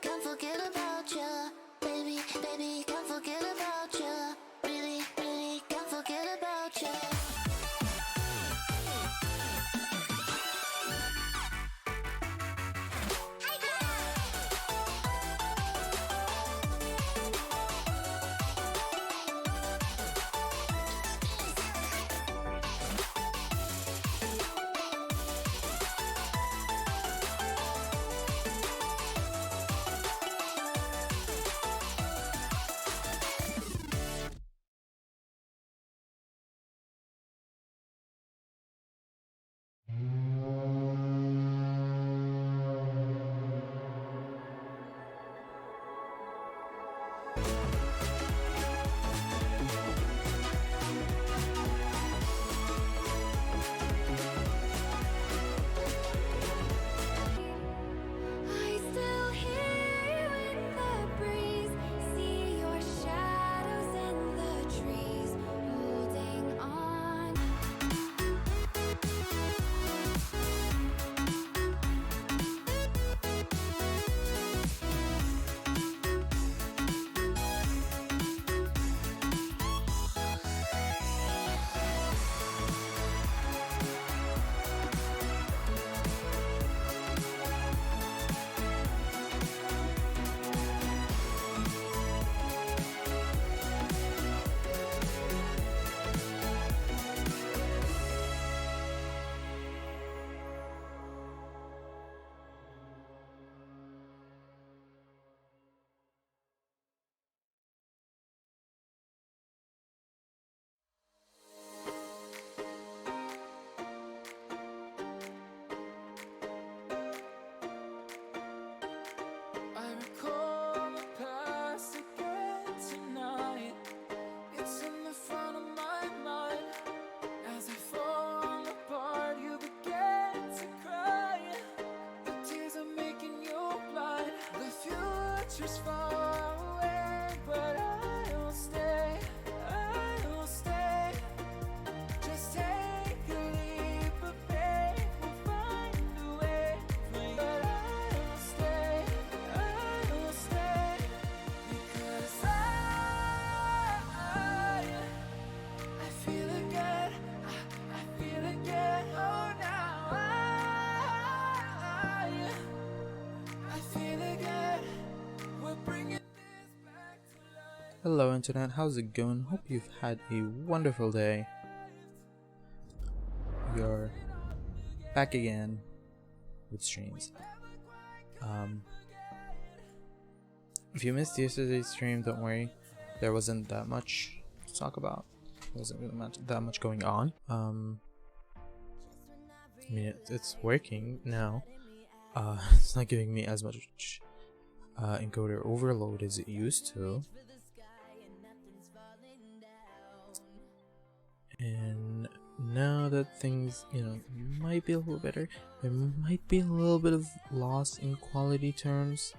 can't forget about ya. Baby, baby, can't forget about ya. Really, really, can't forget about ya. I still hear you in the breeze. See your shadows in the trees, holding on. I recall the past again tonight. It's in the front of my mind. As I fall apart, you begin to cry. The tears are making you blind. The future's far away, but I'll stay. I'll stay. Just take a leap of faith. We'll find a way for you. But I'll stay. I'll stay. Because I feel again. I feel again. Oh, now I feel again. We're bringing this back to life. Hello internet, how's it going? Hope you've had a wonderful day. You're back again with streams. If you missed yesterday's stream, don't worry. There wasn't that much to talk about. There wasn't really that much going on. I mean, it's working now. It's not giving me as much encoder overload as it used to. And now that things, might be a little better, there might be a little bit of loss in quality terms,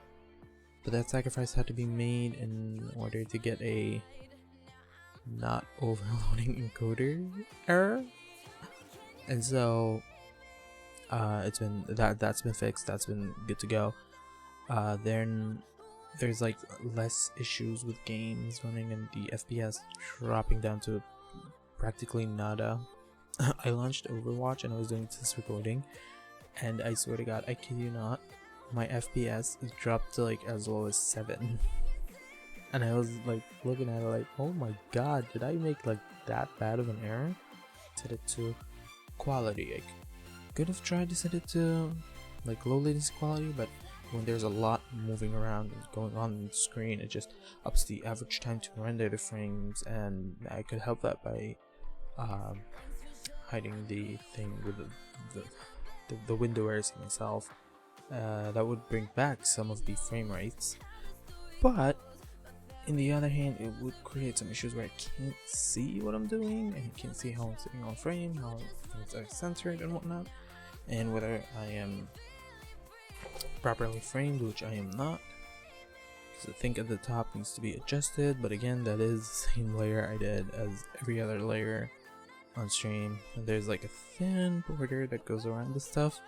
but that sacrifice had to be made in order to get a not overloading encoder error. And so it's been that's been fixed, that's been good to go. Then there's like less issues with games running and the FPS dropping down to practically nada. I launched Overwatch and I was doing this recording, and I swear to god, I kid you not, my FPS dropped to like as low as 7. And I was like looking at it like, oh my god, did I make like that bad of an error? Set it to quality. I could have tried to set it to like low latency quality, but when there's a lot moving around and going on the screen, it just ups the average time to render the frames, and I could help that by hiding the thing with the window erasing myself. That would bring back some of the frame rates, but in the other hand, it would create some issues where I can't see what I'm doing, and I can't see how I'm sitting on frame, how things are centered and whatnot, and whether I am properly framed, which I am not. So I think at the top needs to be adjusted, but again, that is the same layer I did as every other layer on stream. And there's like a thin border that goes around the stuff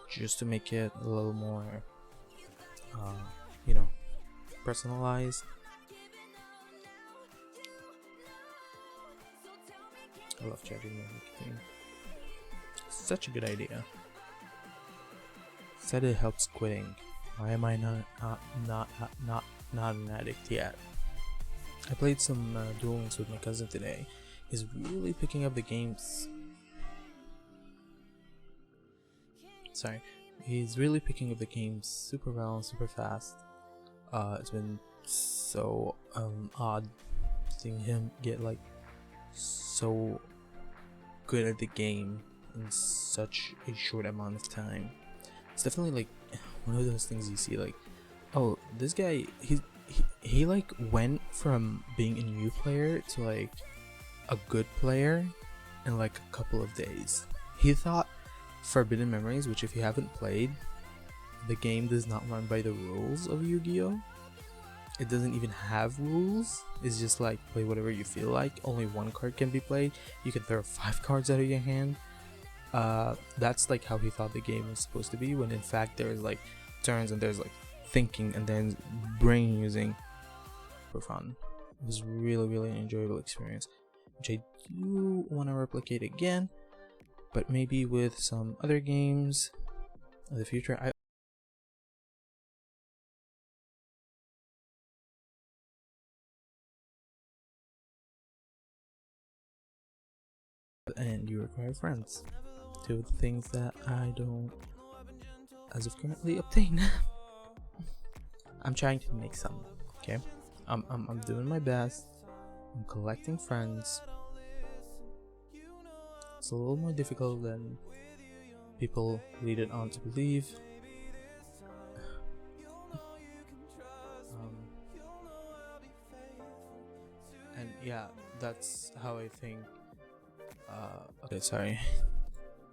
just to make it a little more you know, personalized. I love charging my thing. Such a good idea. Said it helps quitting. Why am I not an addict yet? I played some Duel Links with my cousin today. He's really picking up the games. Sorry, he's really picking up the games super well and super fast. It's been so odd seeing him get like so good at the game in such a short amount of time. It's definitely like one of those things you see like, oh, this guy he like went from being a new player to like a good player in like a couple of days. He thought Forbidden Memories, which if you haven't played, the game does not run by the rules of Yu-Gi-Oh! It doesn't even have rules. It's just like play whatever you feel like. Only one card can be played. You can throw 5 cards out of your hand. That's like how he thought the game was supposed to be, when in fact there's like turns and there's like thinking and then brain using for fun. It was really an enjoyable experience, which I do want to replicate again, but maybe with some other games in the future. And you require friends. 2 of the things that I don't, as of currently, obtain. I'm trying to make some. Okay, I'm doing my best. I'm collecting friends. It's a little more difficult than people lead it on to believe. And yeah, that's how I think. Okay, sorry.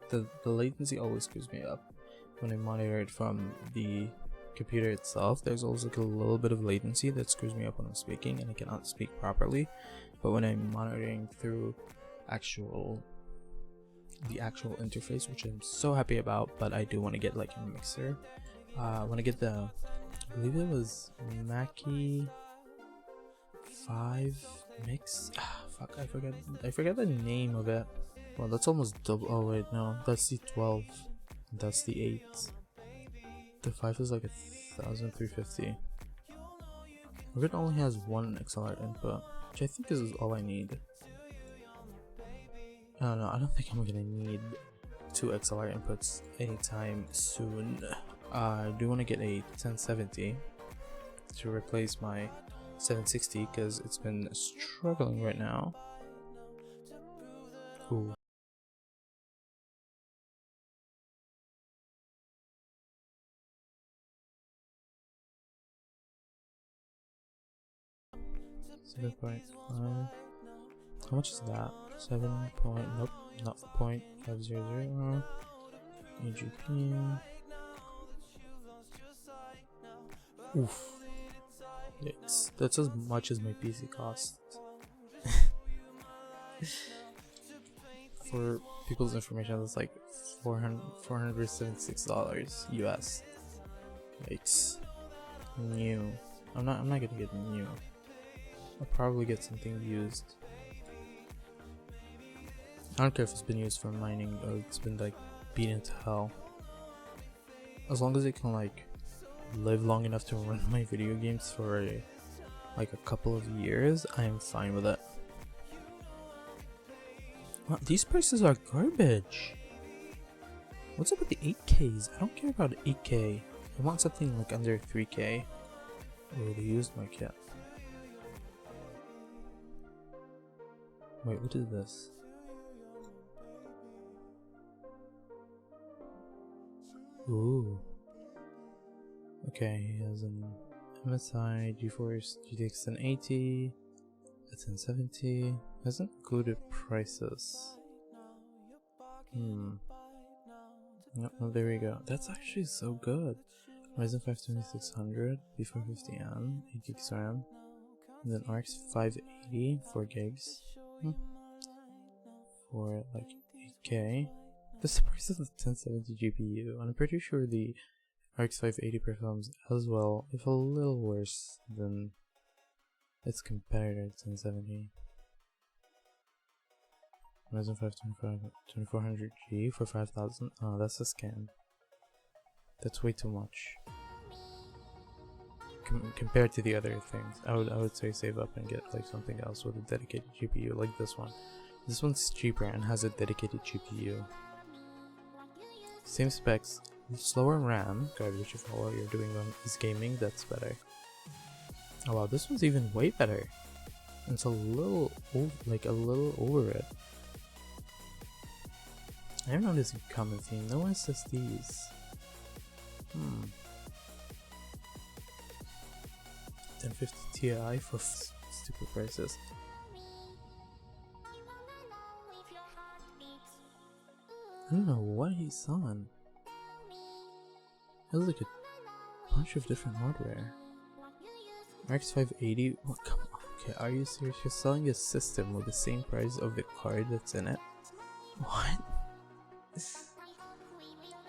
The latency always screws me up when I monitor it from the computer itself. There's also like a little bit of latency that screws me up when I'm speaking and I cannot speak properly. But when I'm monitoring through the actual interface, which I'm so happy about, but I do want to get like a mixer. I want to get the, I believe it was Mackie 5 mix. Fuck, I forget the name of it. Well, that's almost double. Oh wait, no, that's the 12. That's the 8. The 5 is like 1,350. It only has 1 XLR input, which I think is all I need. I don't know, I don't think I'm gonna need 2 XLR inputs anytime soon. I do want to get a 1070 to replace my 760 because it's been struggling right now. Ooh. How much is that? 7 point, nope, not 0.500. AGP. Oof. That's as much as my PC costs. For people's information, that's like $476 US. Yikes. New. I'm not gonna get new. I'll probably get something used. I don't care if it's been used for mining or it's been like beaten to hell. As long as it can like live long enough to run my video games for like a couple of years, I am fine with it. Wow, these prices are garbage. What's up with the 8Ks? I don't care about 8K. I want something like under 3K. Oh, they used my kit. Wait, what is this? Ooh. Okay, he has an MSI, GeForce GTX 1080, a 1070. Hasn't included prices. No, there we go. That's actually so good. Ryzen 5 2600, B450M, 8 gigs RAM, and then RX 580, 4 gigs. For like 8K. This is the price of the 1070 GPU, and I'm pretty sure the RX 580 performs as well, if a little worse than its competitor 1070. Ryzen 5 2400G for 5,000. Oh, that's a scam. That's way too much. Compared to the other things, I would say save up and get like something else with a dedicated GPU like this one. This one's cheaper and has a dedicated GPU. Same specs, slower RAM. Garbage if all you're doing is gaming, that's better. Oh wow, this one's even way better. It's a little over it. I don't know this common theme. No SSDs. 1050 Ti for stupid prices. I don't know what he's on. It has like a bunch of different hardware. RX 580. What? Come on. Okay, are you serious? You're selling a system with the same price of the card that's in it? What?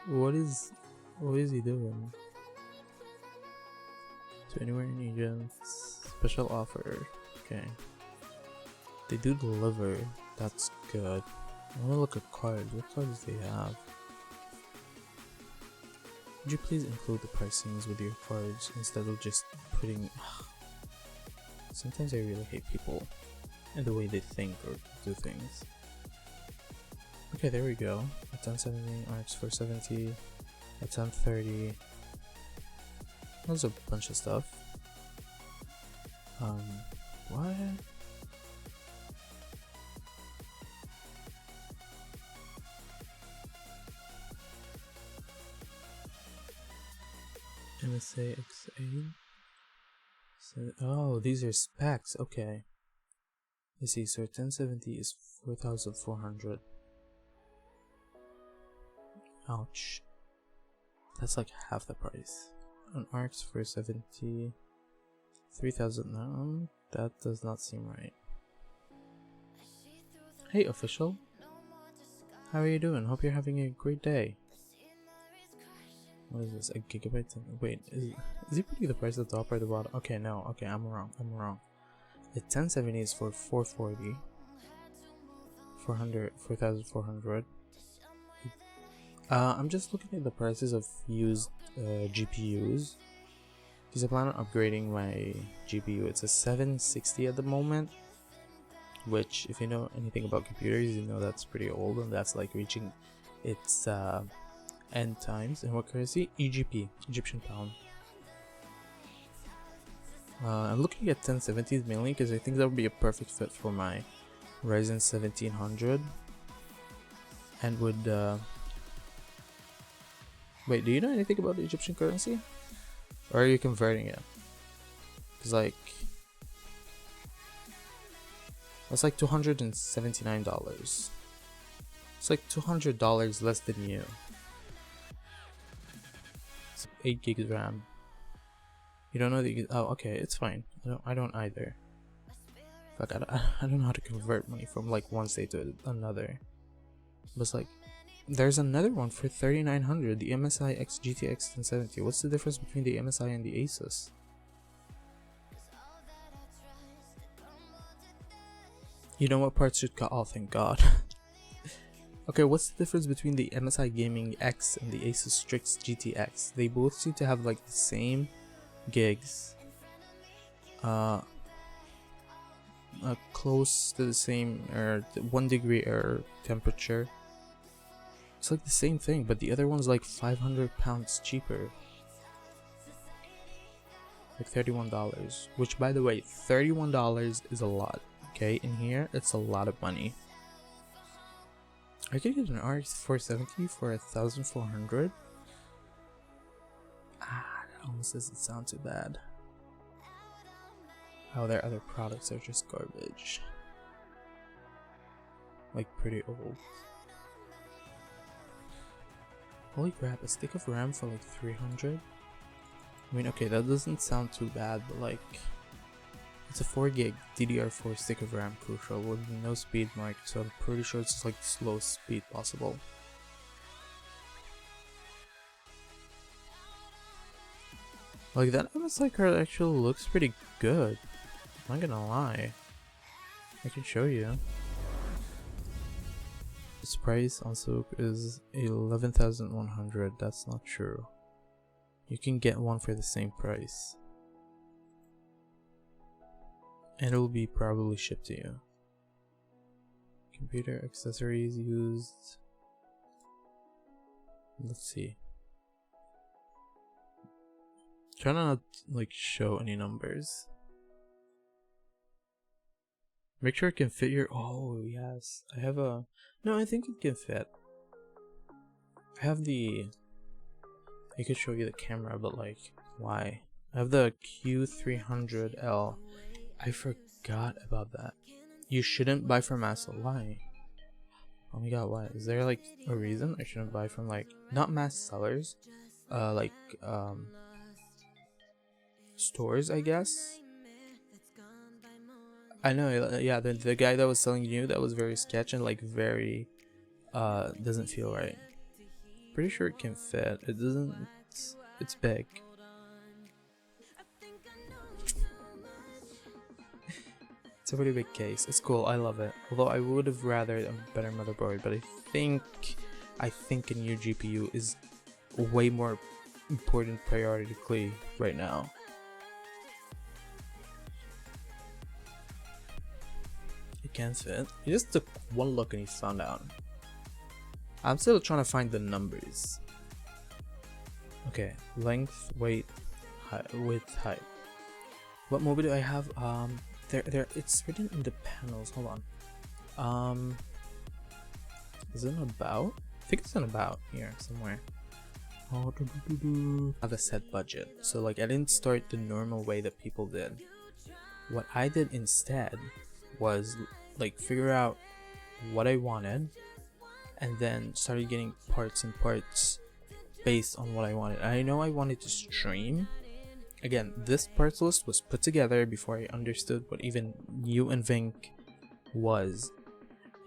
What is he doing? So anywhere in agents, special offer. Okay. They do deliver. That's good. I wanna look at cards. What cards do they have? Would you please include the pricings with your cards instead of just putting... Sometimes I really hate people and the way they think or do things. Okay, there we go. A 1070, RX 470, a 1030. There's a bunch of stuff. What? MSA XA? So, oh, these are specs. Okay. I see. So 1070 is 4,400. Ouch. That's like half the price. An RX 470, 3,000. No, that does not seem right. Hey, official. How are you doing? Hope you're having a great day. What is this? A gigabyte? Wait, is he putting the price at the top or the bottom? Okay, no. Okay, I'm wrong. The 1070 is for 440. 4,400. I'm just looking at the prices of used GPUs because I plan on upgrading my GPU. It's a 760 at the moment, which if you know anything about computers, you know that's pretty old and that's like reaching its end times. And what currency? EGP, Egyptian pound. I'm looking at 1070s mainly because I think that would be a perfect fit for my Ryzen 1700 and would wait, do you know anything about the Egyptian currency? Or are you converting it? It's like... That's like $279. It's like $200 less than you. It's 8 gigs RAM. You don't know the... Oh, okay, it's fine. I don't either. Fuck, I don't know how to convert money from like one state to another. But it's like... There's another one for 3,900, the MSI X GTX 1070. What's the difference between the MSI and the Asus? You know what parts should cut? Oh, thank God. Okay, what's the difference between the MSI Gaming X and the Asus Strix GTX? They both seem to have like the same gigs. Close to the same, or 1 degree error temperature. It's like the same thing, but the other one's like 500 pounds cheaper. Like $31. Which, by the way, $31 is a lot. Okay, in here, it's a lot of money. I could get an RX 470 for 1,400. That almost doesn't sound too bad. Oh, their other products are just garbage. Like pretty old. Holy crap, a stick of RAM for like 300? I mean, okay, that doesn't sound too bad, but like... It's a 4 gig DDR4 stick of RAM crucial with no speed mark, so I'm pretty sure it's just like the slowest speed possible. Like, that MSI card actually looks pretty good. I'm not gonna lie. I can show you. Its price on Souk is 11,100. That's not true. You can get one for the same price. And it will be probably shipped to you. Computer accessories used. Let's see. Try not like show any numbers. Make sure it can fit your. Oh yes, I have a. No, I think it can fit. I have the. I could show you the camera, but like, why? I have the Q300L. I forgot about that. You shouldn't buy from Massel. Why? Oh my god, why? Is there like a reason I shouldn't buy from like not mass sellers, like stores, I guess. I know, yeah, the guy that was selling you, that was very sketch and like very doesn't feel right. Pretty sure it can fit. It doesn't. It's big. It's a pretty big case. It's cool. I love it. Although I would have rather a better motherboard, but I think a new GPU is way more important priority right now. It can fit. You just took one look and you found out. I'm still trying to find the numbers. Okay, length, weight, height, width, height. What mobile do I have? There. It's written in the panels. Hold on. Is it an about? I think it's an about here somewhere. Oh, I have a set budget, so like I didn't start the normal way that people did. What I did instead was like figure out what I wanted, and then started getting parts based on what I wanted. I know I wanted to stream. Again, this parts list was put together before I understood what even new and Vink was,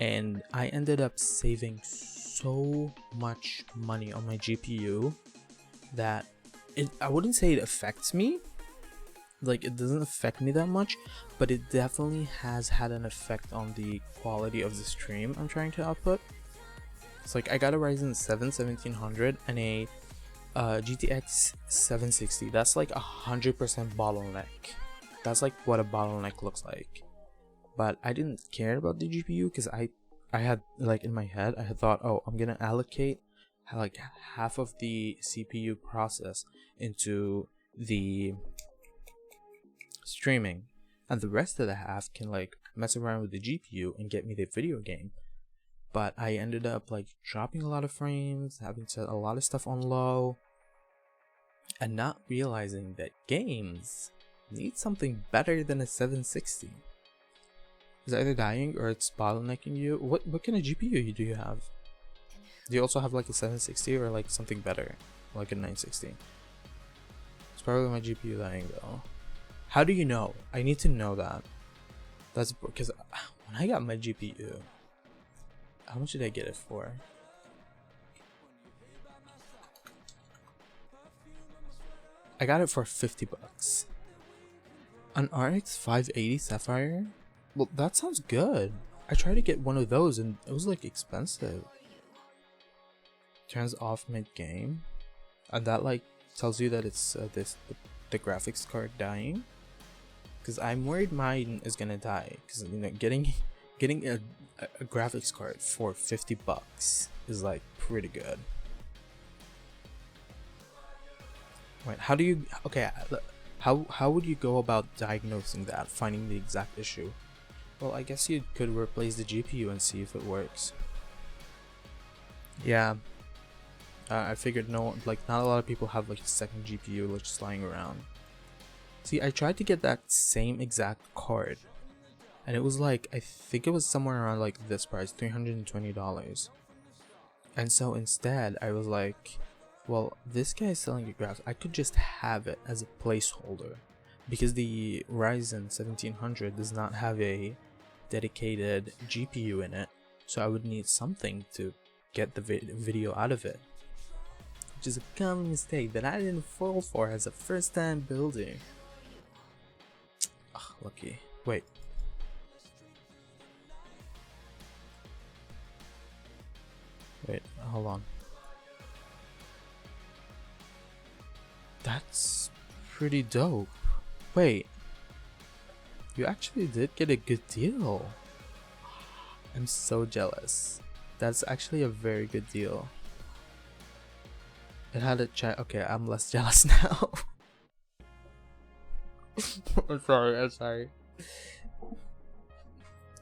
and I ended up saving so much money on my GPU that I wouldn't say it affects me. Like, it doesn't affect me that much, but it definitely has had an effect on the quality of the stream I'm trying to output. It's like I got a Ryzen 7 1700 and a GTX 760. That's like 100% bottleneck. That's like what a bottleneck looks like. But I didn't care about the GPU because I had like in my head I had thought, oh, I'm gonna allocate like half of the CPU process into the streaming, and the rest of the half can like mess around with the GPU and get me the video game. But I ended up like dropping a lot of frames, having set a lot of stuff on low, and not realizing that games need something better than a 760. It's either dying or it's bottlenecking you. What kind of GPU do you have? Do you also have like a 760 or like something better, like a 960? It's probably my GPU dying though. How do you know? I need to know that. That's because when I got my GPU, how much did I get it for? I got it for 50 bucks. An RX 580 Sapphire? Well, that sounds good. I tried to get one of those and it was like expensive. Turns off mid-game, and that like tells you that it's the graphics card dying. Because I'm worried mine is gonna die. Because you know, getting a graphics card for 50 bucks is like pretty good. Wait, how do you? Okay, how would you go about diagnosing that? Finding the exact issue? Well, I guess you could replace the GPU and see if it works. Yeah. I figured not a lot of people have like a second GPU like just lying around. See, I tried to get that same exact card, and it was like, I think it was somewhere around like this price, $320. And so instead, I was like, well, this guy is selling a graphics. I could just have it as a placeholder, because the Ryzen 1700 does not have a dedicated GPU in it, so I would need something to get the video out of it. which is a common mistake that I didn't fall for as a first time builder. Ugh, lucky. Wait. Wait, hold on. That's pretty dope. Wait. You actually did get a good deal. I'm so jealous. That's actually a very good deal. It had a chat. Okay, I'm less jealous now. I'm sorry.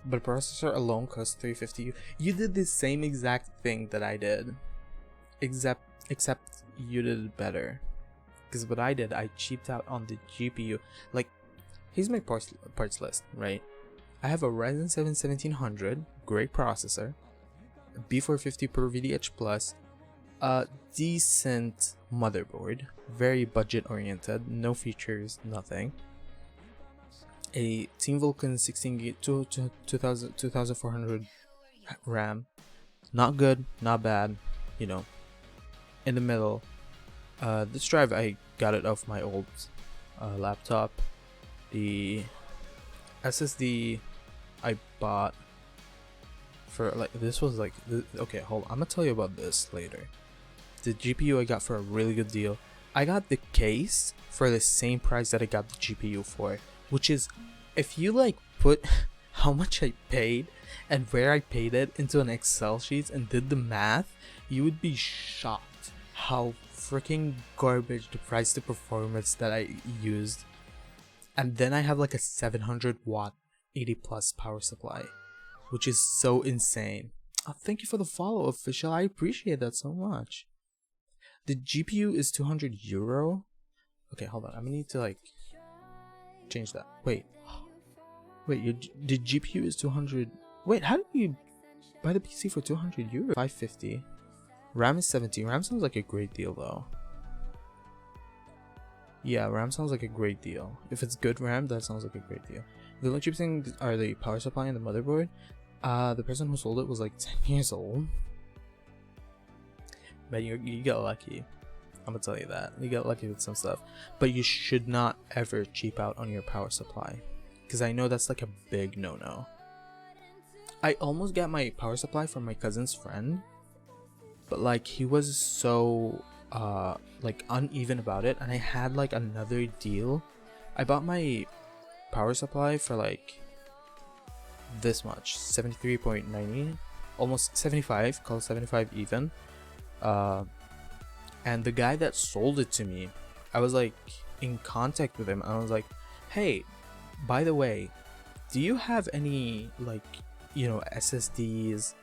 But processor alone costs $350. You did the same exact thing that I did. Except you did it better. Because what I did, I cheaped out on the GPU. Like, here's my parts list, right? I have a Ryzen 7 1700, great processor, a B450 Pro VDH Plus, a decent motherboard, very budget oriented, no features, nothing. A Team Vulcan 16GB 2400 RAM, not good, not bad, you know, in the middle. This drive, I got it off my old laptop. The SSD I bought for like, this was like, okay, hold on, I'm gonna tell you about this later. The GPU I got for a really good deal. I got the case for the same price that I got the GPU for, which is, if you like put how much I paid and where I paid it into an Excel sheet and did the math, you would be shocked how freaking garbage the price to performance that I used. And then I have like a 700 watt 80 plus power supply, which is so insane. Oh, thank you for the follow, official. I appreciate that so much. The GPU is €200. Okay, hold on. I'm gonna need to like change that. Wait, the GPU is 200. Wait, how did you buy the PC for €200? €550. RAM is 70. RAM sounds like a great deal though. Yeah, RAM sounds like a great deal. If it's good RAM, that sounds like a great deal. The only cheap things are the power supply and the motherboard. The person who sold it was like 10 years old. But you got lucky. I'm gonna tell you that. You got lucky with some stuff. But you should not ever cheap out on your power supply, because I know that's like a big no-no. I almost got my power supply from my cousin's friend, but like he was so like uneven about it, and I had like another deal. I bought my power supply for like this much, 73.90, almost 75, call it 75 even. And the guy that sold it to me, I was like in contact with him. I was like, hey, by the way, do you have any like, you know, SSDs,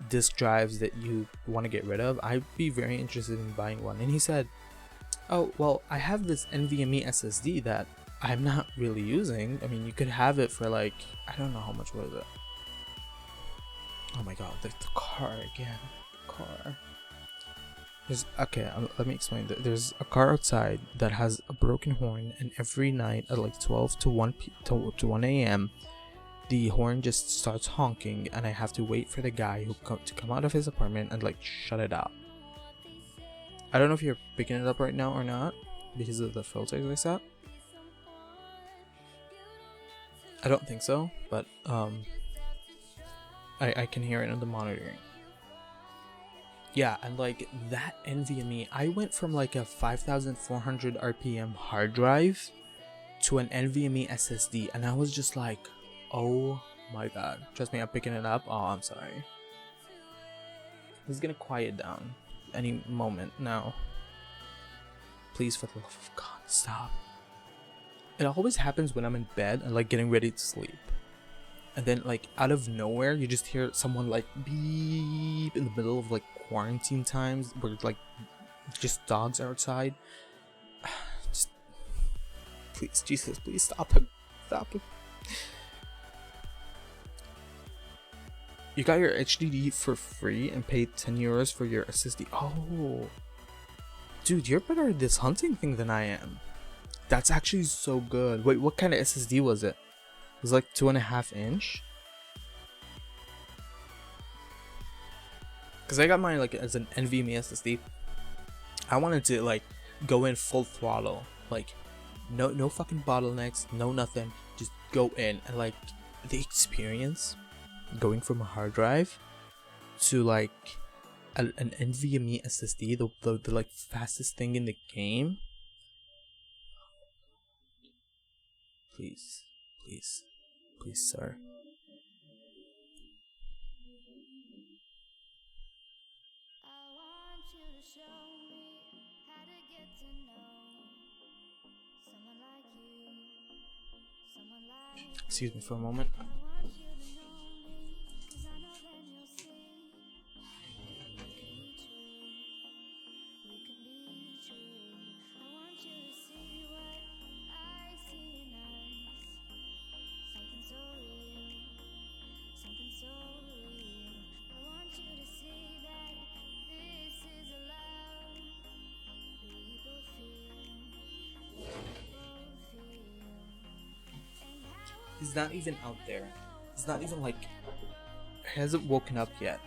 disk drives that you want to get rid of? I'd be very interested in buying one. And he said, oh, well, I have this NVMe SSD that I'm not really using. I mean, you could have it for like, I don't know how much was it. Oh my god, the car again. The car. Let me explain. There's a car outside that has a broken horn, and every night at like 12 to 1 a.m. the horn just starts honking, and I have to wait for the guy to come out of his apartment and like shut it out. I don't know if you're picking it up right now or not because of the filters I set. I don't think so, but I can hear it on the monitoring. Yeah, and like that NVMe, I went from like a 5400 RPM hard drive to an NVMe SSD, and I was just like, oh my god. Trust me, I'm picking it up. Oh, I'm sorry. It's gonna quiet down any moment now. Please, for the love of God, stop. It always happens when I'm in bed and like getting ready to sleep. And then like out of nowhere, you just hear someone like beep in the middle of like quarantine times where like just dogs are outside. Just please, Jesus, please stop him. Stop him. You got your HDD for free and paid €10 for your SSD. Oh, dude, you're better at this hunting thing than I am. That's actually so good. Wait, what kind of SSD was it? It was like 2.5 inch. Cause I got mine like as an NVMe SSD. I wanted to like go in full throttle, like no fucking bottlenecks, no nothing, just go in. And like the experience going from a hard drive to like an NVMe SSD, the like fastest thing in the game. Please, please, please, sir. Excuse me for a moment. He's not even out there. He's not even like, he hasn't woken up yet.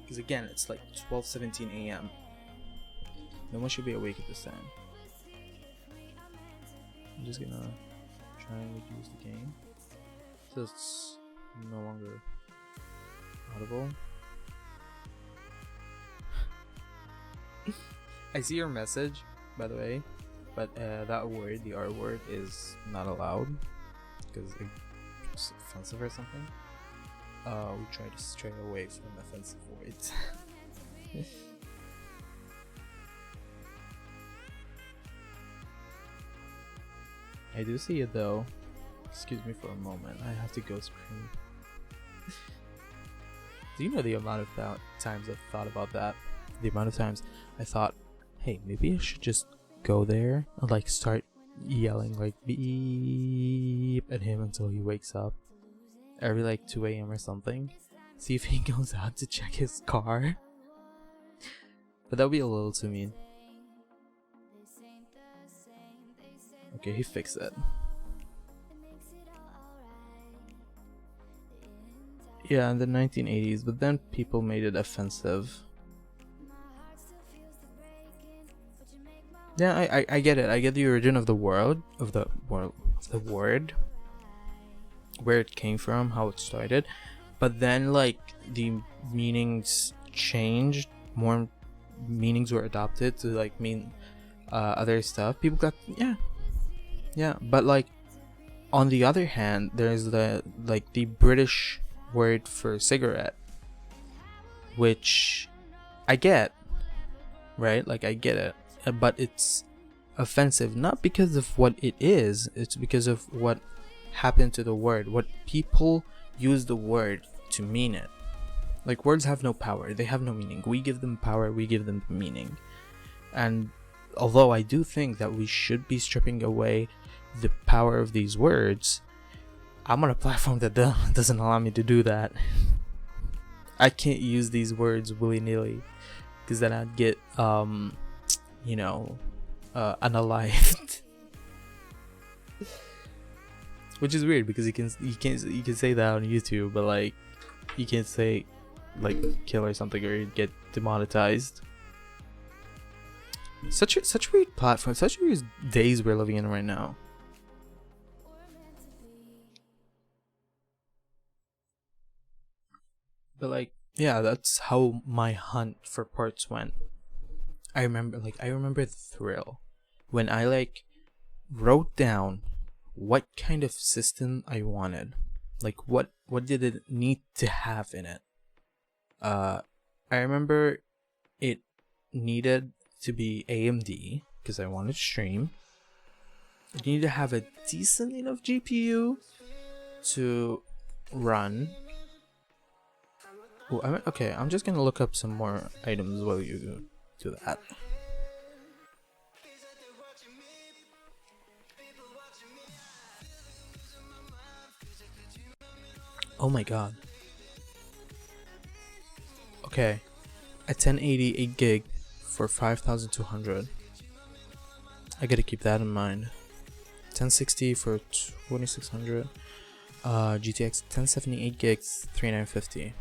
Because again, it's like 12:17 a.m. No one should be awake at this time. I'm just gonna try and reduce the game so it's no longer audible. I see your message, by the way, but that word, the R word, is not allowed because it's offensive or something. We try to stray away from offensive words. I do see it though. Excuse me for a moment. I have to go scream. Do you know the amount of times I've thought about that? The amount of times I thought, hey, maybe I should just go there and like start yelling like beep at him until he wakes up every like 2 a.m. or something. See if he goes out to check his car. But that would be a little too mean. Okay, he fixed it. Yeah, in the 1980s, but then people made it offensive. Yeah, I get it. I get the origin of the word, where it came from, how it started. But then, like, the meanings changed. More meanings were adopted to, like, mean other stuff. People got, yeah. But, like, on the other hand, there's the British word for cigarette, which I get, right? Like, I get it. But it's offensive not because of what it is, it's because of what happened to the word, what people use the word to mean it. Like, words have no power, they have no meaning. We give them power, we give them meaning. And although I do think that we should be stripping away the power of these words, I'm on a platform that doesn't allow me to do that. I can't use these words willy-nilly because then I'd get unalived. Which is weird because you can say that on YouTube, but like you can't say like kill or something or you'd get demonetized. Such a weird platform, such weird days we're living in right now. But like, yeah, that's how my hunt for parts went. I remember the thrill when I like wrote down what kind of system I wanted. Like what did it need to have in it? I remember it needed to be AMD because I wanted to stream. It needed to have a decent enough GPU to run. Oh, okay, I'm just gonna look up some more items while you do that. Oh my god. Okay, a 1080 8 gig for 5,200. I gotta keep that in mind. 1060 for 2,600. GTX 1070 8 gigs 3,950.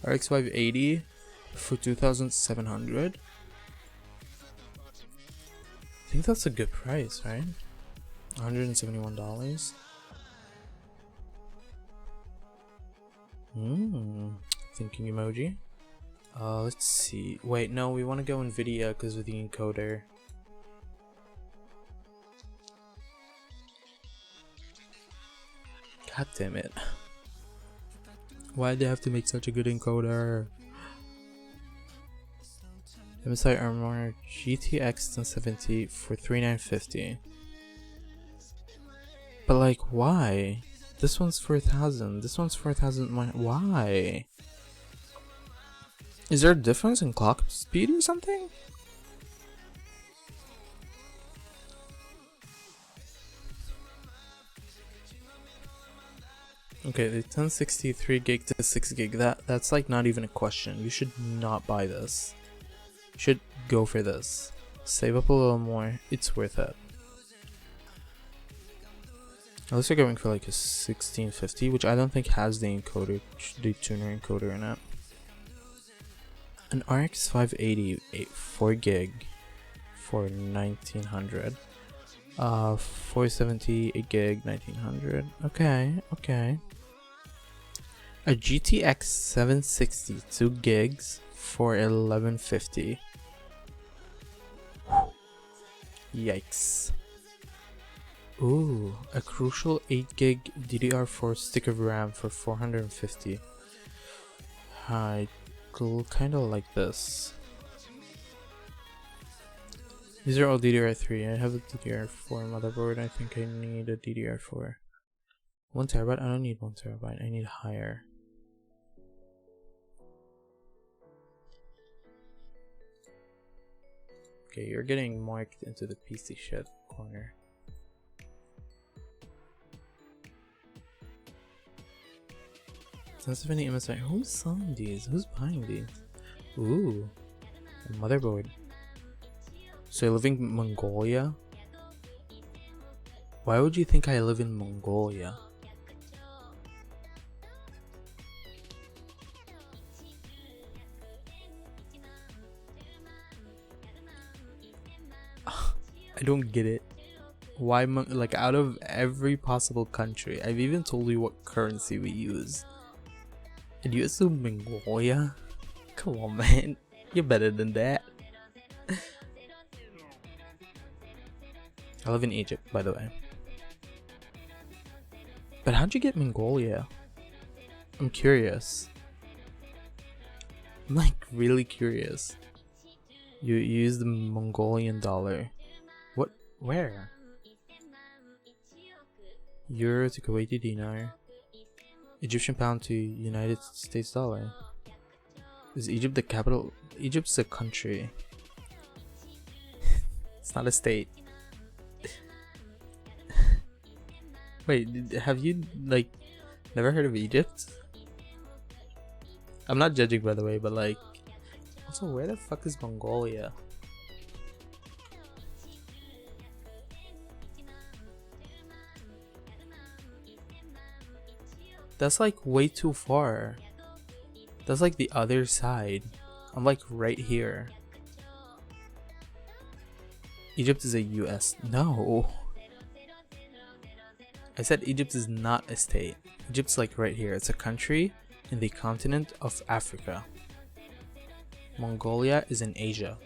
RX 580 for 2,700. I think that's a good price, right? $171. Thinking emoji. Let's see. Wait, no, we want to go NVIDIA because of the encoder. God damn it. Why'd they have to make such a good encoder? MSI Armor GTX 1070 for $3,950. But like, why? This one's for 1,000. This one's for 1,000. Why? Is there a difference in clock speed or something? Okay, the 1063 gig to 6 gig. That's like not even a question. You should not buy this. You should go for this. Save up a little more. It's worth it. Unless you're going for like a 1650, which I don't think has the encoder, the tuner encoder in it. An RX 580 4 gig for 1900. 470 8 gig 1900. Okay. A GTX 760 2 gigs for 1150. Yikes. Ooh, a crucial 8 gig DDR4 stick of RAM for 450. I kinda like this. These are all DDR3. I have a DDR4 motherboard. I think I need a DDR4. 1 terabyte? I don't need 1 terabyte. I need higher. Okay, you're getting marked into the PC shit corner. Sense of any MSI. Who's selling these? Who's buying these? Ooh, a motherboard. So you're living in Mongolia? Why would you think I live in Mongolia? I don't get it. Why, like, out of every possible country, I've even told you what currency we use. And you assume Mongolia? Come on, man. You're better than that. I live in Egypt, by the way. But how'd you get Mongolia? I'm curious. I'm like really curious. You use the Mongolian dollar. What? Where? Euro to Kuwaiti dinar. Egyptian pound to United States dollar. Is Egypt the capital? Egypt's a country. It's not a state. Wait, have you like never heard of Egypt? I'm not judging, by the way, but like, also, where the fuck is Mongolia? That's like way too far. That's like the other side. I'm like right here. Egypt is a US. No. I said Egypt is not a state. Egypt's like right here. It's a country in the continent of Africa. Mongolia is in Asia.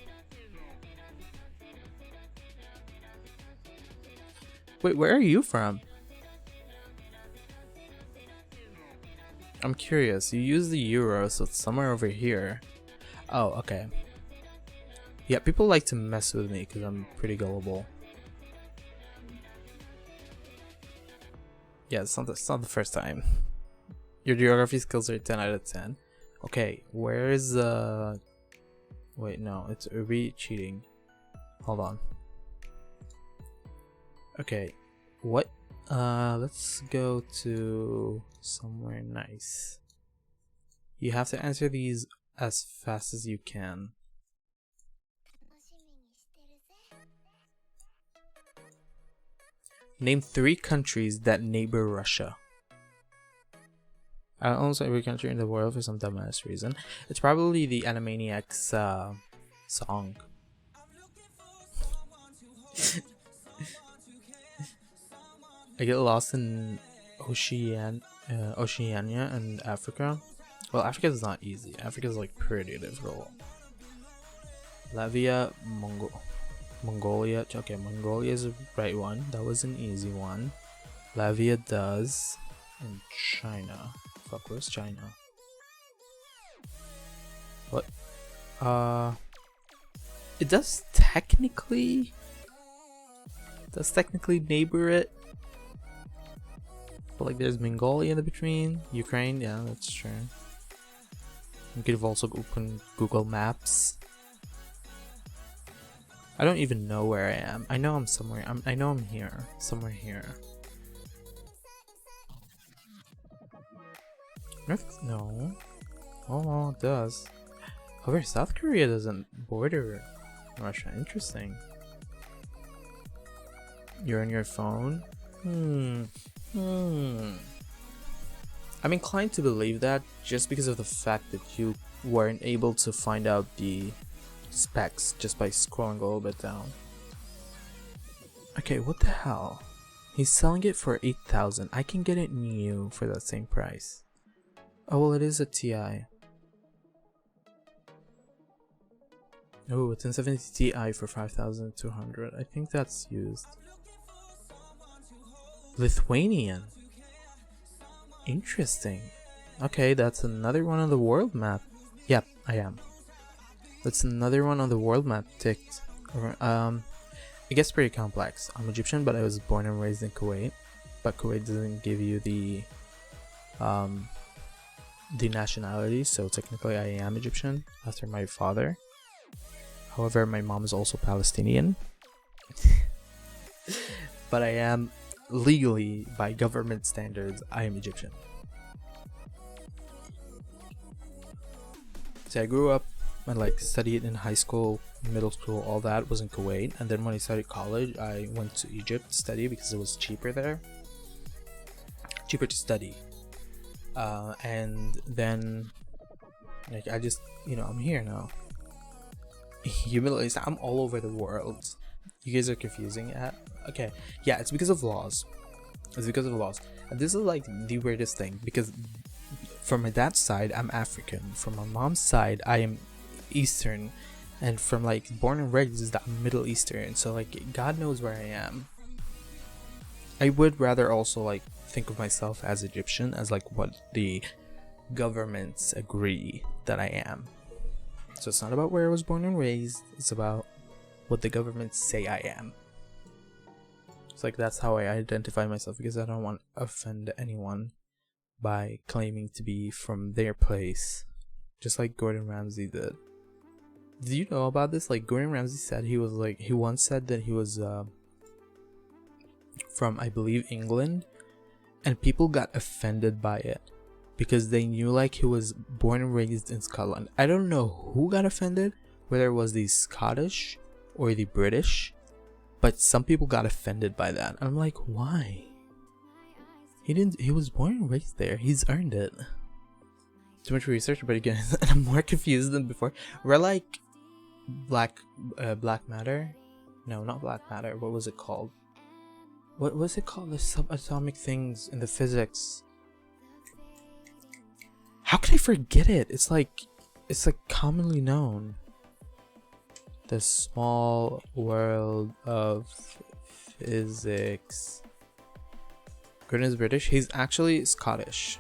Wait, where are you from? I'm curious. You use the euro, so it's somewhere over here. Oh, okay. Yeah, people like to mess with me because I'm pretty gullible. Yeah, it's not the first time. Your geography skills are 10 out of 10. Okay, where is wait, no, it's Uri cheating. Hold on. Okay, what? Let's go to somewhere nice. You have to answer these as fast as you can. Name 3 countries that neighbor Russia. I almost every country in the world for some dumbass reason. It's probably the Animaniacs song. I get lost in Oceania and Africa. Well, Africa is not easy. Africa is like pretty difficult. Latvia, Mongolia. Okay, Mongolia is the right one. That was an easy one. Latvia does. And China. Fuck, where's China? What? It does technically neighbor it. But like there's Mongolia in between. Ukraine, yeah, that's true. You could have also opened Google Maps. I don't even know where I am. I know I'm somewhere. I know I'm here. Somewhere here. No. Oh, it does. However, South Korea doesn't border Russia. Interesting. You're on your phone? I'm inclined to believe that just because of the fact that you weren't able to find out the specs just by scrolling a little bit down. Okay, what the hell? He's selling it for 8,000. I can get it new for that same price. Oh, well, it is a TI. Oh, it's a 1070 Ti for 5,200. I think that's used. Lithuanian. Interesting. Okay, that's another one on the world map. Yep, I am. That's another one on the world map ticked. It gets pretty complex. I'm Egyptian, but I was born and raised in Kuwait. But Kuwait doesn't give you the nationality, so technically I am Egyptian after my father. However, my mom is also Palestinian. But I am legally, by government standards, I am Egyptian. So I grew up and like studied in high school, middle school, all that was in Kuwait. And then when I started college, I went to Egypt to study because it was cheaper there. Cheaper to study. And then like I just, I'm here now. Humiliated. I'm all over the world. You guys are confusing it. Okay, yeah, it's because of laws. It's because of laws. And this is like the weirdest thing because from my dad's side, I'm African. From my mom's side, I am Eastern. And from like born and raised is that Middle Eastern. So like God knows where I am. I would rather also like think of myself as Egyptian, as like what the governments agree that I am. So it's not about where I was born and raised, it's about what the governments say I am. It's like that's how I identify myself because I don't want to offend anyone by claiming to be from their place. Just like Gordon Ramsay did. Do you know about this? Like Gordon Ramsay said he once said that he was from, I believe, England, and people got offended by it because they knew like he was born and raised in Scotland. I don't know who got offended, whether it was the Scottish or the British, but some people got offended by that. I'm like, why? He was born and raised there. He's earned it. Too much research, but again, I'm more confused than before. We're like Black Matter. No, not Black Matter. What was it called? What was it called? The subatomic things in the physics. How can I forget it? It's like commonly known. The small world of physics. Gordon is British. He's actually Scottish.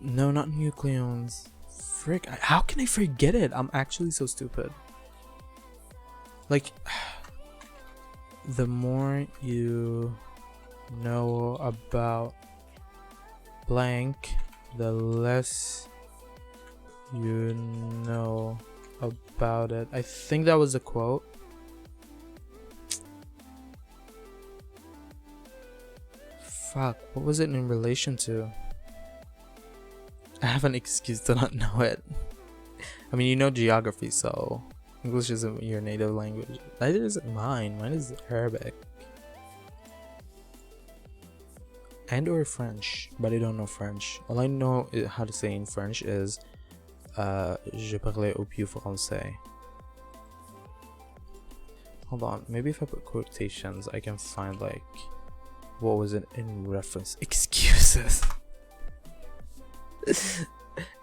No, not nucleons. Frick, how can I forget it? I'm actually so stupid. Like, the more you know about blank, the less you know about it. I think that was a quote. Fuck, what was it in relation to? I have an excuse to not know it. I mean, you know geography, so English isn't your native language. Neither is it mine. Mine is Arabic. and or French, but I don't know French. All I know how to say in French is je parle au plus français. Hold on, maybe if I put quotations I can find like what was it in reference. Excuses.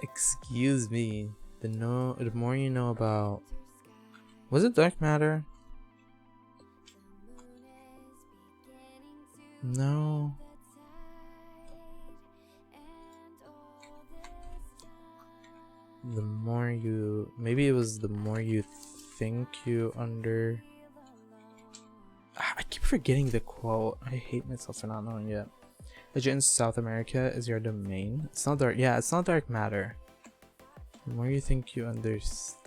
Excuse me. The more you know about, was it dark matter? No. The more you, maybe it was the more you think you under. I keep forgetting the quote. I hate myself for not knowing it. Legit in South America is your domain. It's not dark. Yeah, it's not dark matter. The more you think you understand.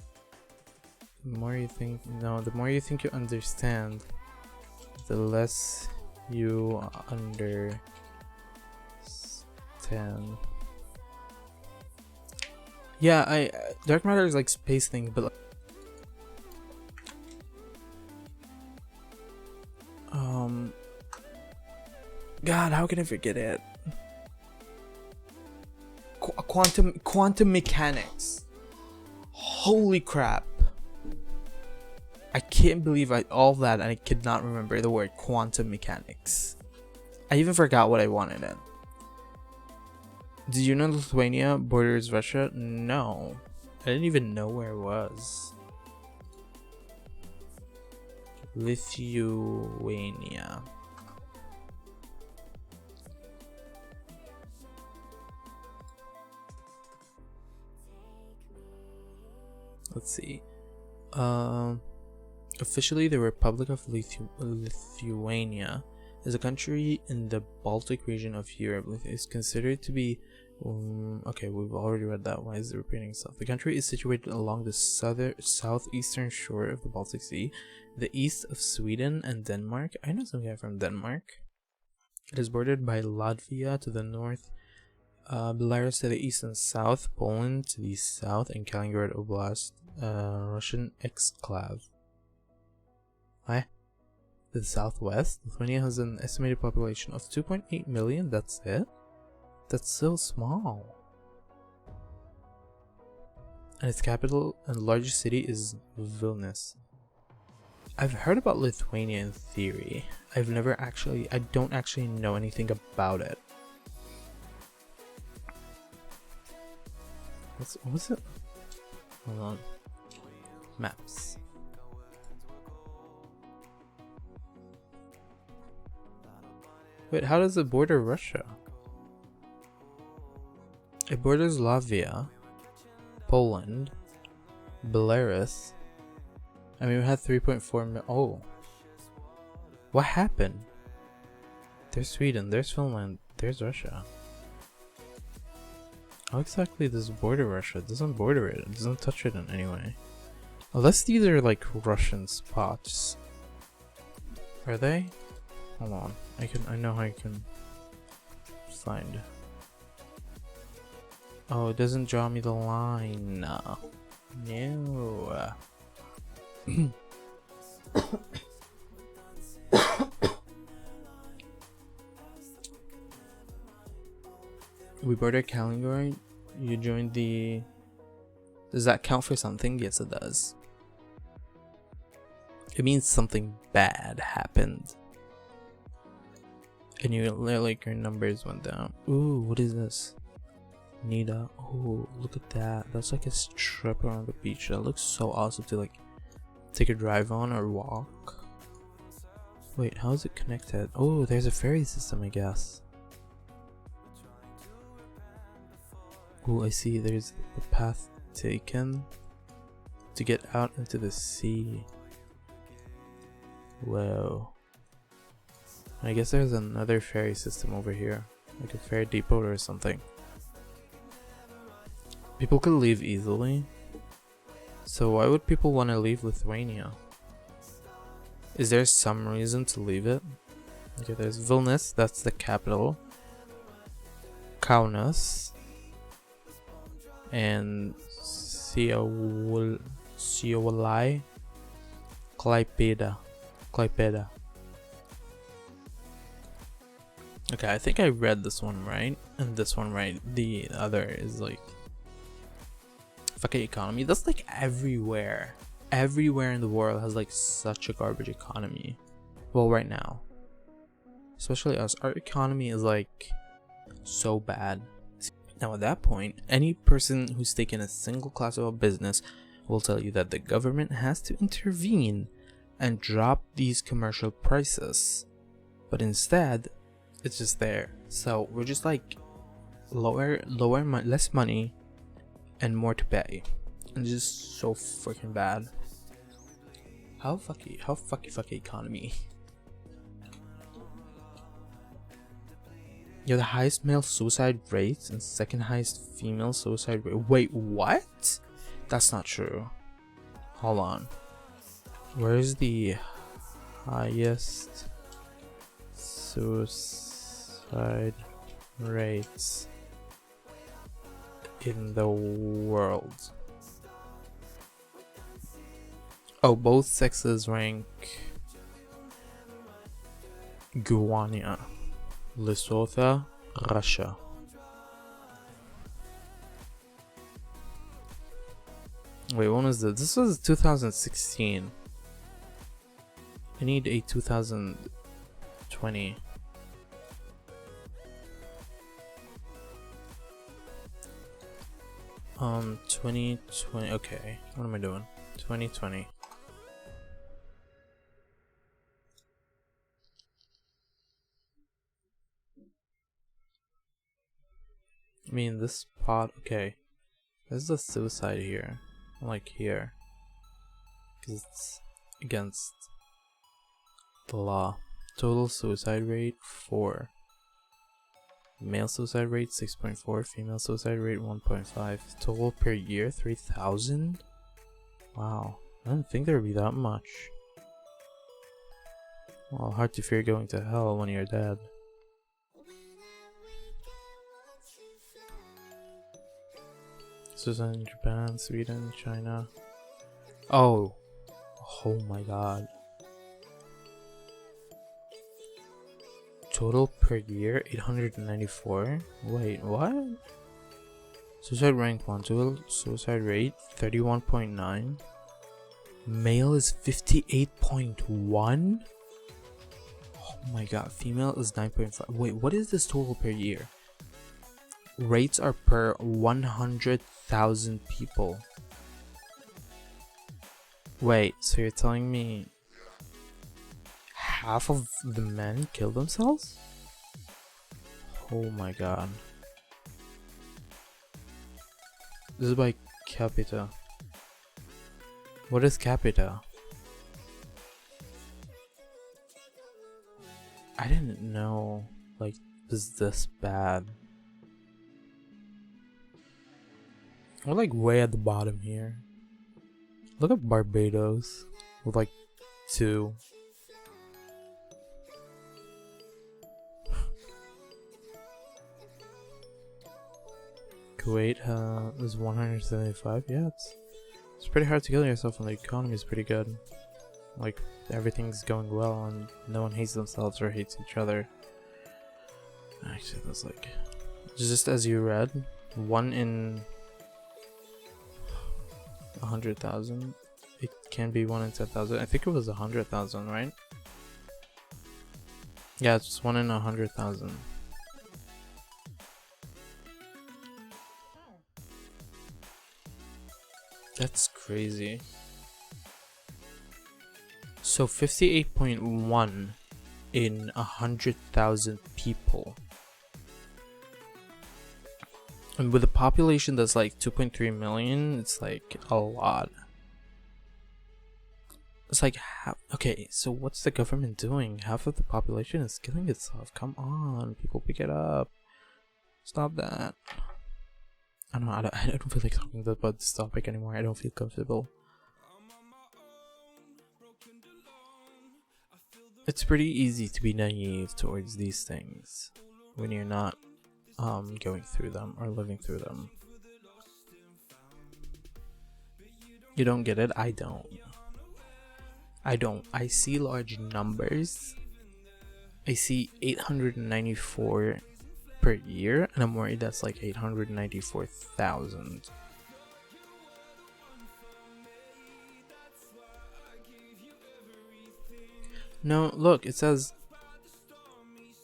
The more you think. No, the more you think you understand, the less you understand. Yeah, dark matter is like space thing, but God, how can I forget it? Quantum mechanics. Holy crap! I can't believe all that, and I could not remember the word quantum mechanics. I even forgot what I wanted it. Did you know Lithuania borders Russia? No. I didn't even know where it was. Lithuania. Let's see. Officially, the Republic of Lithuania is a country in the Baltic region of Europe. It is considered to be okay, we've already read that. Why is it repeating itself? The country is situated along the southeastern shore of the Baltic Sea, the east of Sweden and Denmark. I know some guy from Denmark. It is bordered by Latvia to the north, Belarus to the east and south, Poland to the south, and Kaliningrad Oblast, Russian exclave. Why? To the southwest, Lithuania has an estimated population of 2.8 million. That's it? That's so small. And its capital and largest city is Vilnius. I've heard about Lithuania in theory. I don't actually know anything about it. What was it? Hold on. Maps. Wait, how does it border Russia? It borders Latvia, Poland, Belarus. I mean, we had 3.4 million. Oh. What happened? There's Sweden, there's Finland, there's Russia. How exactly does it border Russia? It doesn't border it. It doesn't touch it in any way. Unless these are like Russian spots. Are they? Hold on. I know how I can find. Oh, it doesn't draw me the line. No. We border Kaliningrad. You joined the. Does that count for something? Yes, it does. It means something bad happened. And your numbers went down. Ooh, what is this? Nita. Oh, look at that. That's like a strip around the beach. That looks so awesome to like take a drive on or walk. Wait, how is it connected? Oh, there's a ferry system, I guess. Oh, I see. There's a path taken to get out into the sea. Whoa. I guess there's another ferry system over here, like a ferry depot or something. People could leave easily. So why would people want to leave Lithuania? Is there some reason to leave it? Okay, there's Vilnius, that's the capital. Kaunas. And Siolai. Klaipėda. Okay, I think I read this one right, and this one right. The other is like fucking economy. That's like everywhere. Everywhere in the world has like such a garbage economy. Well, right now, especially us, our economy is like so bad. Now, at that point, any person who's taken a single class of a business will tell you that the government has to intervene and drop these commercial prices. But instead, it's just there. So we're just like less money and more to pay. And it's just so freaking bad. How fucky economy. You're the highest male suicide rates and second highest female suicide rate. Wait, what? That's not true. Hold on. Where's the highest suicide rates in the world? Oh, both sexes rank Guyana, Lesotho, Russia. Wait, when was this? This was 2016. I need a 2020. Um, 2020. Okay, what am I doing? 2020. I mean, this pot. Okay, there's a suicide here, like here, because it's against the law. Total suicide rate 4. Male suicide rate 6.4. Female suicide rate 1.5. Total per year 3,000. Wow, I didn't think there would be that much. Well, hard to fear going to hell when you're dead. Suicide in Japan, Sweden, China. Oh my god. Total per year 894. Wait, what? Suicide rank 1. Total suicide rate 31.9. Male is 58.1. Oh my god. Female is 9.5. Wait, what is this total per year? Rates are per 100,000 people. Wait, so you're telling me half of the men kill themselves? Oh my god. This is by capita. What is capita? I didn't know like was this bad. We're like way at the bottom here. Look at Barbados with like 2. Kuwait is 175. Yeah, it's pretty hard to kill yourself when the economy is pretty good. Like everything's going well and no one hates themselves or hates each other. Actually, that's like just as you read, 1 in 100,000. It can be 1 in 10,000. I think it was 100,000, right? Yeah, it's 1 in 100,000. That's crazy. So 58.1 in 100,000 people. And with a population that's like 2.3 million, it's like a lot. It's like, okay, so what's the government doing? Half of the population is killing itself. Come on, people, pick it up. Stop that. I don't know, I don't feel like talking about this topic anymore. I don't feel comfortable. It's pretty easy to be naive towards these things when you're not going through them or living through them. You don't get it? I don't. I see large numbers I see 894 per year, and I'm worried that's like 894,000. No, look, it says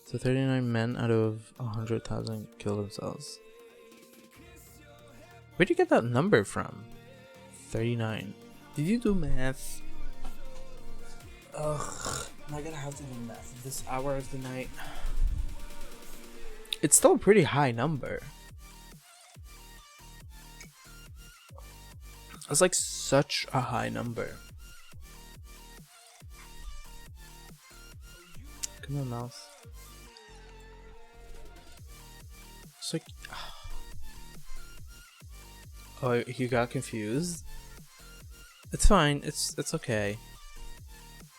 so 39 men out of 100,000 kill themselves. Where'd you get that number from? 39. Did you do math? Ugh, am I gonna have to do math at this hour of the night? It's still a pretty high number. It's like such a high number. Come on, mouse. It's like, oh, you got confused? It's fine. It's okay.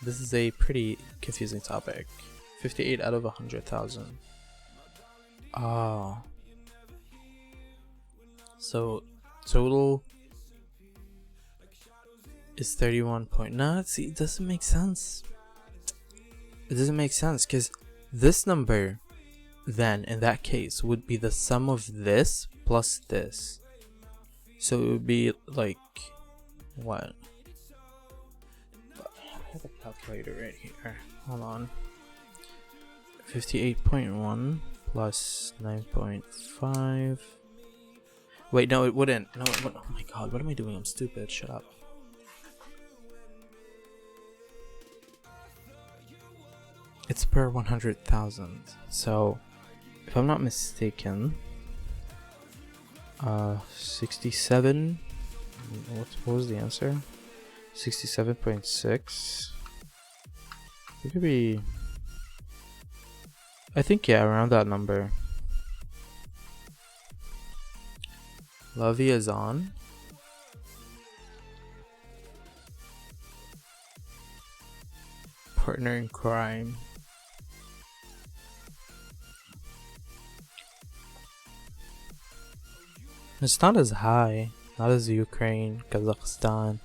This is a pretty confusing topic. 58 out of 100,000. Oh. So total is 31 point. Nah, see, it doesn't make sense. It doesn't make sense because this number then in that case would be the sum of this plus this. So it would be like what? I have a calculator right here. Hold on. 58.1 plus 9.5. Wait, no, it wouldn't. No, it wouldn't. Oh my god, what am I doing? I'm stupid. Shut up. It's per 100,000. So, if I'm not mistaken, 67. What was the answer? 67.6. It could be. I think, yeah, around that number. La vie is on. Partner in crime. It's not as high. Not as Ukraine, Kazakhstan,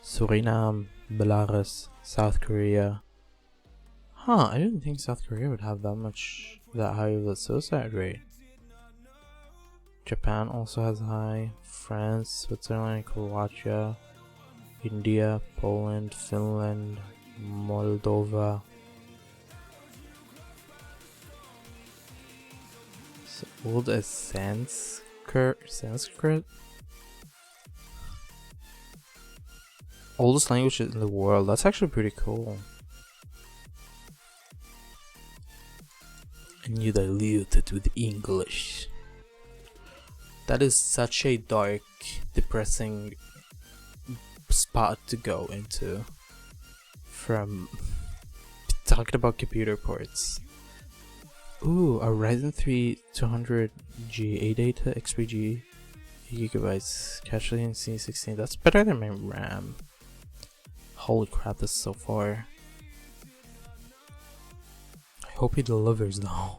Suriname, Belarus, South Korea. Huh, I didn't think South Korea would have that high of a suicide rate. Japan also has high. France, Switzerland, Croatia, India, Poland, Finland, Moldova. So old as Sanskrit? Oldest language in the world. That's actually pretty cool. And you dilute it with English. That is such a dark, depressing spot to go into. From talking about computer ports. Ooh, a Ryzen 3 200G A-Data XPG 8 gigabytes, casually in C16. That's better than my RAM. Holy crap, this is so far. I hope he delivers though.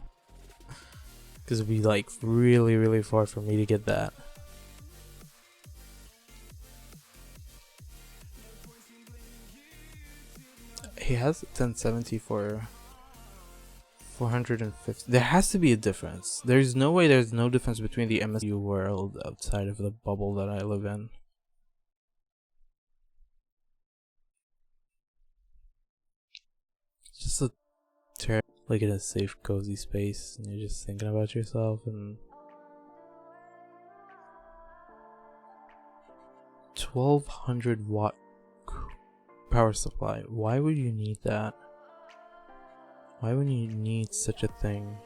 Because it'd be like really, really far for me to get that. He has 1070 for 450. There has to be a difference. There's no way there's no difference between the MSU world outside of the bubble that I live in. It's just a like in a safe, cozy space, and you're just thinking about yourself. And 1200 watt power supply. Why would you need that? Why would you need such a thing?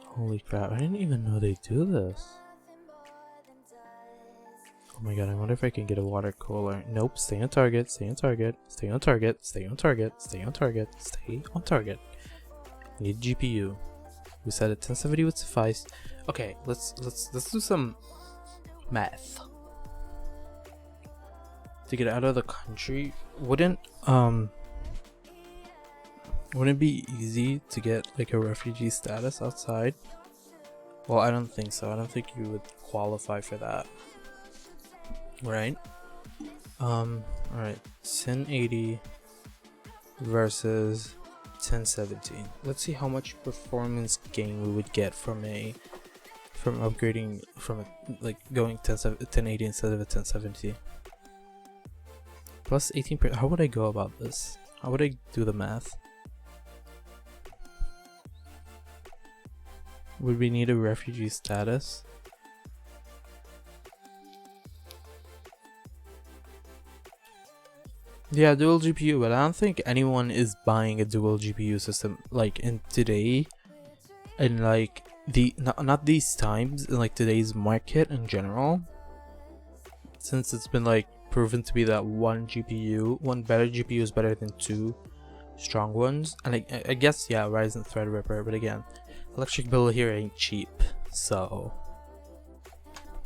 Holy crap, I didn't even know they do this. Oh my god, I wonder if I can get a water cooler. Nope, stay on target, stay on target, stay on target, stay on target, stay on target, stay on target. Need GPU. We said a 1070 would suffice. Okay, let's do some math. To get out of the country, wouldn't it be easy to get like a refugee status outside? Well, I don't think so. I don't think you would qualify for that. Right? Alright. 1080 versus 1070. Let's see how much performance gain we would get from upgrading from like going 1080 instead of a 1070. Plus 18%. How would I go about this? How would I do the math? Would we need a refugee status? Yeah, dual GPU, but I don't think anyone is buying a dual GPU system like in today, and like not these times, in like today's market in general, since it's been like proven to be that one better GPU is better than two strong ones. And I guess, yeah, Ryzen Threadripper, but again, electric bill here ain't cheap, so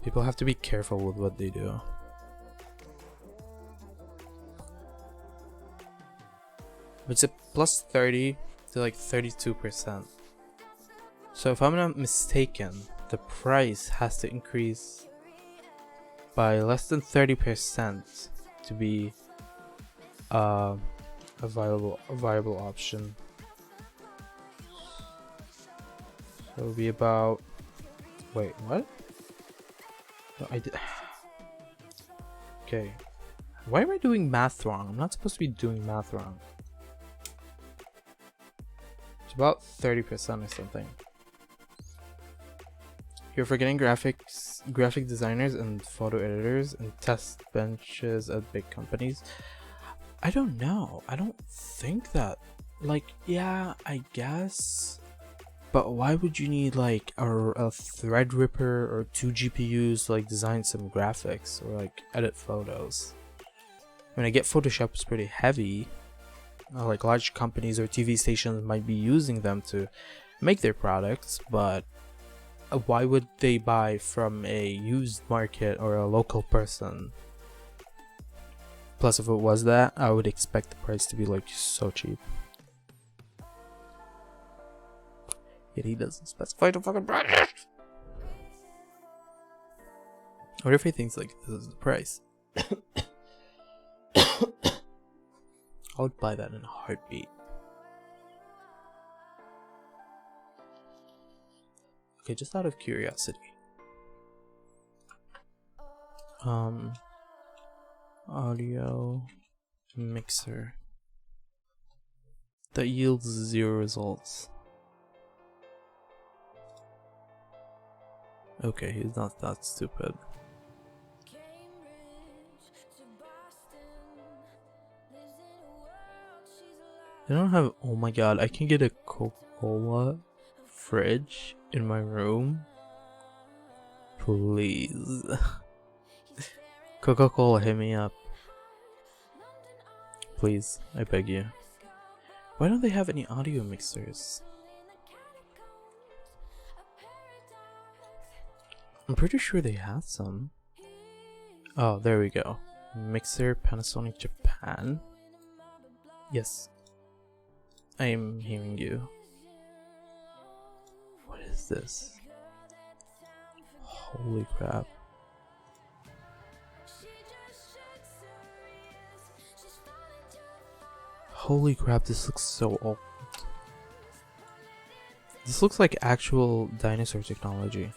people have to be careful with what they do. It's a plus 30 to like 32%. So if I'm not mistaken, the price has to increase by less than 30% to be a viable option. So it'll be about, wait, what? No, I did. Okay, why am I doing math wrong? I'm not supposed to be doing math wrong. It's about 30% or something. You're forgetting graphic designers and photo editors and test benches at big companies. I don't know. I don't think that. Like, yeah, I guess. But why would you need like a Threadripper or 2 GPUs to like design some graphics or like edit photos? I mean, I get Photoshop is pretty heavy. Like large companies or TV stations might be using them to make their products, but why would they buy from a used market or a local person? Plus, if it was that, I would expect the price to be like so cheap. Yet he doesn't specify the fucking price. What if he thinks like this is the price? I would buy that in a heartbeat. Okay, just out of curiosity. Audio mixer that yields 0 results. Okay, he's not that stupid. I don't have. Oh my god, I can get a Coca-Cola fridge in my room. Please. Coca-Cola, hit me up. Please, I beg you. Why don't they have any audio mixers? I'm pretty sure they had some. Oh, there we go. Mixer, Panasonic Japan. Yes. I am hearing you. What is this? Holy crap. Holy crap, this looks so old. This looks like actual dinosaur technology.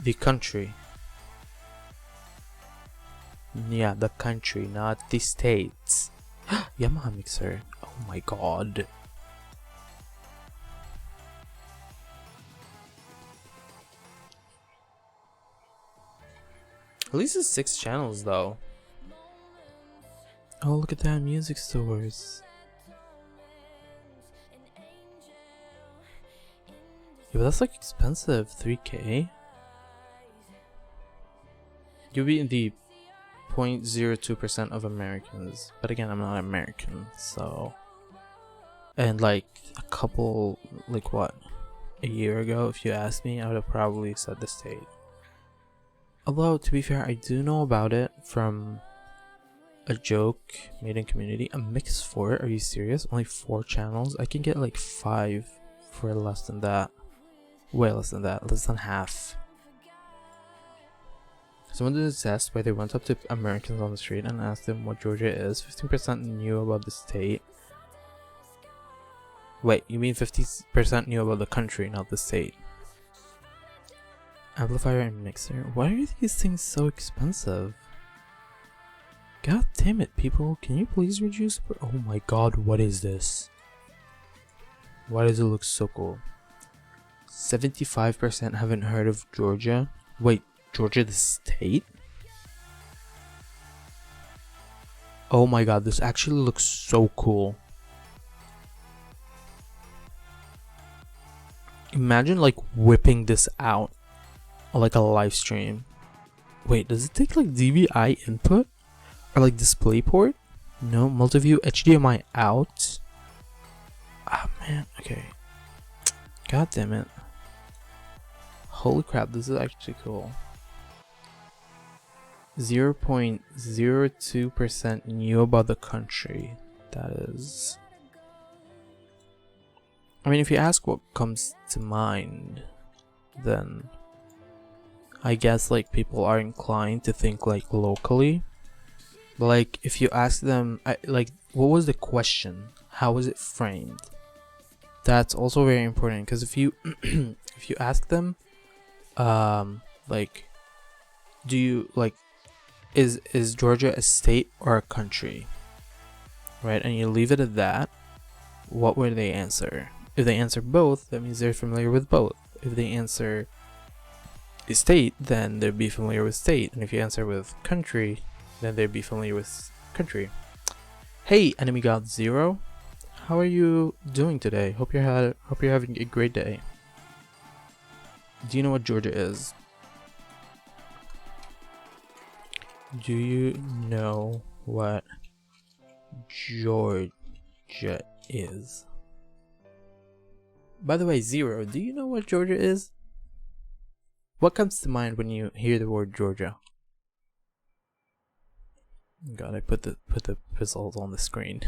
The country. Yeah, the country, not the states. Yamaha mixer. Oh my god. At least it's 6 channels though. Oh, look at that, music stores. Yeah, but that's like expensive, 3K. You'll be in the 0.02% of Americans, but again, I'm not American, so. And like a couple, like what, a year ago, if you asked me, I would have probably said the state. Although, to be fair, I do know about it from a joke made in community. A mix 4? Are you serious? Only 4 channels? I can get like 5 for less than that. Way less than that. Less than half. Someone did a test where they went up to Americans on the street and asked them what Georgia is. 15% knew about the state. Wait, you mean 50% knew about the country, not the state? Amplifier and mixer. Why are these things so expensive? God damn it, people. Can you please reduce? Oh my god, what is this? Why does it look so cool? 75% haven't heard of Georgia. Wait, Georgia the state? Oh my god, this actually looks so cool. Imagine like whipping this out on like a live stream. Wait, does it take like DVI input? Or like DisplayPort? No, multi-view HDMI out. Ah man, okay. God damn it. Holy crap, this is actually cool. 0.02% knew about the country. That is... I mean, if you ask what comes to mind, then I guess like people are inclined to think like locally. But like if you ask them, like what was the question? How was it framed? That's also very important, because if you if you ask them, like, do you like, is Georgia a state or a country, right? And you leave it at that. What would they answer? If they answer both, that means they're familiar with both. If they answer state, then they'd be familiar with state. And if you answer with country, then they'd be familiar with country. Hey, Enemy God Zero, how are you doing today? Hope you're having a great day. Do you know what Georgia is? Do you know what Georgia is? By the way, Zero, do you know what Georgia is? What comes to mind when you hear the word Georgia? God, I put the results on the screen.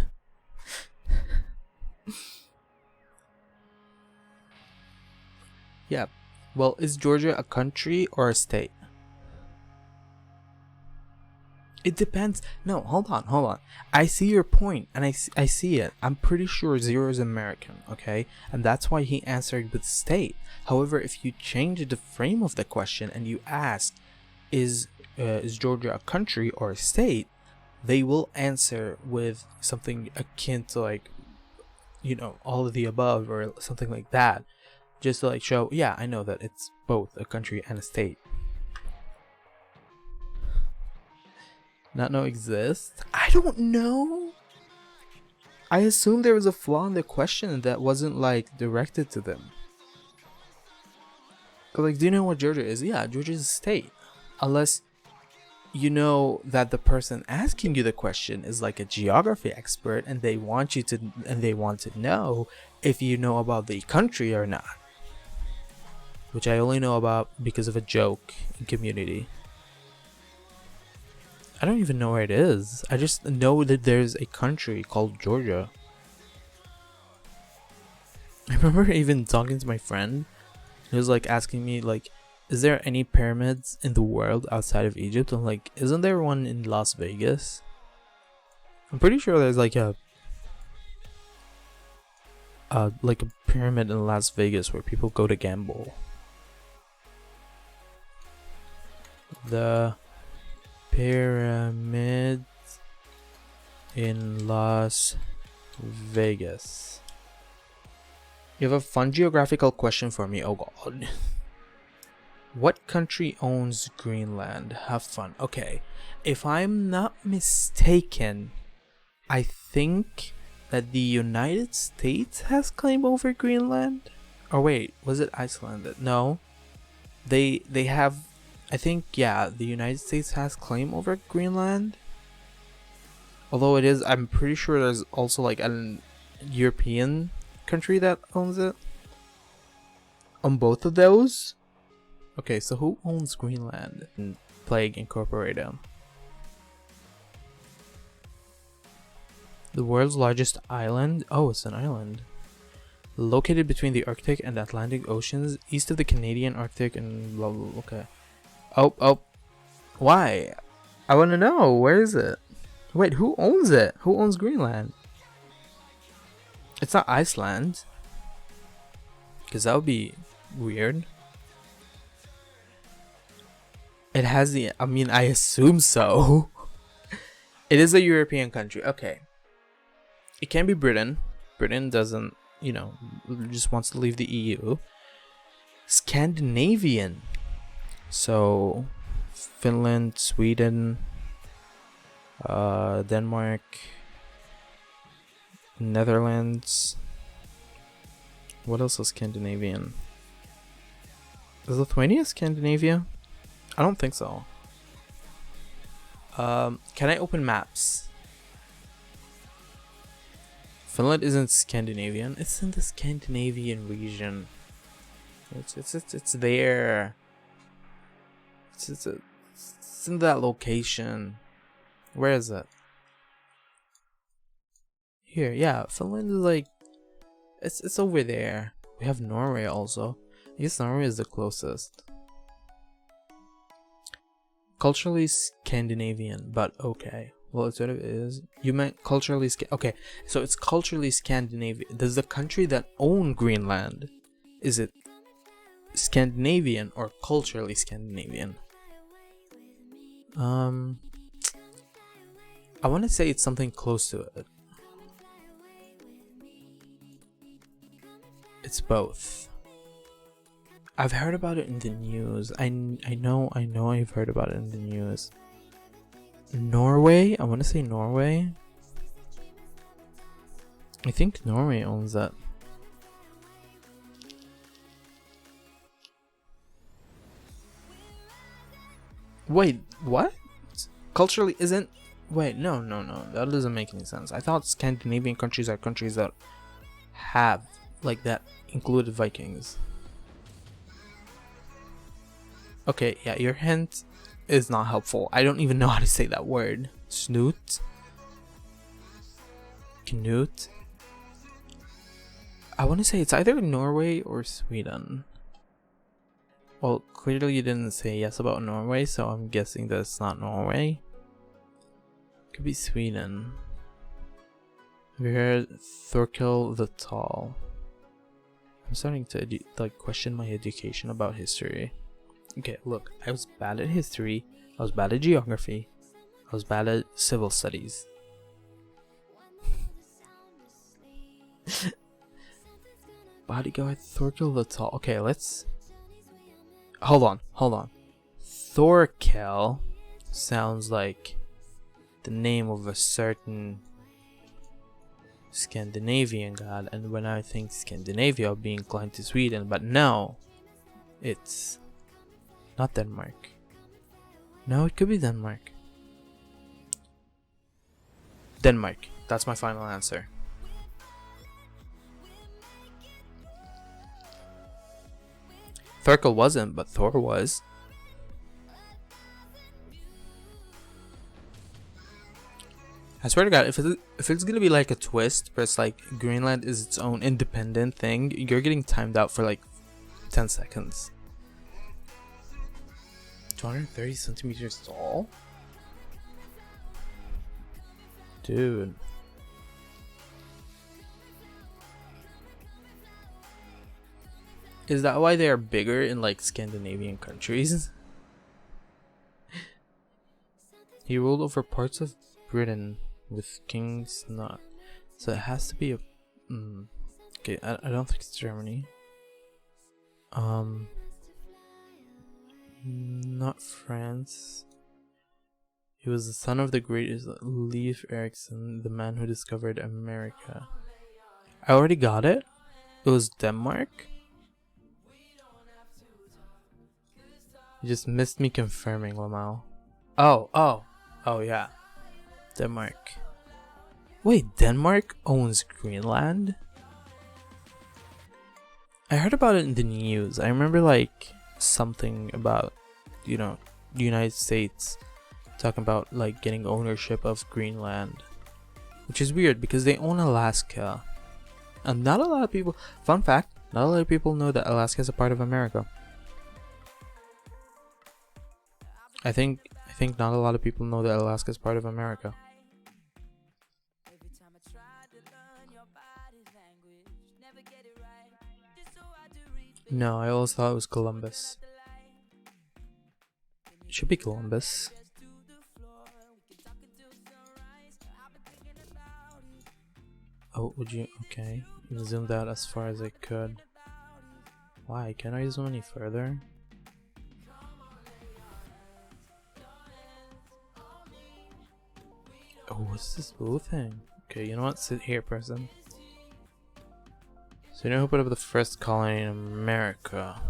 Yeah. Well, is Georgia a country or a state? It depends. No, hold on. I see your point, and I see it. I'm pretty sure Zero is American, okay? And that's why he answered with state. However, if you change the frame of the question and you ask, is Georgia a country or a state? They will answer with something akin to like, you know, all of the above or something like that. Just to like show, yeah, I know that it's both a country and a state. Not know exists? I don't know. I assume there was a flaw in the question that wasn't like directed to them. Like, do you know what Georgia is? Yeah, Georgia is a state. Unless you know that the person asking you the question is like a geography expert and they want to know if you know about the country or not. Which I only know about because of a joke in Community. I don't even know where it is. I just know that there's a country called Georgia. I remember even talking to my friend. He was like asking me like, is there any pyramids in the world outside of Egypt? I'm like, isn't there one in Las Vegas? I'm pretty sure there's like a pyramid in Las Vegas where people go to gamble. The pyramids in Las Vegas. You have a fun geographical question for me. Oh god. What country owns Greenland? Have fun. Okay. If I'm not mistaken, I think that the United States has claim over Greenland. Or wait, was it Iceland? No. They have, I think, yeah, the United States has claim over Greenland. Although it is, I'm pretty sure there's also like an European country that owns it. On both of those? Okay, so who owns Greenland in Plague Incorporated? The world's largest island? Oh, it's an island. Located between the Arctic and Atlantic Oceans, east of the Canadian Arctic and blah blah blah. Okay. Oh. Why? I want to know. Where is it? Wait, who owns it? Who owns Greenland? It's not Iceland. Because that would be weird. It has the... I mean, I assume so. It is a European country. Okay. It can be Britain. Britain doesn't, you know, just wants to leave the EU. Scandinavian. So, Finland, Sweden, Denmark, Netherlands. What else is Scandinavian? Is Lithuania Scandinavia? I don't think so. Can I open maps? Finland isn't Scandinavian. It's in the Scandinavian region. It's there. It's in that location. Where is it? Here, yeah. Finland is like, it's over there. We have Norway also. I guess Norway is the closest. Culturally Scandinavian, but okay. Well, it's what it is. You meant culturally okay, so it's culturally Scandinavian. Does the country that own Greenland, is it Scandinavian or culturally Scandinavian? I want to say it's something close to it. It's both. I've heard about it in the news. I know I've heard about it in the news. Norway? I want to say Norway. I think Norway owns that. Wait, what? Culturally isn't... Wait, no. That doesn't make any sense. I thought Scandinavian countries are countries that have, like, that included Vikings. Okay, yeah, your hint is not helpful. I don't even know how to say that word. Snoot? Knut? I want to say it's either Norway or Sweden. Well, clearly you didn't say yes about Norway, so I'm guessing that it's not Norway. Could be Sweden. Have you heard Thorkel the Tall? I'm starting to like question my education about history. Okay, look, I was bad at history, I was bad at geography, I was bad at civil studies. Bodyguard Thorkel the Tall. Okay, let's... Hold on. Thorkel sounds like the name of a certain Scandinavian god, and when I think Scandinavia, I'll be inclined to Sweden, but no, it's not Denmark. No, it could be Denmark. Denmark. That's my final answer. Thorkel wasn't, but Thor was. I swear to God, if it's gonna be like a twist, but it's like Greenland is its own independent thing, you're getting timed out for like 10 seconds. 230 centimeters tall? Dude. Is that why they are bigger in like Scandinavian countries? He ruled over parts of Britain with kings not. So it has to be a... Okay, I don't think it's Germany. Not France. He was the son of the greatest Leif Erikson, the man who discovered America. I already got it. It was Denmark. You just missed me confirming, Lamau. Oh yeah. Denmark. Wait, Denmark owns Greenland? I heard about it in the news. I remember like something about, you know, the United States talking about like getting ownership of Greenland, which is weird because they own Alaska, and not a lot of people, fun fact, not a lot of people know that Alaska is a part of America. I think think not a lot of people know that Alaska is part of America. No, I always thought it was Columbus. It should be Columbus. Oh, would you? Okay. Zoomed out as far as I could. Why? Can I zoom any further? Oh, what's this blue thing? Okay, you know what? Sit here, person. So you know who put up the first colony in America?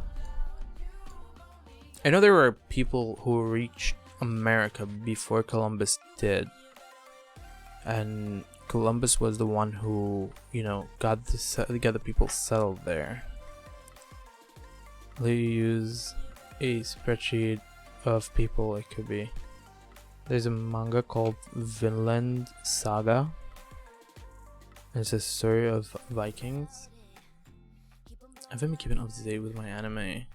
I know there were people who reached America before Columbus did. And Columbus was the one who, you know, got the people settled there. Let you use a spreadsheet of people it could be. There's a manga called Vinland Saga. It's a story of Vikings. I haven't been keeping up to date with my anime.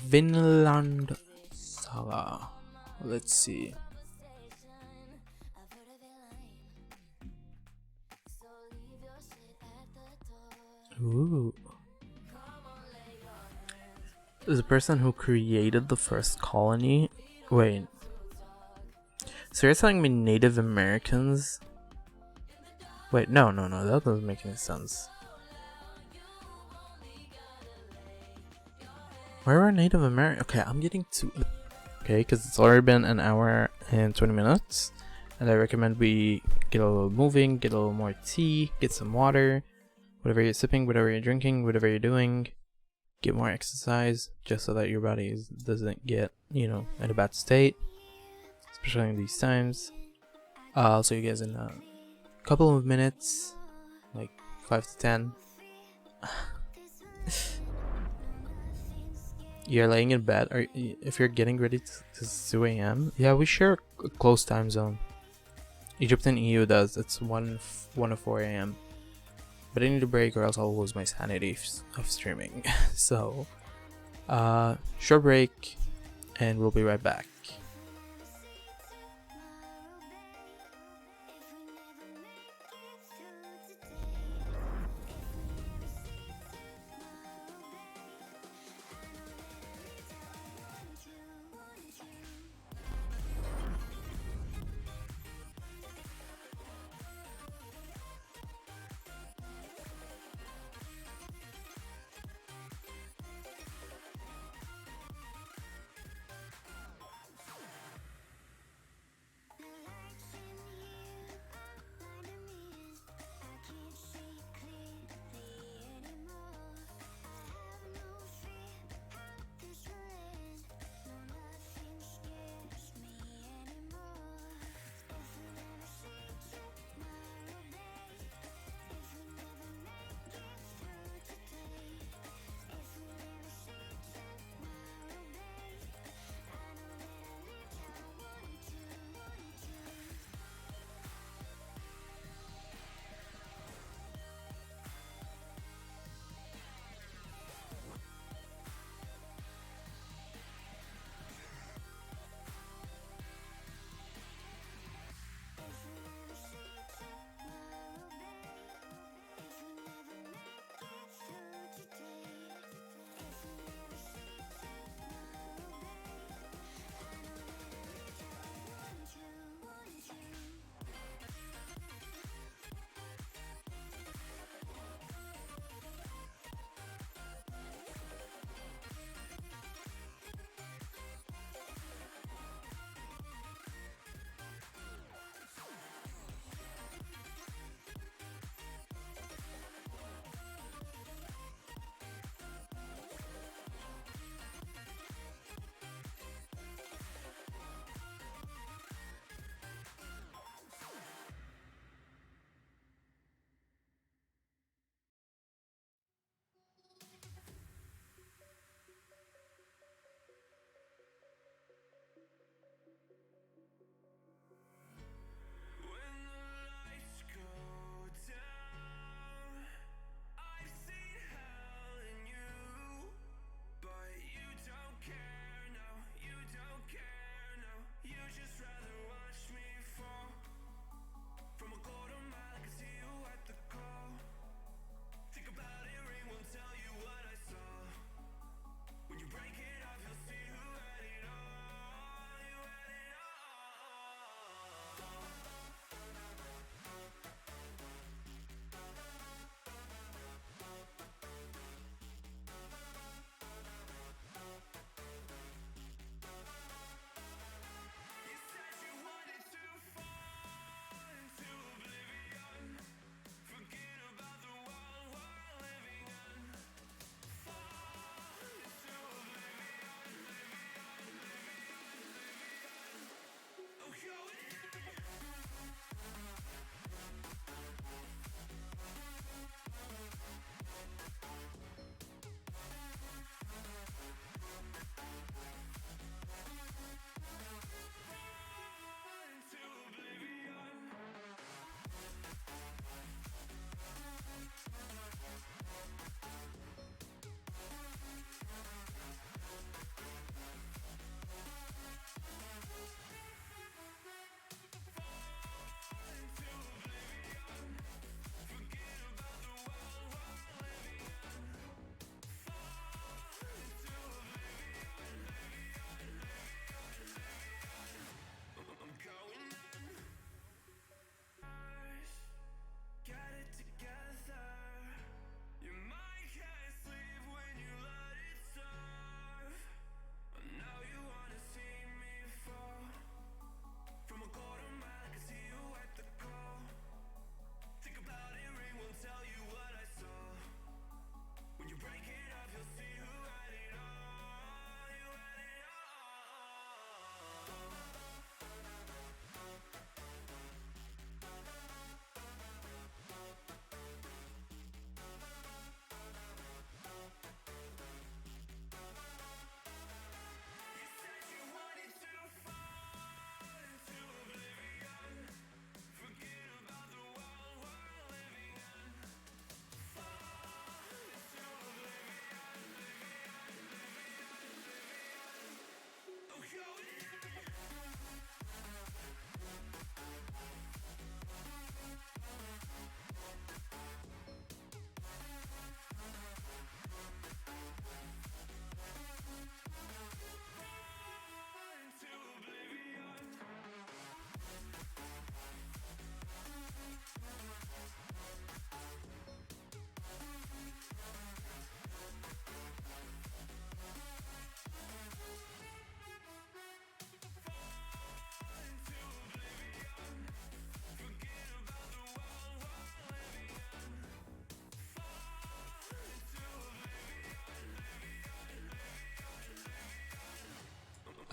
Vinland Saga. Let's see. Ooh. The person who created the first colony. Wait. So you're telling me Native Americans? Wait, no, that doesn't make any sense. Where are Native Americans? Okay, I'm getting to. Okay, because it's already been an hour and 20 minutes. And I recommend we get a little moving, get a little more tea, get some water. Whatever you're sipping, whatever you're drinking, whatever you're doing. Get more exercise, just so that your body doesn't get, you know, in a bad state. Especially in these times. I'll see you guys in a couple of minutes. Like 5 to 10. You're laying in bed, or if you're getting ready to 2 a.m. Yeah, we share a close time zone. Egypt and EU does. It's 1 to 4 a.m. But I need a break or else I'll lose my sanity of streaming. So, short break, and we'll be right back.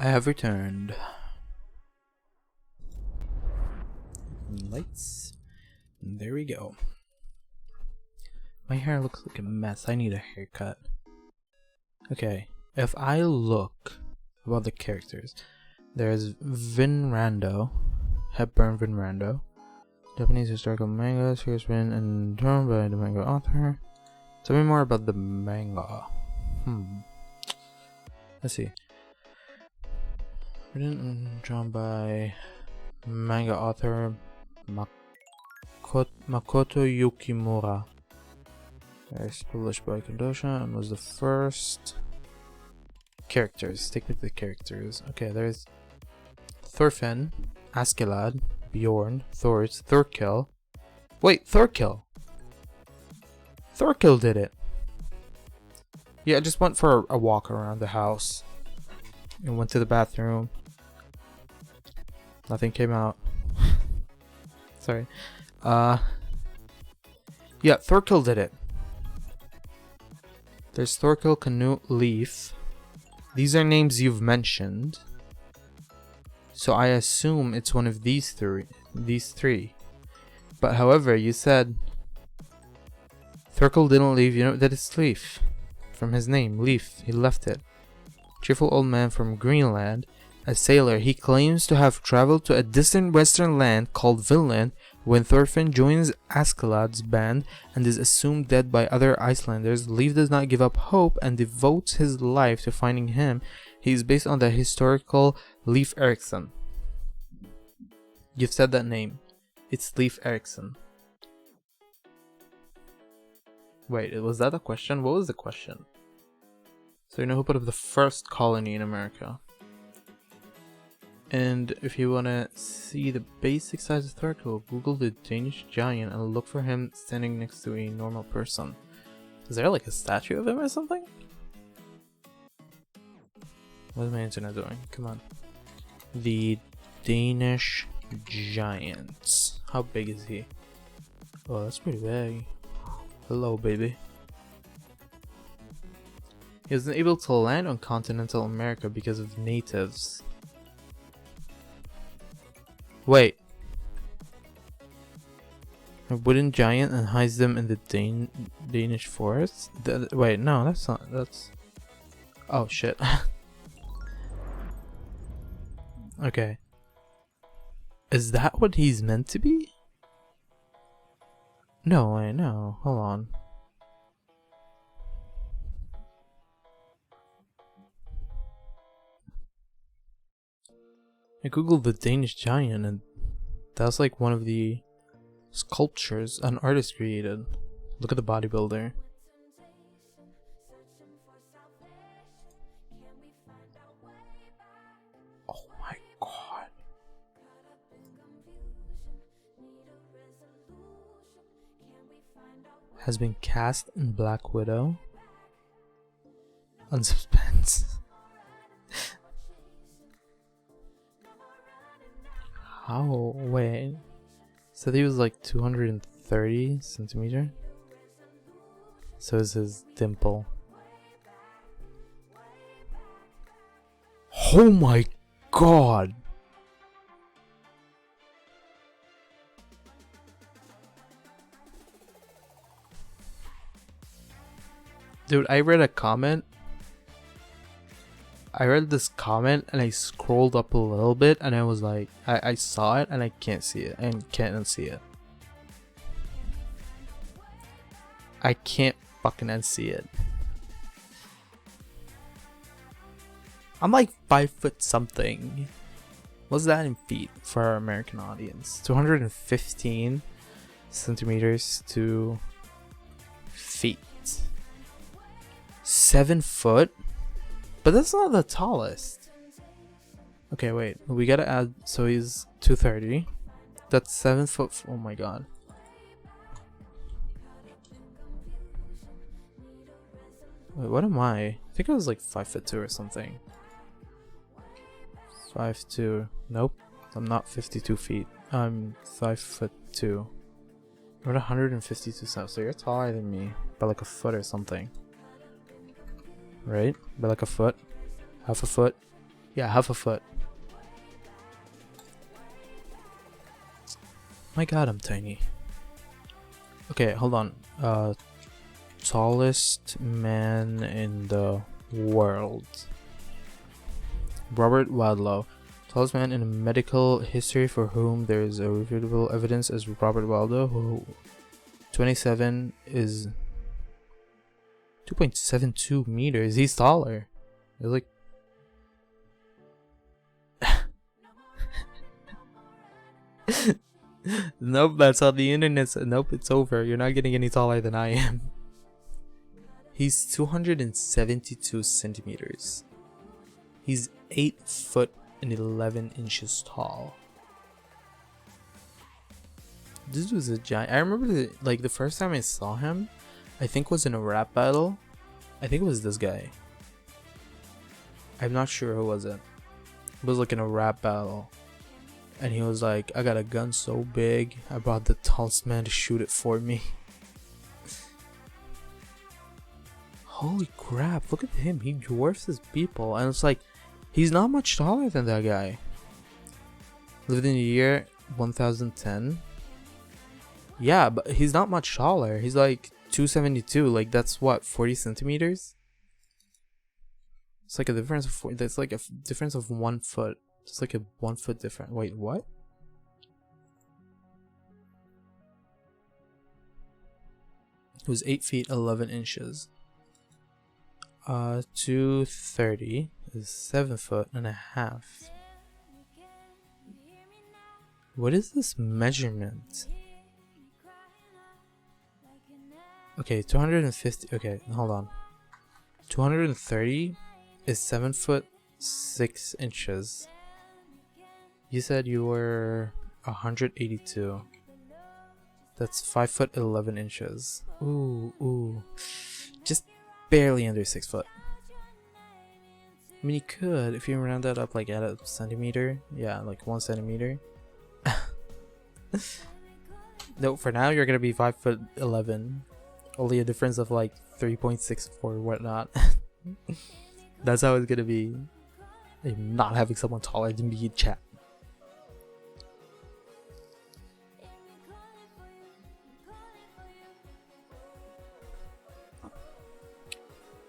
I have returned. Lights. There we go. My hair looks like a mess. I need a haircut. Okay, if I look about the characters, there's Vinrando, Hepburn Vinrando, Japanese historical manga, series written and drawn by the manga author. Tell me more about the manga. Let's see. Written and drawn by manga author Makoto Yukimura. It's published by Kodansha and was the first. Characters. Take me to the characters. Okay, there's Thorfinn, Askeladd, Bjorn, Thorkill. Wait, Thorkill! Thorkill did it! Yeah, I just went for a walk around the house. And went to the bathroom. Nothing came out. Sorry. Yeah, Thorkill did it. There's Thorkill, Canute, Leaf. These are names you've mentioned. So I assume it's one of these three. But however, you said Thorkill didn't leave, you know that it's Leaf. From his name, Leaf. He left it. Cheerful old man from Greenland. A sailor, he claims to have traveled to a distant western land called Vinland when Thorfinn joins Askeladd's band and is assumed dead by other Icelanders. Leif does not give up hope and devotes his life to finding him. He is based on the historical Leif Erikson. You've said that name. It's Leif Erikson. Wait, was that a question? What was the question? So you know who put up the first colony in America? And if you want to see the basic size of Thorkill, Google the Danish giant and look for him standing next to a normal person. Is there like a statue of him or something? What is my internet doing? Come on. The Danish giant. How big is he? Oh, that's pretty big. Hello, baby. He was able to land on continental America because of natives. Wait. A wooden giant and hides them in the Danish forest? Wait, no, that's not. That's. Oh shit. Okay. Is that what he's meant to be? No, wait, no. Hold on. I googled the Danish giant and that's like one of the sculptures an artist created. Look at the bodybuilder. Oh my god. Has been cast in Black Widow. On suspense. How? Wait. Said he was like 230 centimeter. So is his dimple. Oh my god! Dude, I read a comment. I read this comment and I scrolled up a little bit and I was like, I saw it and I can't see it. I can't unsee it. I can't fucking unsee it. I'm like 5 foot something. What's that in feet for our American audience? 215 centimeters to feet. 7 foot? But that's not the tallest. Okay, wait. We gotta add. So he's 230. That's 7 foot. Oh my god. Wait, what am I? I think I was like 5'2" or something. 5'2". Nope. I'm not 52 feet. I'm 5'2". I'm at 152 centimeters. So you're taller than me by like a foot or something. Right? By like a foot. Half a foot. Yeah, half a foot. My god, I'm tiny. Okay, hold on. Tallest man in the world. Robert Wadlow. Tallest man in medical history for whom there is irrefutable evidence is Robert Wadlow, who 27 is 2.72 meters. He's taller. He's like nope, that's on the internet. Nope, it's over. You're not getting any taller than I am. He's 272 centimeters. He's 8 foot and 11 inches tall. This was a giant. I remember the first time I saw him, I think was in a rap battle. I think it was this guy. I'm not sure who was it. It was like in a rap battle. And he was like, I got a gun so big, I brought the tallest man to shoot it for me. Holy crap, look at him. He dwarfs his people. And it's like, he's not much taller than that guy. Lived in the year 1010. Yeah, but he's not much taller. He's like 272. Like, that's what, 40 centimeters? It's like a difference of 40. That's like a difference of 1 foot. It's like a 1 foot difference. Wait, what? It was 8 feet 11 inches. 230 is 7 foot and a half. What is this measurement? Okay, 250. Okay, hold on. 230 is 7 foot 6 inches. You said you were 182. That's 5 foot 11 inches. Ooh. Just barely under 6 foot. I mean, you could, if you round that up like at a centimeter. Yeah, like 1 centimeter. No, for now you're gonna be 5 foot 11. Only a difference of like 3.64 or whatnot. That's how it's gonna be. I'm not having someone taller than me in chat.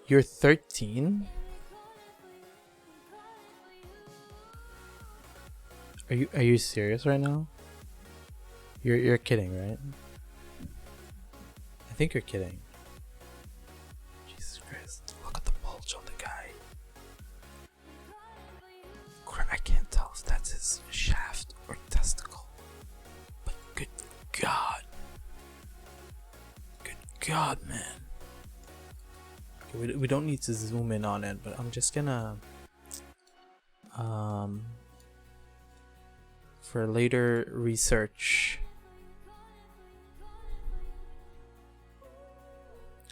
You're 13? Are you serious right now? You're kidding, right? I think you're kidding. Jesus Christ. Look at the bulge on the guy. I can't tell if that's his shaft or testicle. But good God. Good God, man. Okay, we don't need to zoom in on it, but I'm just gonna for later research.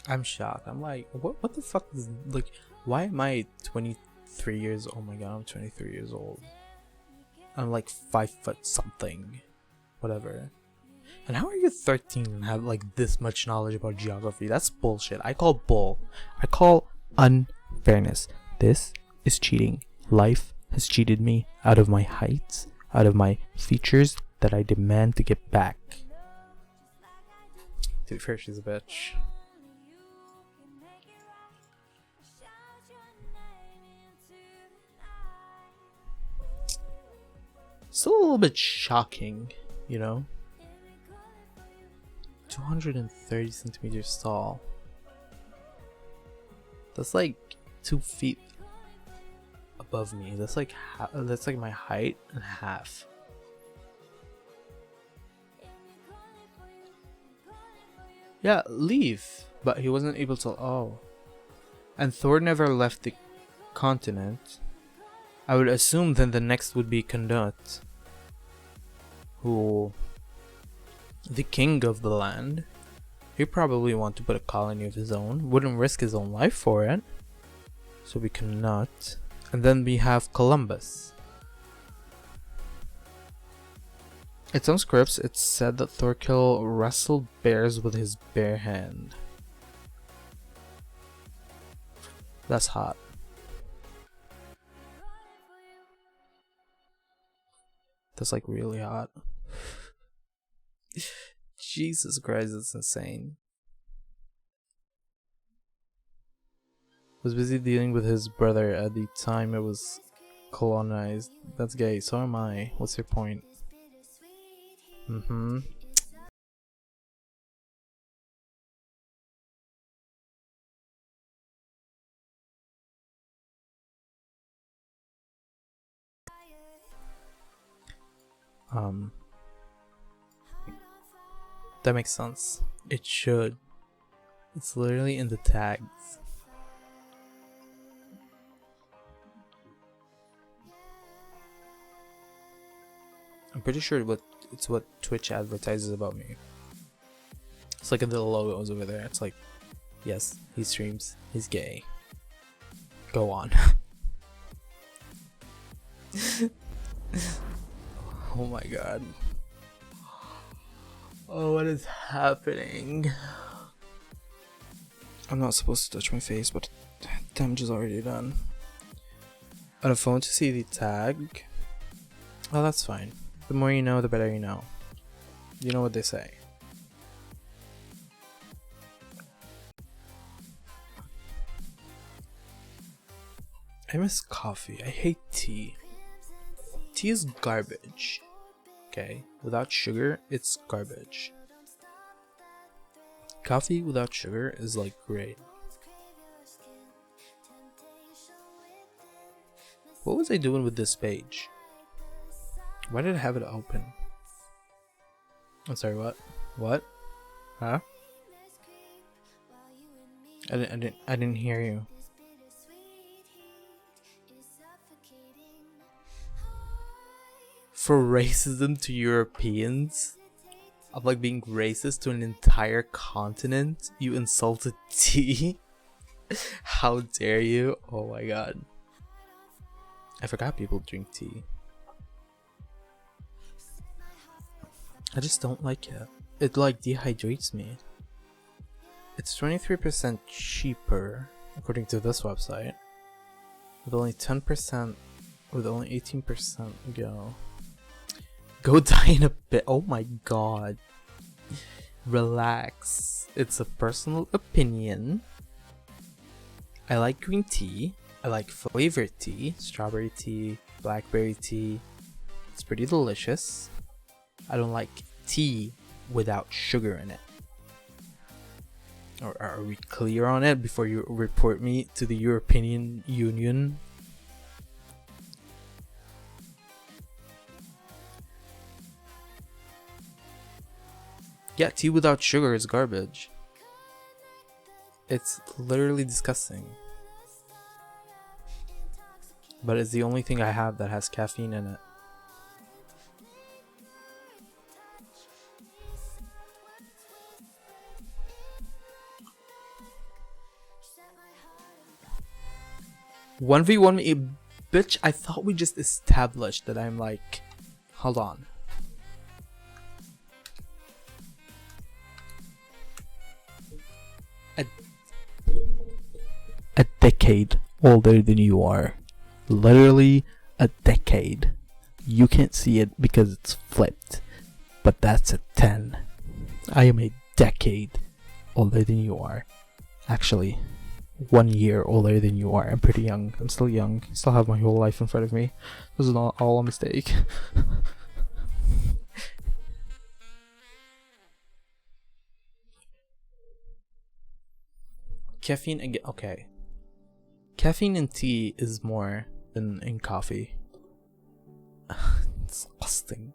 I'm shocked. I'm like, what the fuck is, like, why am I 23 years old? Oh my god, I'm 23 years old. I'm like 5 foot something. Whatever. And how are you 13 and have like this much knowledge about geography? That's bullshit. I call bull. I call unfairness. This is cheating. Life has cheated me out of my height, out of my features that I demand to get back. To be fair, she's a bitch. Still a little bit shocking, you know? 230 centimeters tall. That's like 2 feet above me. That's like my height and half. Yeah, leave. But he wasn't able to. Oh. And Thor never left the continent. I would assume then the next would be Canute, who, the king of the land. He'd probably want to put a colony of his own. Wouldn't risk his own life for it. So we Canute. And then we have Columbus. In some scripts, it's said that Thorkill wrestled bears with his bare hand. That's hot. That's like really hot. Jesus Christ, it's insane. Was busy dealing with his brother at the time it was colonized. That's gay. So am I. What's your point? Mm-hmm. That makes sense. It should. It's literally in the tags. I'm pretty sure it's what Twitch advertises about me. It's like in the logos over there. It's like, yes, he streams. He's gay. Go on. Oh my god. Oh, what is happening? I'm not supposed to touch my face, but damage is already done. On a phone to see the tag. Oh, that's fine. The more you know, the better you know. You know what they say. I miss coffee. I hate tea. Tea is garbage. Okay? Without sugar, it's garbage. Coffee without sugar is like great. What was I doing with this page? Why did I have it open? I'm sorry, what? What? Huh? I didn't hear you. For racism to Europeans? Of like being racist to an entire continent? You insulted tea? How dare you? Oh my god. I forgot people drink tea. I just don't like it. It like dehydrates me. It's 23% cheaper, according to this website. With only 10%, with only 18% go. Go die in a bit. Oh my god. Relax. It's a personal opinion. I like green tea. I like flavored tea. Strawberry tea, blackberry tea. It's pretty delicious. I don't like tea without sugar in it. Or are we clear on it before you report me to the European Union? Yeah, tea without sugar is garbage. It's literally disgusting. But it's the only thing I have that has caffeine in it. One v one me, bitch. I thought we just established that I'm like, hold on. A decade older than you are. Literally a decade. You can't see it because it's flipped, but that's a 10. I am a decade older than you are. Actually, 1 year older than you are. I'm pretty young. I'm still young. Still have my whole life in front of me. This is not all a mistake. Caffeine again. Okay. Caffeine in tea is more than in coffee. It's disgusting.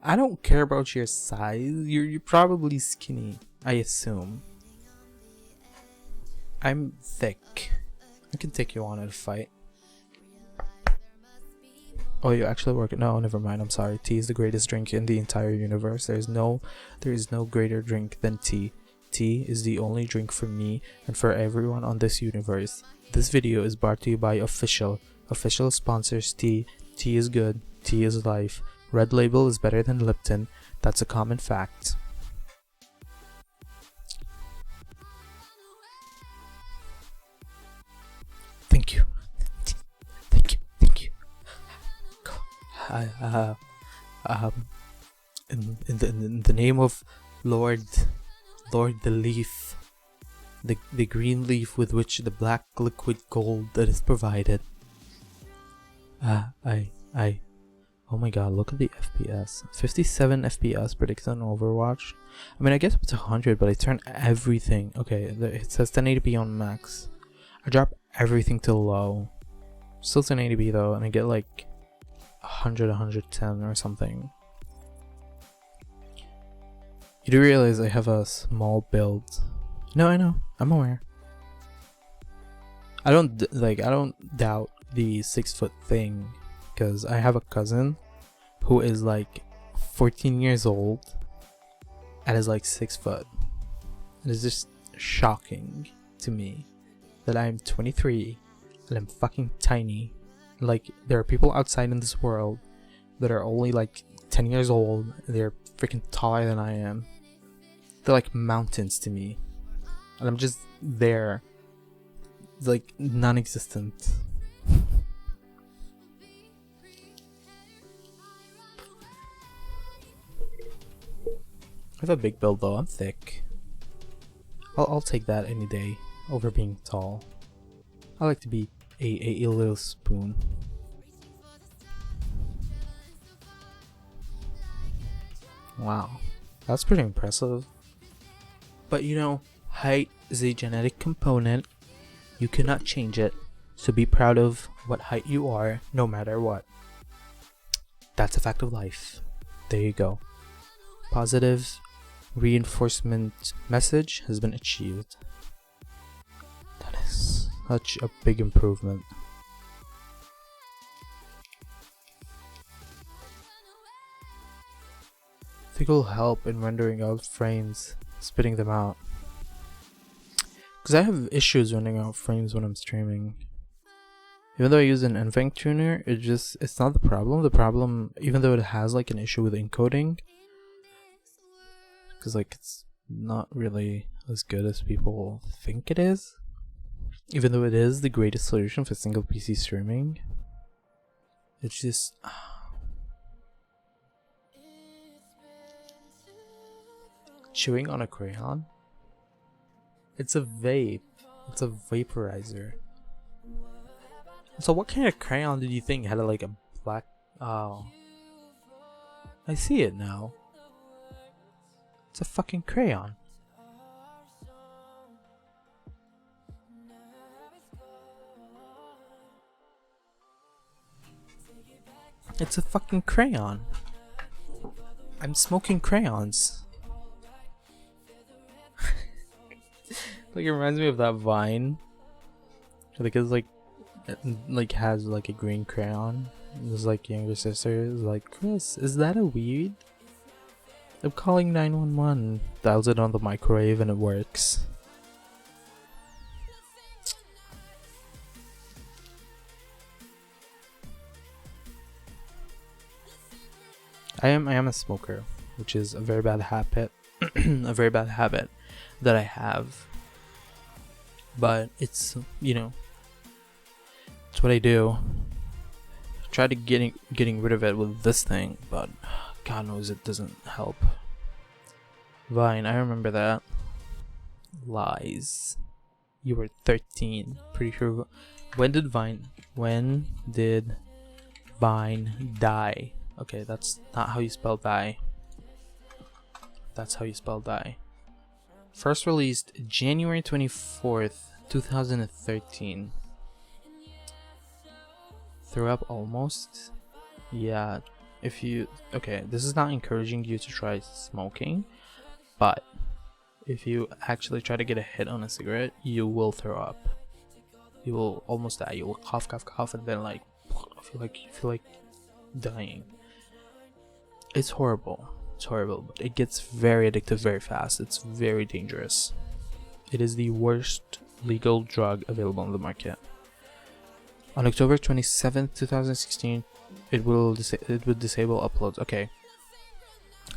I don't care about your size. You're probably skinny, I assume. I'm thick. I can take you on in a fight. Oh, you actually work? No, never mind. I'm sorry. Tea is the greatest drink in the entire universe. There is no greater drink than tea. Tea is the only drink for me and for everyone on this universe. This video is brought to you by Official. Official sponsors tea. Tea is good. Tea is life. Red Label is better than Lipton. That's a common fact. Thank you. Thank you. Thank you. Go. I in the name of Lord the leaf, the green leaf with which the black liquid gold that is provided. Oh my god, look at the FPS. 57 FPS predicted on Overwatch. I mean, I guess it's 100, but I turn everything. Okay, it says 1080p on max. I drop everything to low. Still 1080p though, and I get like 100, 110 or something. You do realize I have a small build. No, I know. I'm aware. I don't doubt the 6-foot thing, because I have a cousin who is like 14 years old and is like 6 foot. It is just shocking to me that I'm 23 and I'm fucking tiny. Like, there are people outside in this world that are only like 10 years old and they're freaking taller than I am. They're like mountains to me, and I'm just there, like non-existent. I have a big build though. I'm thick. I'll take that any day over being tall. I like to be a little spoon. Wow, that's pretty impressive. But you know, height is a genetic component. You cannot change it. So be proud of what height you are, no matter what. That's a fact of life. There you go. Positive reinforcement message has been achieved. That is such a big improvement. I think it will help in rendering out frames, spitting them out. Because I have issues rendering out frames when I'm streaming. Even though I use an NVENC tuner, it's not the problem. The problem, even though it has like an issue with encoding, because like it's not really as good as people think it is. Even though it is the greatest solution for single PC streaming, it's just chewing on a crayon. It's a vape. It's a vaporizer. So what kind of crayon did you think had like a black... Oh, I see it now. It's a fucking crayon. It's a fucking crayon. I'm smoking crayons. Like, it reminds me of that Vine. Like, it's like has like a green crayon. His like younger sister is like, Chris, is that a weed? I'm calling 911. Dials it on the microwave and it works. I am a smoker, which is a very bad habit. A very bad habit that I have. But it's, you know, it's what I do. I tried to getting rid of it with this thing, but God knows it doesn't help. Vine, I remember that. Lies. You were 13. Pretty sure. When did Vine die? Okay, that's not how you spell die. That's how you spell die. First released January 24th, 2013. Threw up almost? Yeah. If you... Okay, this is not encouraging you to try smoking, but if you actually try to get a hit on a cigarette, you will throw up. You will almost die. You will cough, cough, cough, and then like feel like dying. It's horrible. It's horrible, but it gets very addictive very fast. It's very dangerous. It is the worst legal drug available on the market. On October 27th, 2016, it would disable uploads. Okay.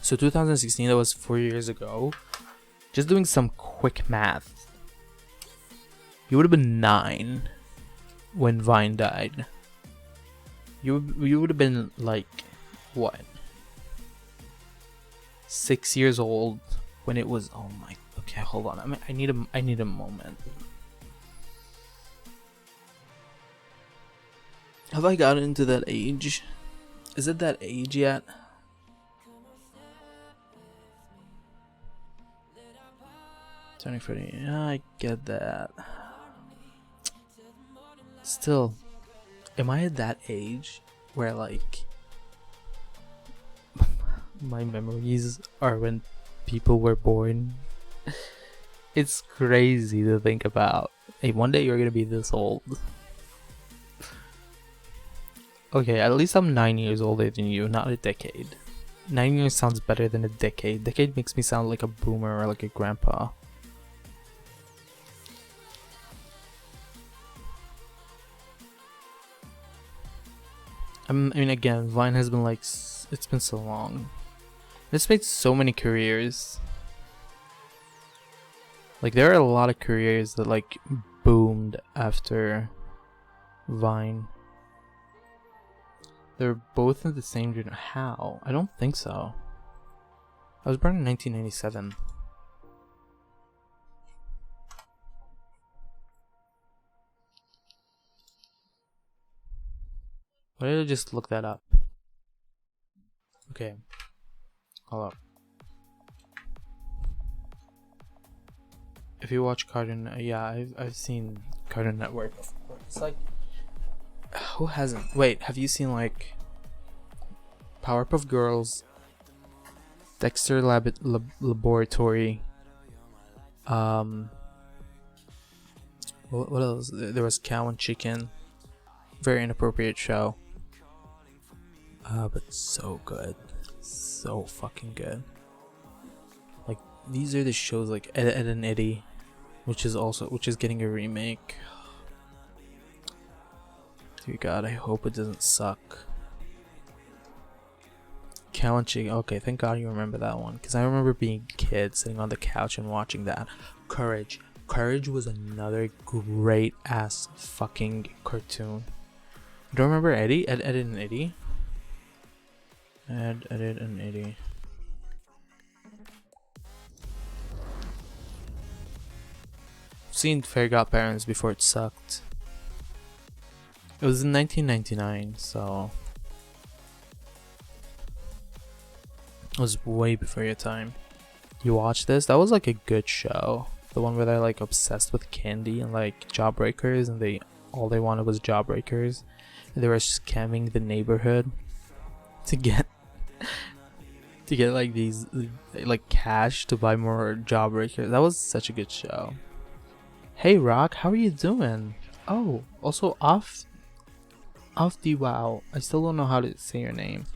So 2016, that was 4 years ago. Just doing some quick math. You would have been 9 when Vine died. You would have been like what, 6 years old when it was. Oh my. Okay, hold on. I need a moment. Have I gotten into that age? Is it that age yet? Turning 40. Yeah, I get that. Still, am I at that age where like my memories are when people were born? It's crazy to think about. Hey, one day you're gonna be this old. Okay, at least I'm 9 years older than you, not a decade. 9 years sounds better than a decade. Decade makes me sound like a boomer or like a grandpa. I mean, again, Vine has been like, it's been so long. It's made so many careers. Like, there are a lot of careers that like boomed after Vine. They're both in the same generation. How? I don't think so. I was born in 1997. Why did I just look that up? Okay. Hold up. If you watch Cartoon, yeah, I've seen Cartoon Network. It's like, who hasn't? Wait, have you seen like Powerpuff Girls, Dexter Laboratory? What else? There was Cow and Chicken. Very inappropriate show. But so good, so fucking good. Like, these are the shows like Ed, Ed and Eddie, which is getting a remake. Dear God, I hope it doesn't suck. Cow and Chicken. Okay, thank God you remember that one, because I remember being a kid sitting on the couch and watching that. Courage. Courage was another great ass fucking cartoon. You don't remember Eddie? Ed, Ed and Eddie? Ed, Ed and Eddie. I've seen Fairy Godparents before it sucked. It was in 1999, so it was way before your time. You watched this? That was like a good show. The one where they're like obsessed with candy and like jawbreakers, and all they wanted was jawbreakers. And they were scamming the neighborhood to get like these like cash to buy more jawbreakers. That was such a good show. Hey Rock, how are you doing? Oh, also off DWow. I still don't know how to say your name.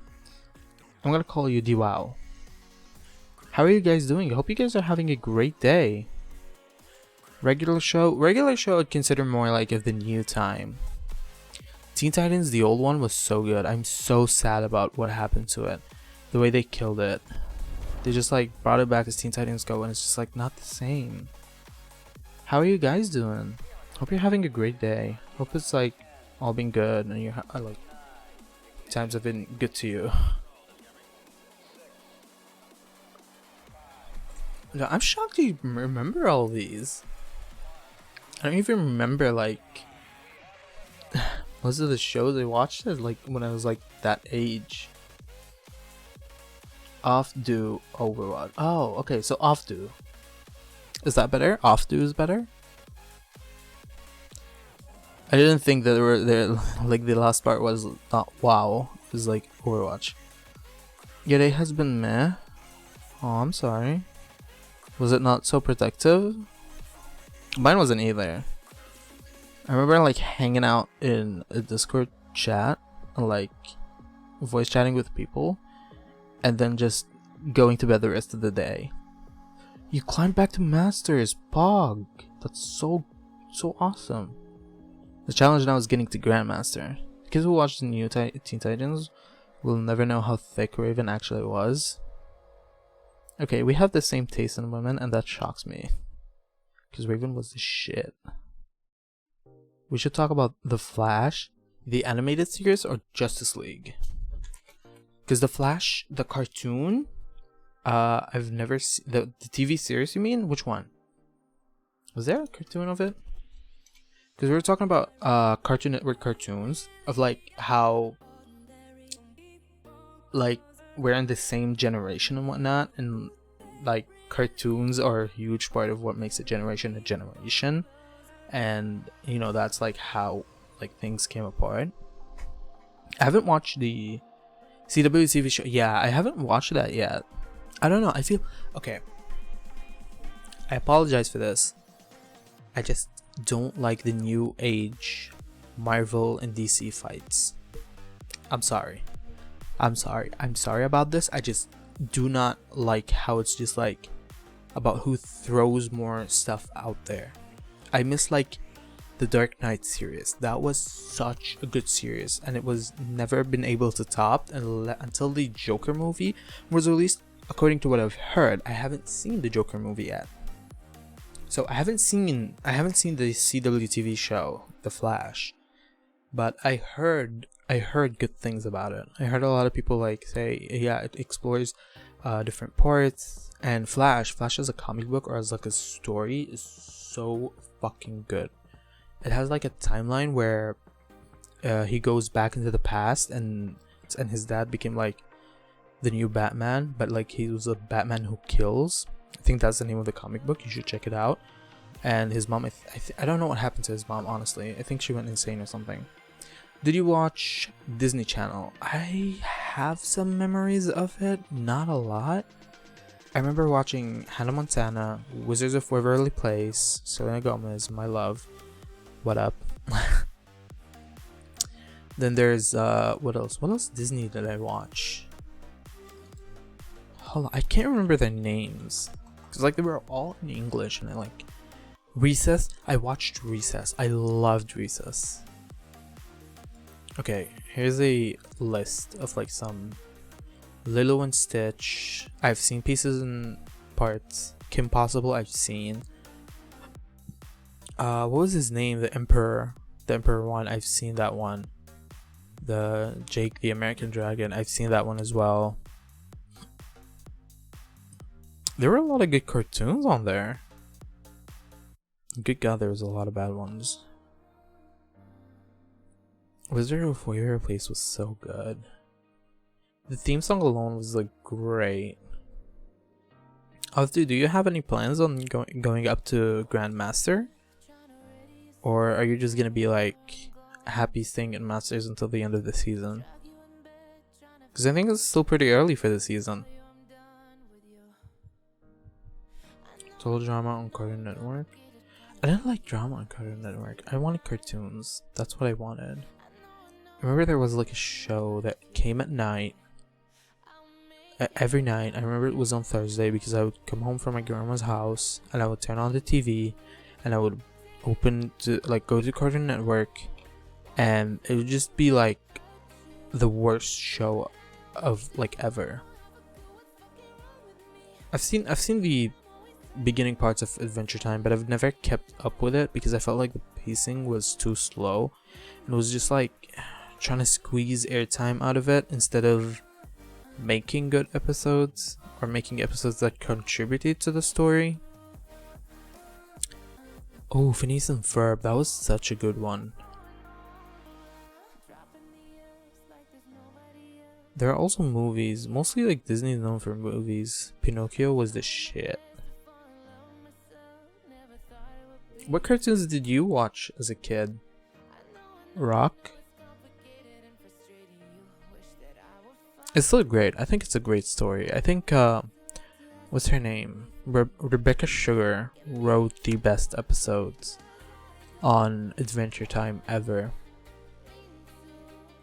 I'm gonna call you DWow. How are you guys doing? I hope you guys are having a great day. Regular show I'd consider more like of the new time. Teen Titans, the old one, was so good. I'm so sad about what happened to it. The way they killed it. They just like brought it back as Teen Titans Go, and it's just like not the same. How are you guys doing? Hope you're having a great day. Hope it's like all been good and you're like times have been good to you. No, I'm shocked you remember all these. I don't even remember like most of the shows I watched it like when I was like that age. Off-do Overwatch. Oh, okay, so off-do. Is that better? Off-do is better? I didn't think that there like the last part was not WoW. It was like Overwatch. Your day has been meh. Oh, I'm sorry. Was it not so protective? Mine wasn't either. I remember like hanging out in a Discord chat and like voice chatting with people, and then just going to bed the rest of the day. You climbed back to Masters, Pog. That's so awesome. The challenge now is getting to Grandmaster. Kids who watch the new Teen Titans will never know how thick Raven actually was. Okay, we have the same taste in women, and that shocks me. Because Raven was the shit. We should talk about The Flash. The animated series or Justice League? Because the Flash, the cartoon, I've never seen the TV series. You mean which one? Was there a cartoon of it? Because we were talking about Cartoon Network cartoons of like how like we're in the same generation and whatnot, and like cartoons are a huge part of what makes a generation, and you know that's like how like things came apart. I haven't watched the CW TV show. Yeah, I haven't watched that yet. I don't know. I feel okay. I apologize for this. I just don't like the new age Marvel and DC fights. I'm sorry about this. I just do not like how it's just like about who throws more stuff out there. I miss like the Dark Knight series. That was such a good series, and it was never been able to top until the Joker movie was released. According to what I've heard, I haven't seen the Joker movie yet. So I haven't seen the CW TV show, The Flash, but I heard good things about it. I heard a lot of people like say, yeah, it explores different parts, and Flash as a comic book or as like a story is so fucking good. It has like a timeline where he goes back into the past, and his dad became like the new Batman, but like he was a Batman who kills. I think that's the name of the comic book. You should check it out. And his mom, I don't know what happened to his mom, honestly. I think she went insane or something. Did you watch Disney Channel? I have some memories of it, not a lot. I remember watching Hannah Montana, Wizards of Waverly Place, Selena Gomez, my love. What up? Then there's what else? What else Disney did I watch? Hold on, I can't remember their names. Cause like they were all in English, and I like Recess. I watched Recess. I loved Recess. Okay, here's a list of like some Lilo and Stitch. I've seen pieces and parts. Kim Possible. I've seen. What was his name? The Emperor one. I've seen that one. The Jake the American Dragon. I've seen that one as well. There were a lot of good cartoons on there. Good God, there was a lot of bad ones. Wizard of Waverly Place was so good. The theme song alone was like great. Do you have any plans on going up to Grandmaster? Or are you just gonna be like happy staying in Masters until the end of the season? Because I think it's still pretty early for the season. Total drama on Cartoon Network. I didn't like drama on Cartoon Network. I wanted cartoons. That's what I wanted. I remember there was like a show that came at night. Every night. I remember it was on Thursday because I would come home from my grandma's house and I would turn on the TV and I would go to Cartoon Network, and it would just be like the worst show of like ever. I've seen the beginning parts of Adventure Time, but I've never kept up with it because I felt like the pacing was too slow, and it was just like trying to squeeze airtime out of it instead of making good episodes or making episodes that contributed to the story. Oh, Phineas and Ferb, that was such a good one. There are also movies, mostly like Disney is known for movies. Pinocchio was the shit. What cartoons did you watch as a kid? Rock? It's still great. I think it's a great story. I think, what's her name? Rebecca Sugar wrote the best episodes on Adventure Time ever.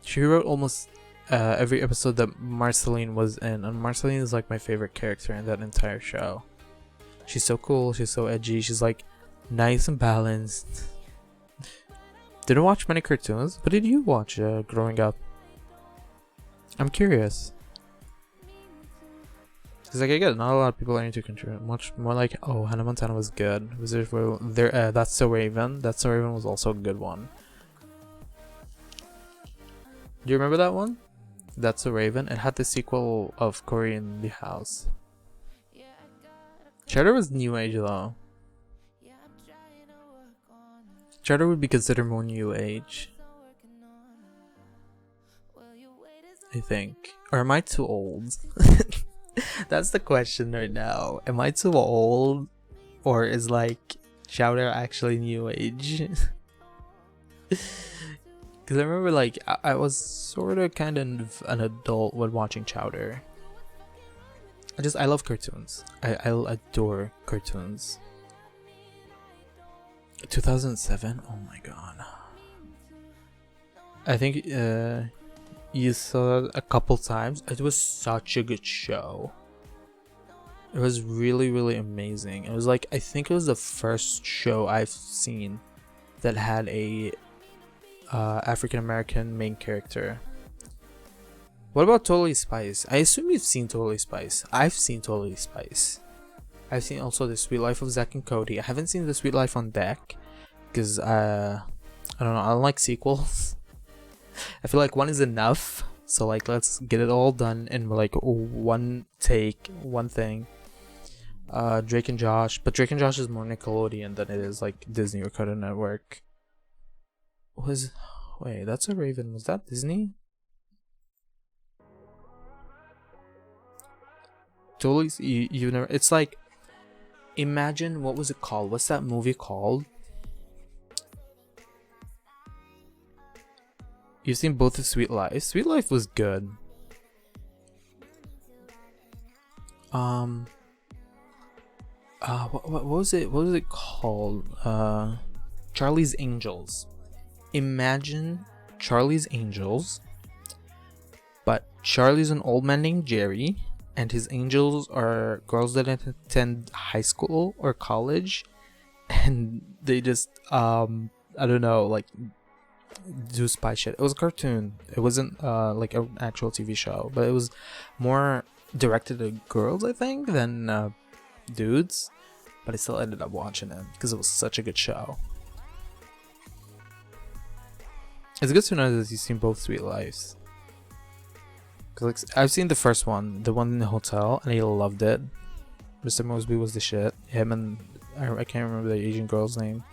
She wrote almost every episode that Marceline was in, and Marceline is like my favorite character in that entire show. She's so cool, she's so edgy, she's like nice and balanced. Didn't watch many cartoons. What did you watch growing up? I'm curious. Because like I get not a lot of people are into contribute. Much more like, oh, Hannah Montana was good. That's So Raven. That's So Raven was also a good one. Do you remember that one? That's a Raven. It had the sequel of Cory in the House. Cheddar was new age though. Cheddar would be considered more new age, I think. Or am I too old? That's the question right now. Am I too old? Or is like Chowder actually new age? Because I remember like I was sort of kind of an adult when watching Chowder. I love cartoons. I adore cartoons. 2007? Oh my god. I think you saw it a couple times. It was such a good show. It was really, really amazing. It was like, I think it was the first show I've seen that had a African American main character. What about Totally Spice? I assume you've seen Totally Spice. I've seen Totally Spice. I've seen also The Sweet Life of Zack and Cody. I haven't seen The Sweet Life on Deck because I don't know, I don't like sequels. I feel like one is enough. So like, let's get it all done in like one take, one thing. Drake and Josh, but Drake and Josh is more Nickelodeon than it is like Disney or Cartoon Network. Wait, that's a Raven. Was that Disney? Totally, you never. It's like, imagine, what was it called? What's that movie called? You've seen both of Sweet Life. Sweet Life was good. What was it? What was it called? Charlie's Angels. Imagine Charlie's Angels, but Charlie's an old man named Jerry, and his angels are girls that attend high school or college, and they just I don't know, like do spy shit. It was a cartoon. It wasn't like an actual TV show, but it was more directed at girls, I think, than dudes. But I still ended up watching it because it was such a good show. It's good to know that you've seen both Sweet Lives. Cause like, I've seen the first one, the one in the hotel, and I loved it. Mr. Mosby was the shit. Him and I can't remember the Asian girl's name.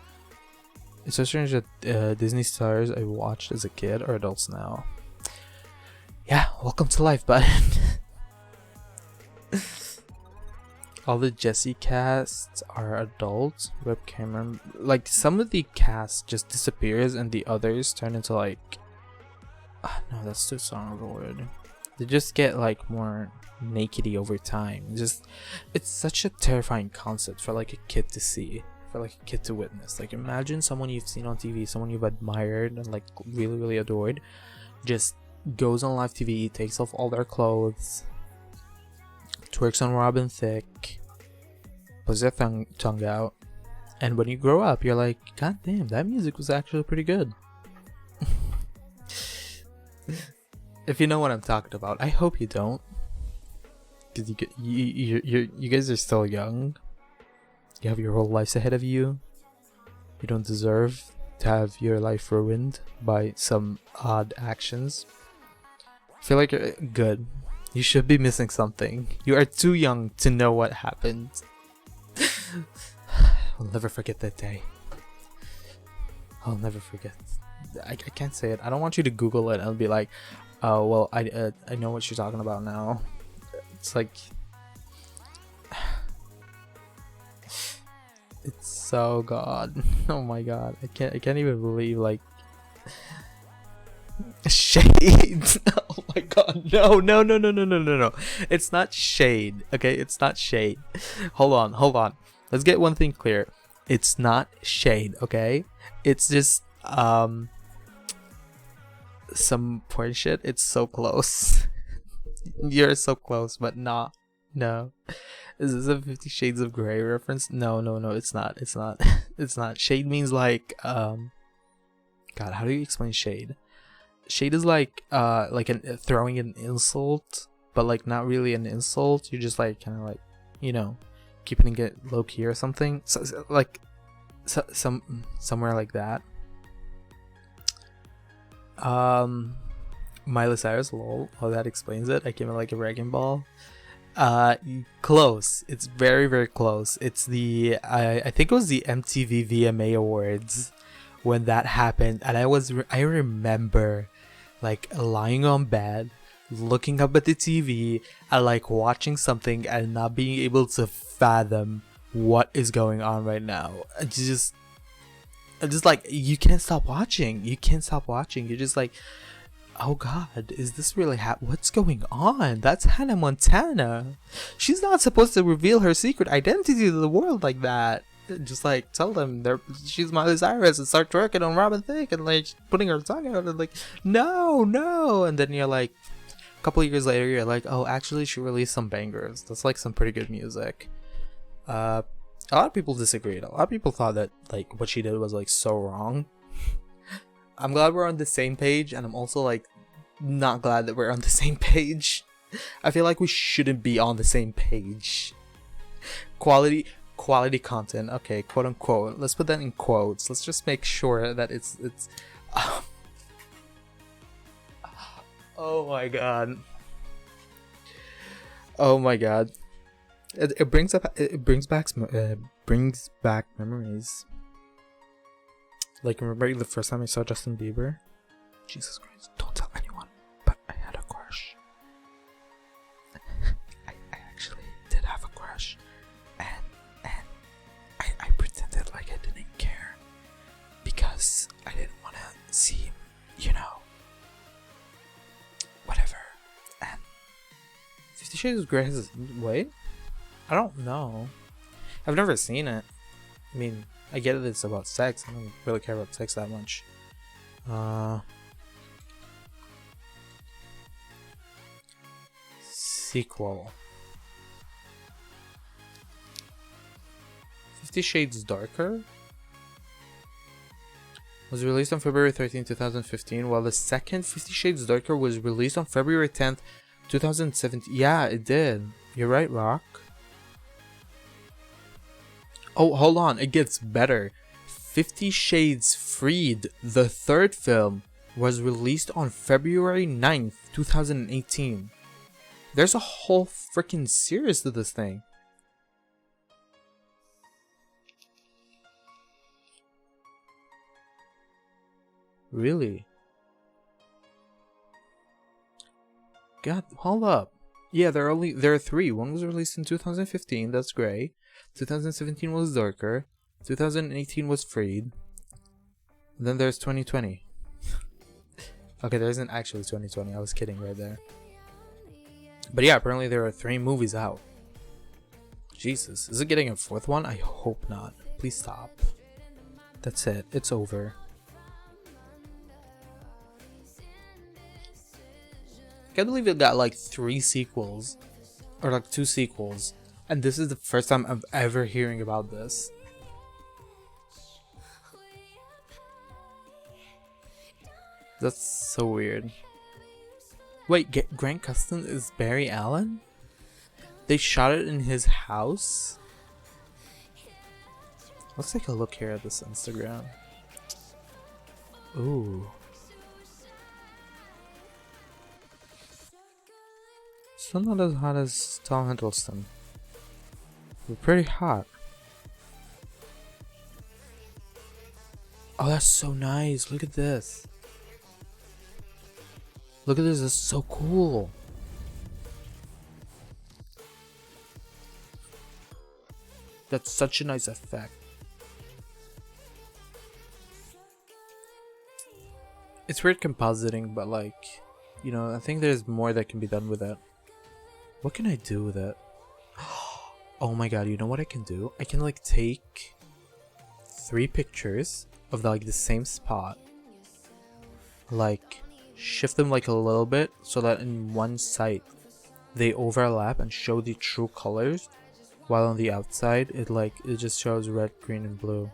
It's so strange that Disney stars I watched as a kid are adults now. Yeah, welcome to life, bud. All the Jessie casts are adults. Web Cameron, like some of the cast just disappears and the others turn into like, no, that's too strong of a word. They just get like more nakedy over time. It's such a terrifying concept for like a kid to see, for like a kid to witness. Like imagine someone you've seen on TV, someone you've admired and like really, really adored, just goes on live TV, takes off all their clothes, twerks on Robin Thicke, puts their tongue out, and when you grow up, you're like, God damn, that music was actually pretty good. If you know what I'm talking about, I hope you don't, because you guys are still young. You have your whole lives ahead of you. You don't deserve to have your life ruined by some odd actions. I feel like you're good. You should be missing something. You are too young to know what happened. I'll never forget that day. I'll never forget. I can't say it. I don't want you to Google it and be like, oh, well, I know what you're talking about now. It's like, it's so god. Oh my god. I can't even believe like shade. Oh my god. No. It's not shade. Okay, it's not shade. Hold on. Let's get one thing clear. It's not shade, okay? It's just some porn shit. It's so close. You're so close, but not. No. Is this a 50 Shades of Grey reference? No, it's not. It's not. Shade means like God, how do you explain shade? Shade is like throwing an insult, but like not really an insult. You're just like kind of like, you know, keeping it low key or something. So like somewhere like that. Miley Cyrus, lol. Oh, that explains it. I came in like a wrecking ball. Close. It's very, very close. It's the I think it was the MTV VMA Awards when that happened, and I remember like lying on bed, looking up at the TV, and like watching something and not being able to fathom what is going on right now. Just like, you can't stop watching. You can't stop watching. You're just like, oh god, is this really what's going on? That's Hannah Montana. She's not supposed to reveal her secret identity to the world like that. Just like tell them she's Miley Cyrus and start twerking on Robin Thicke and like putting her tongue out and like no, and then you're like a couple of years later you're like, oh, actually she released some bangers. That's like some pretty good music. A lot of people disagreed. A lot of people thought that like what she did was like so wrong. I'm glad we're on the same page, and I'm also like not glad that we're on the same page. I feel like we shouldn't be on the same page. Quality content, okay, quote unquote. Let's put that in quotes. Let's just make sure that it's oh my god. Oh my god. It brings back memories. Like, remember the first time I saw Justin Bieber? Jesus Christ, don't tell anyone, but I had a crush. I actually did have a crush. And I pretended like I didn't care. Because I didn't want to seem, whatever. And 50 Shades of Grey has... Wait? I don't know. I've never seen it. I mean, I get it, it's about sex. I don't really care about sex that much. Sequel. 50 Shades Darker was released on February 13, 2015, while the second 50 Shades Darker was released on February 10th, 2017. Yeah, it did. You're right, Rock. Oh, hold on, it gets better. 50 Shades Freed, the third film, was released on February 9th, 2018. There's a whole freaking series to this thing. Really? God, hold up. Yeah, there are three. One was released in 2015, that's gray. 2017 was Darker. 2018 was Freed. Then there's 2020. Okay, there isn't actually 2020. I was kidding right there. But yeah, apparently there are 3 movies out. Jesus, is it getting a 4th one? I hope not. Please stop. That's it. It's over. I can't believe it got like 3 sequels. Or like 2 sequels. And this is the first time I'm ever hearing about this. That's so weird. Wait, Grant Custin is Barry Allen? They shot it in his house? Let's take a look here at this Instagram. Ooh. Still not as hot as Tom Hiddleston. We're pretty hot. Oh, that's so nice. Look at this. Look at this. That's so cool. That's such a nice effect. It's weird compositing, but like, I think there's more that can be done with it. What can I do with it? Oh my god, you know what I can do? I can like take 3 pictures of like the same spot, like shift them like a little bit so that in one site they overlap and show the true colors, while on the outside it just shows red, green, and blue.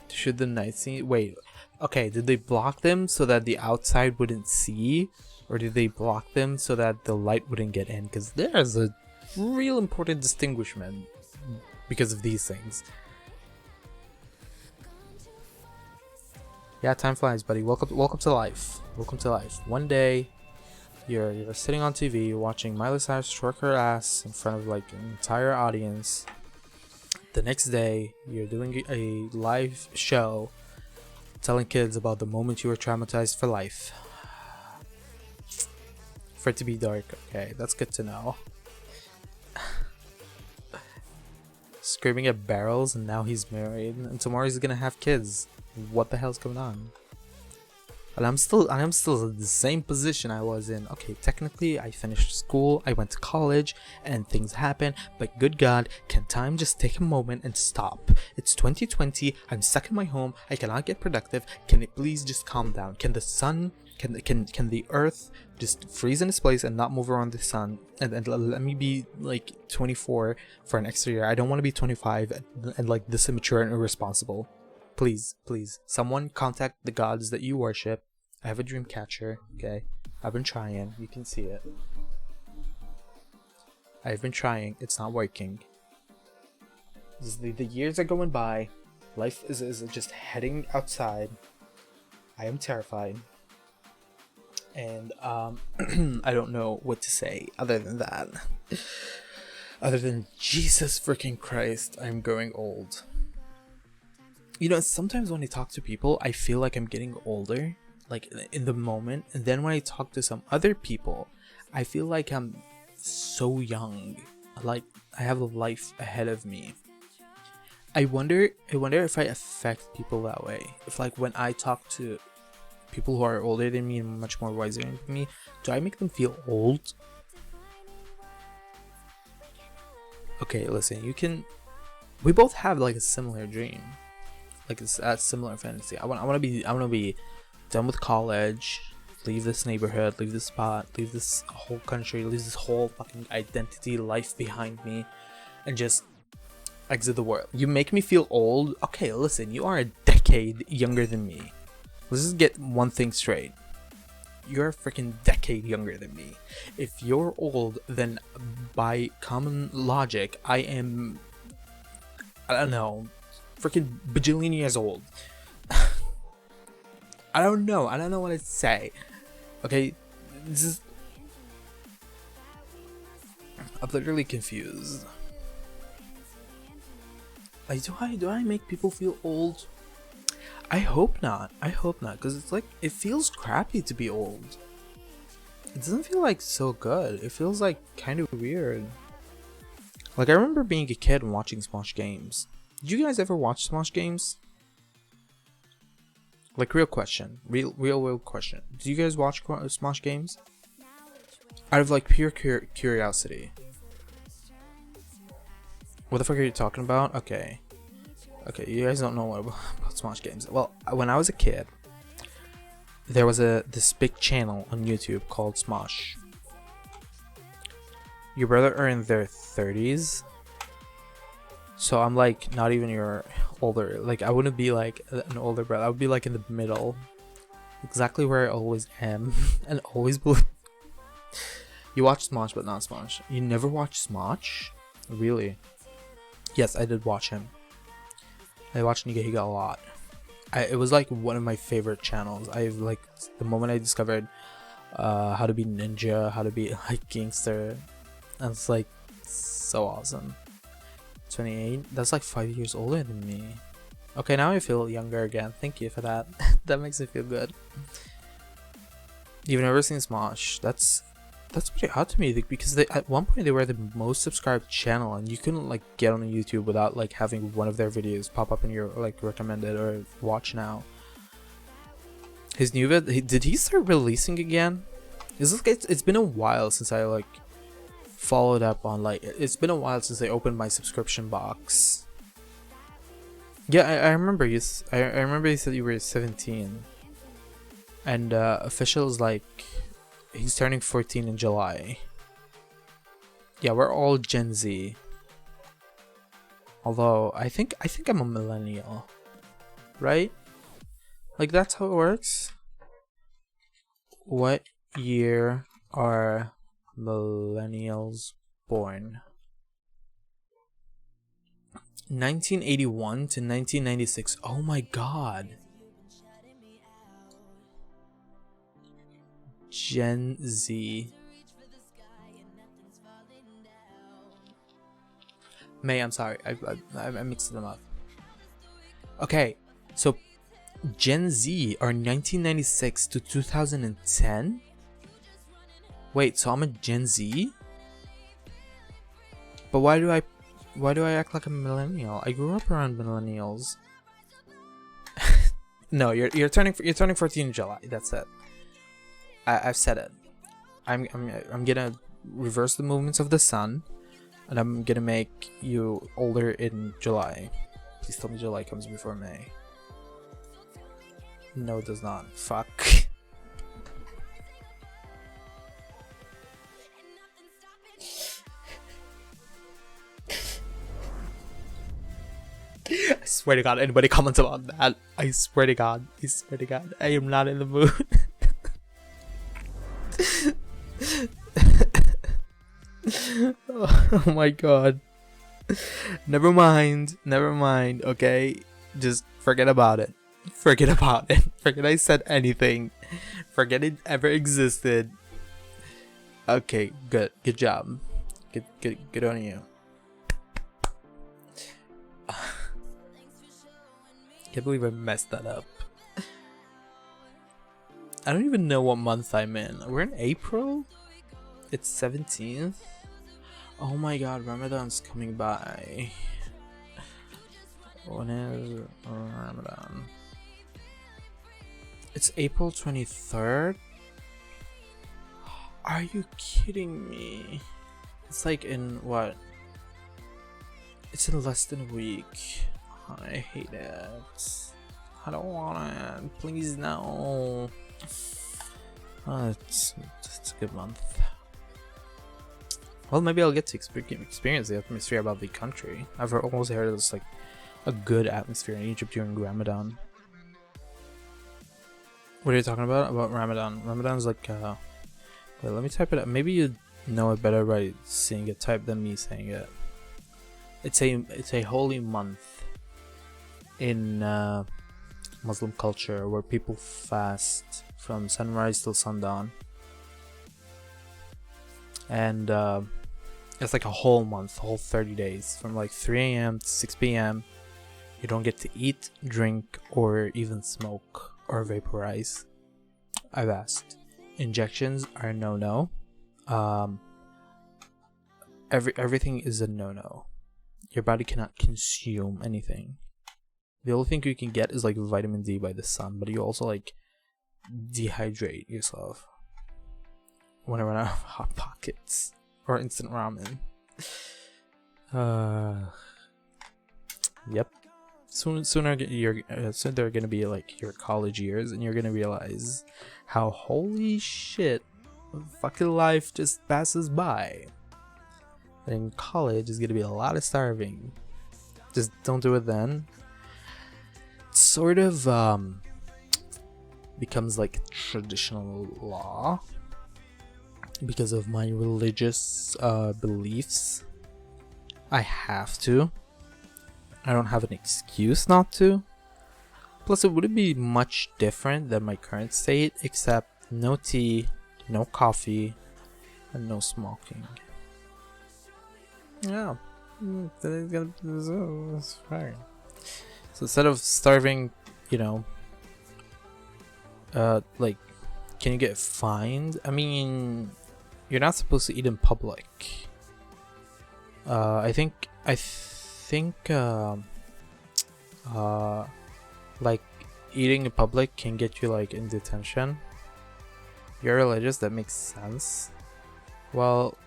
Should the night scene... Wait, okay, did they block them so that the outside wouldn't see? Or did they block them so that the light wouldn't get in? Because there's a real important distinguishment because of these things. Yeah, time flies, buddy. Welcome to life. Welcome to life. One day, you're sitting on TV watching Miley Cyrus twerk her ass in front of like an entire audience. The next day, you're doing a live show telling kids about the moment you were traumatized for life. For it to be dark, okay, that's good to know. Screaming at barrels, and now he's married, and tomorrow he's gonna have kids. What the hell's going on? And I'm still in the same position I was in. Okay, technically I finished school, I went to college, and things happen, but good God, can time just take a moment and stop? It's 2020, I'm stuck in my home, I cannot get productive, can it please just calm down? Can the sun, can the earth just freeze in its place and not move around the sun? And let me be like 24 for an extra year. I don't want to be 25 and like this immature and irresponsible. Please, someone contact the gods that you worship. I have a dream catcher, okay? I've been trying, you can see it. I've been trying, it's not working. The years are going by, life is just heading outside. I am terrified. And I don't know what to say other than that. Other than Jesus freaking Christ, I'm growing old. You know, sometimes when I talk to people, I feel like I'm getting older, like in the moment. And then when I talk to some other people, I feel like I'm so young. Like I have a life ahead of me. I wonder if I affect people that way. If like when I talk to people who are older than me and much more wiser than me, do I make them feel old? Okay, listen, we both have like a similar dream. Like it's a similar fantasy. I want to be done with college, leave this neighborhood, leave this spot, leave this whole country, leave this whole fucking identity life behind me, and just exit the world. You make me feel old. Okay, listen, you are a decade younger than me. Let's just get one thing straight. You're a freaking decade younger than me. If you're old, then by common logic, I am, I don't know, freaking bajillion years old. I don't know what to say. Okay, I'm literally confused. Like, do I make people feel old? I hope not, because it's like, it feels crappy to be old. It doesn't feel like so good. It feels like kind of weird. Like, I remember being a kid and watching Smosh Games. Did you guys ever watch Smosh Games? Like, real question. Real question. Do you guys watch Smosh Games? Out of, like, pure curiosity. What the fuck are you talking about? Okay, you guys don't know what about Smosh Games. Well, when I was a kid, there was this big channel on YouTube called Smosh. Your brother are in their 30s, so I'm like not even your older. Like I wouldn't be like an older brother. I would be like in the middle, exactly where I always am, and always believe. You watch Smosh, but not Smosh. You never watched Smosh? Really? Yes, I did watch him. I watched Nigahiga a lot. It was like one of my favorite channels. I like the moment I discovered how to be ninja, how to be like gangster. And it's like so awesome. 28. That's like 5 years older than me. Okay, now I feel younger again. Thank you for that. That makes me feel good. You've never seen Smosh? That's pretty odd to me, because at one point they were the most subscribed channel, and you couldn't like get on YouTube without like having one of their videos pop up in your like recommended or watch now. His new did he start releasing again? It's been a while since I like followed up on like, it's been a while since I opened my subscription box. Yeah, I remember you. I remember you said you were 17, and officials like. He's turning 14 in July. Yeah, we're all Gen Z. Although I think I'm a millennial, right? Like that's how it works. What year are millennials born? 1981 to 1996. Oh my god. Gen Z. May, I'm sorry, I mixed them up. Okay, so Gen Z are 1996 to 2010. Wait, so I'm a Gen Z? But why do I act like a millennial? I grew up around millennials. No, you're turning 14 in July. That's it. I've said it. I'm gonna reverse the movements of the sun, and I'm gonna make you older in July. Please tell me July comes before May. No, it does not. Fuck. I swear to God, anybody comments about that, I swear to God, I am not in the mood. Oh my God. Never mind, okay? Just forget about it. Forget I said anything. Forget it ever existed. Okay, good job. Good on you. Can't believe I messed that up. I don't even know what month I'm in. We're in April? It's 17th? Oh my God, Ramadan's coming by. When is Ramadan? It's April 23rd? Are you kidding me? It's like in what? It's in less than a week. I hate it. I don't want it. Please no. It's a good month. Well, maybe I'll get to experience the atmosphere about the country. I've always heard it's like a good atmosphere in Egypt during Ramadan. What are you talking about? About Ramadan? Ramadan's like wait, let me type it up. Maybe you know it better by seeing it typed than me saying it. It's a holy month in Muslim culture where people fast from sunrise till sundown, and it's like a whole month, whole 30 days, from like 3 a.m. to 6 p.m. You don't get to eat, drink, or even smoke or vaporize. I've asked. Injections are no. Everything is a no. Your body cannot consume anything. The only thing you can get is like vitamin D by the sun, but you also like dehydrate yourself when I run out of Hot Pockets or instant ramen. Yep. Soon they're gonna be like your college years, and you're gonna realize how holy shit, fucking life just passes by. And in college, there's gonna be a lot of starving. Just don't do it then. Sort of becomes like traditional law because of my religious beliefs. I have to. I don't have an excuse not to. Plus, it wouldn't be much different than my current state, except no tea, no coffee, and no smoking. Yeah, it's fine. So instead of starving, like, can you get fined? I mean, you're not supposed to eat in public. I think, like, eating in public can get you, like, in detention. You're religious, that makes sense. Well,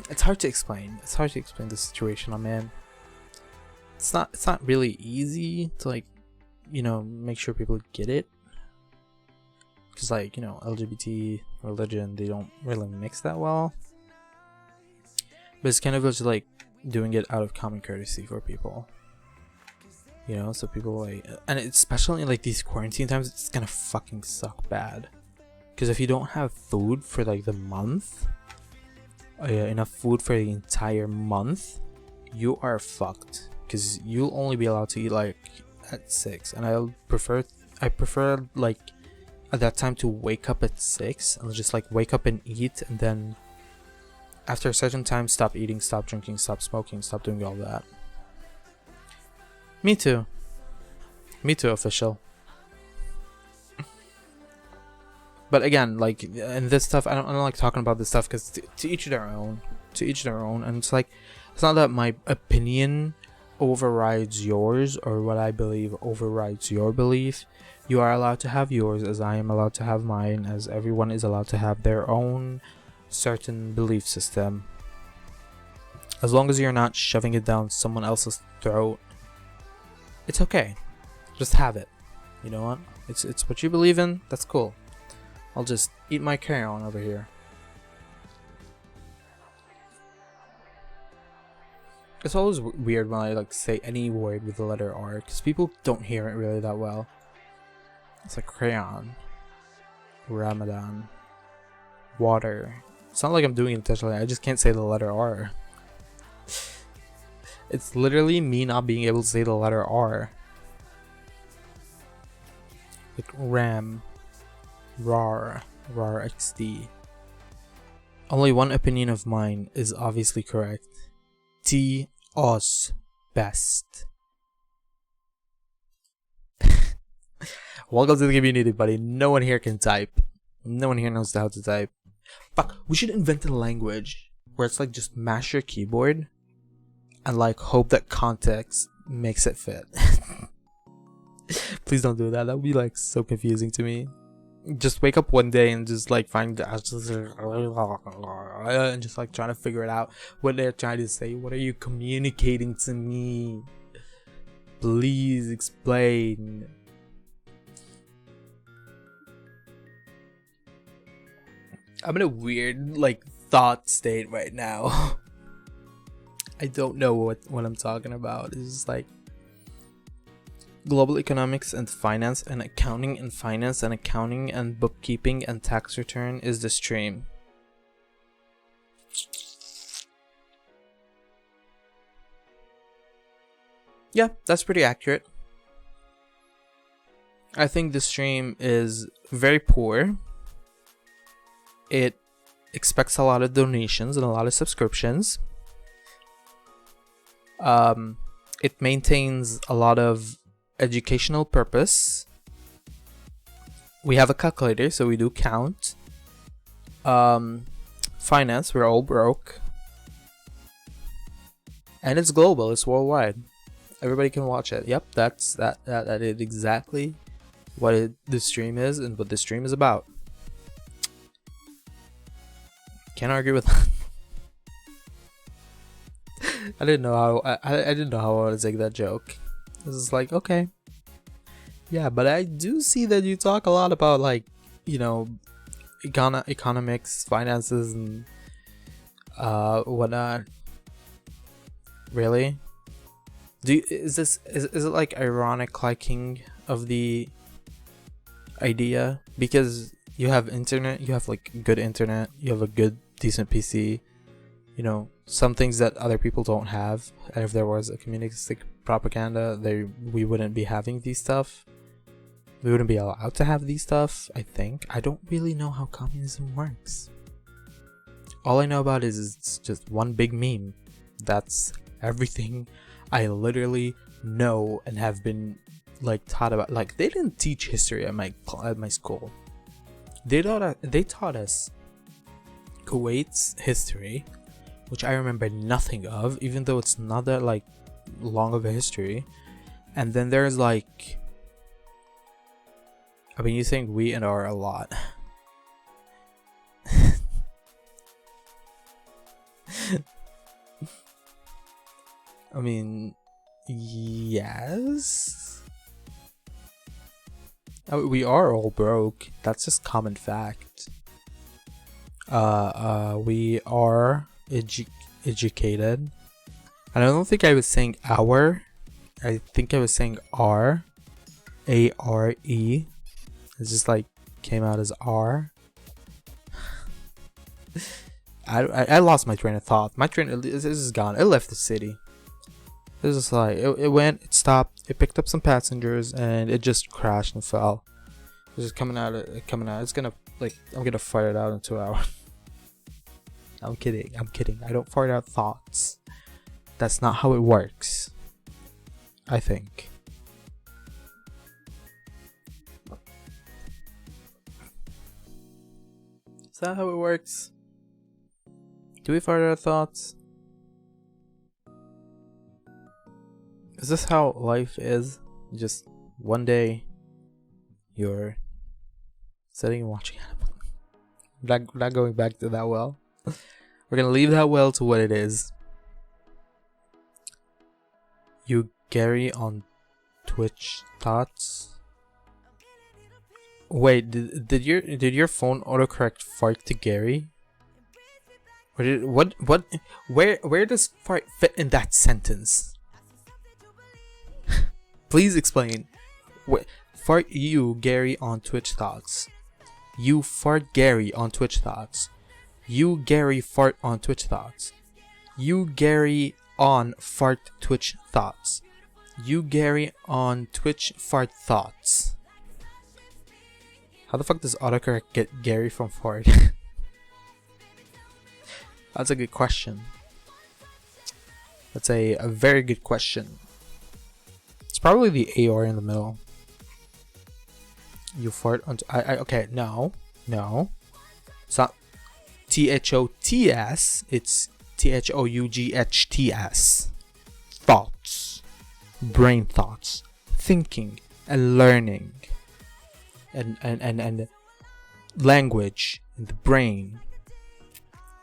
it's hard to explain. It's hard to explain the situation I'm in. It's not really easy to, like, make sure people get it. Because, like, LGBT religion, they don't really mix that well. But it's kind of just like doing it out of common courtesy for people. So people like, and especially in like these quarantine times, it's gonna fucking suck bad. Because if you don't have food for like the month, enough food for the entire month, you are fucked. Because you'll only be allowed to eat like at 6, and I prefer like at that time to wake up at 6 and just like wake up and eat, and then after a certain time stop eating, stop drinking, stop smoking, stop doing all that. Me too, official. But again, like, and this stuff, I don't like talking about this stuff because to each their own, and it's like, it's not that my opinion overrides yours or what I believe overrides your belief. You are allowed to have yours, as I am allowed to have mine, as everyone is allowed to have their own certain belief system. As long as you're not shoving it down someone else's throat, it's okay. Just have it. You know what? It's what you believe in. That's cool. I'll just eat my crayon over here. It's always weird when I like say any word with the letter R, because people don't hear it really that well. It's like crayon, Ramadan, water. It's not like I'm doing it intentionally, I just can't say the letter R. It's literally me not being able to say the letter R. Like RAM, RAR XD. Only one opinion of mine is obviously correct. T us best. Welcome to the community, buddy. No one here can type. No one here knows how to type. Fuck, we should invent a language where it's like just mash your keyboard and like hope that context makes it fit. Please don't do that. That would be like so confusing to me. Just wake up one day and just like find and just like trying to figure it out what they're trying to say. What are you communicating to me? Please explain. I'm in a weird like thought state right now. I don't know what I'm talking about. It's just like global economics and finance and accounting and finance and accounting and bookkeeping and tax return is the stream. Yeah, that's pretty accurate. I think the stream is very poor. It expects a lot of donations and a lot of subscriptions. It maintains a lot of educational purpose. We have a calculator, so we do count. Finance, we're all broke. And it's global, it's worldwide. Everybody can watch it. Yep, that is exactly what the stream is and what the stream is about. Can't argue with that. I didn't know how I didn't know how I would take that joke. This is like, okay, yeah, but I do see that you talk a lot about like, you know, economics, finances, and whatnot. Really? Is it like ironic liking of the idea because you have internet, you have like good internet, you have a good decent PC, you know, some things that other people don't have, and if there was a communistic propaganda, we wouldn't be having these stuff. We wouldn't be allowed to have these stuff, I think. I don't really know how communism works. All I know about is it's just one big meme. That's everything I literally know and have been like taught about. Like, they didn't teach history at my school. They taught us Kuwait's history, which I remember nothing of, even though it's not that like long of a history. And then there's like, I mean, you think we and are a lot. I mean, yes. We are all broke. That's just common fact. We are educated. And I don't think I was saying our. I think I was saying R. A-R-E. It just like came out as R. I lost my train of thought. This is gone. It left the city. This is like it went, it stopped, it picked up some passengers, and it just crashed and fell. It's just coming out. It's gonna like I'm gonna fart it out in 2 hours. I'm kidding. I don't fart out thoughts. That's not how it works. I think. Is that how it works? Do we fart out thoughts? Is this how life is? Just one day you're sitting and watching anime. Not going back to that well. We're gonna leave that well to what it is. You Gary on Twitch thoughts. Wait, did your phone autocorrect fart to Gary? Or did what where does fart fit in that sentence? Please explain. Fart you Gary on Twitch thoughts. You fart Gary on Twitch thoughts. You Gary fart on Twitch thoughts. You Gary on fart Twitch thoughts. You Gary on Twitch fart thoughts. How the fuck does autocorrect get Gary from fart? That's a good question. That's a very good question. It's probably the AR in the middle. You fart on. Okay, no. It's not THOTS. It's THOUGHTS. Thoughts. Brain thoughts. Thinking and learning. And language in the brain.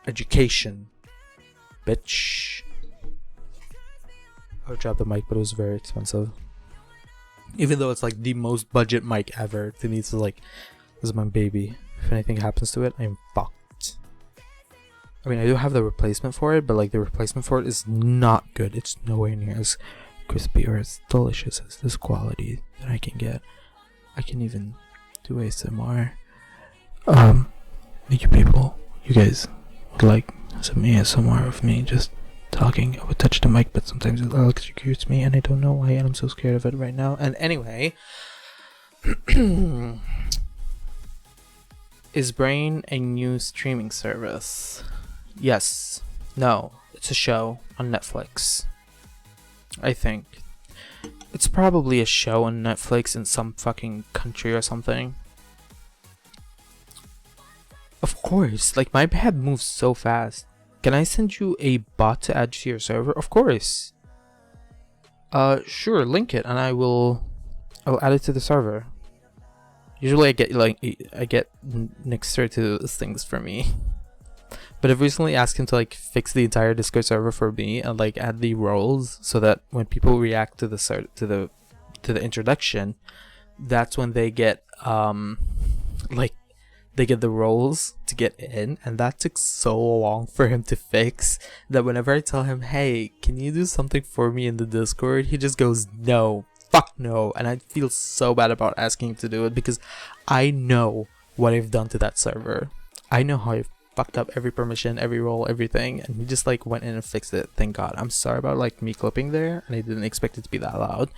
Education. Bitch. I would drop the mic, but it was very expensive. Even though it's like the most budget mic ever, it needs to like, this is my baby. If anything happens to it, I'm fucked. I mean, I do have the replacement for it, but like the replacement for it is not good. It's nowhere near as crispy or as delicious as this quality that I can get. I can even do ASMR. You people, you guys would like some ASMR of me just talking. I would touch the mic, but sometimes it electrocutes me and I don't know why, and I'm so scared of it right now. And anyway, is Brain a new streaming service? Yes. No. It's a show on Netflix. I think. It's probably a show on Netflix in some fucking country or something. Of course. Like, my pad moves so fast. Can I send you a bot to add to your server? Of course. Sure, link it and I'll add it to the server. Usually I get Nixter to do those things for me. But I've recently asked him to like fix the entire Discord server for me and like add the roles so that when people react to the introduction, that's when they get they get the roles to get in, and that took so long for him to fix that whenever I tell him, hey, can you do something for me in the Discord, he just goes, no, fuck no. And I feel so bad about asking him to do it because I know what I've done to that server. I know how I've fucked up every permission, every role, everything, and he just like went in and fixed it. Thank God. I'm sorry about like me clipping there, and I didn't expect it to be that loud,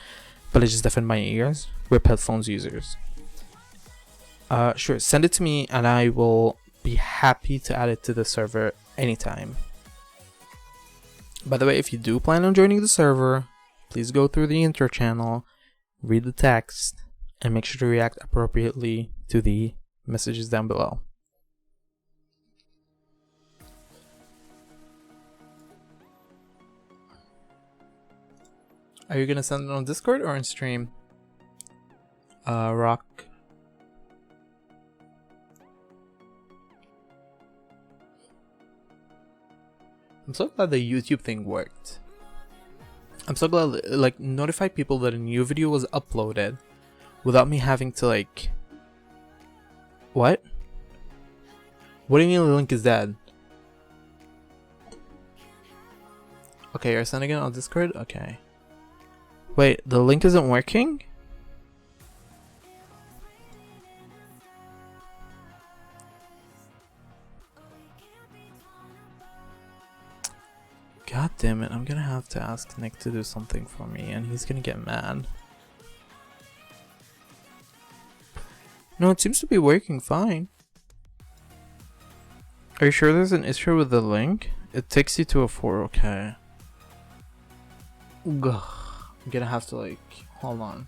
but it just deafened my ears. We're headphones users. Sure, send it to me and I will be happy to add it to the server anytime. By the way, if you do plan on joining the server, please go through the intro channel, read the text, and make sure to react appropriately to the messages down below. Are you gonna send it on Discord or on stream? Rock. I'm so glad the YouTube thing worked. I'm so glad, like, notify people that a new video was uploaded without me having to, like... What? What do you mean the link is dead? Okay, you're sending it on Discord? Okay. Wait, the link isn't working? God damn it, I'm gonna have to ask Nick to do something for me and he's gonna get mad. No, it seems to be working fine. Are you sure there's an issue with the link? It takes you to a 4K. Ugh. I'm gonna have to like hold on.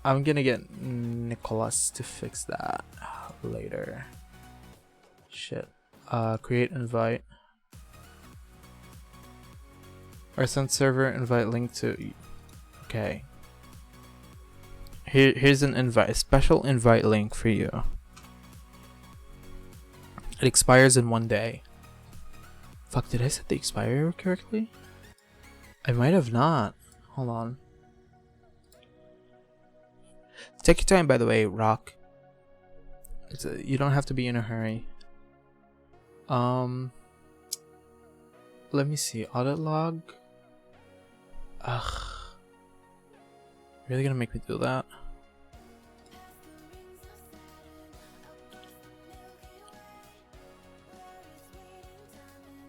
I'm gonna get Nicholas to fix that later. Shit. Create invite. Or send server invite link to. Okay. Here's an invite, a special invite link for you. It expires in 1 day. Fuck, did I set the expiry correctly? I might have not. Hold on. Take your time, by the way, Rock. You don't have to be in a hurry. Let me see. Audit log. Ugh. Really gonna make me do that?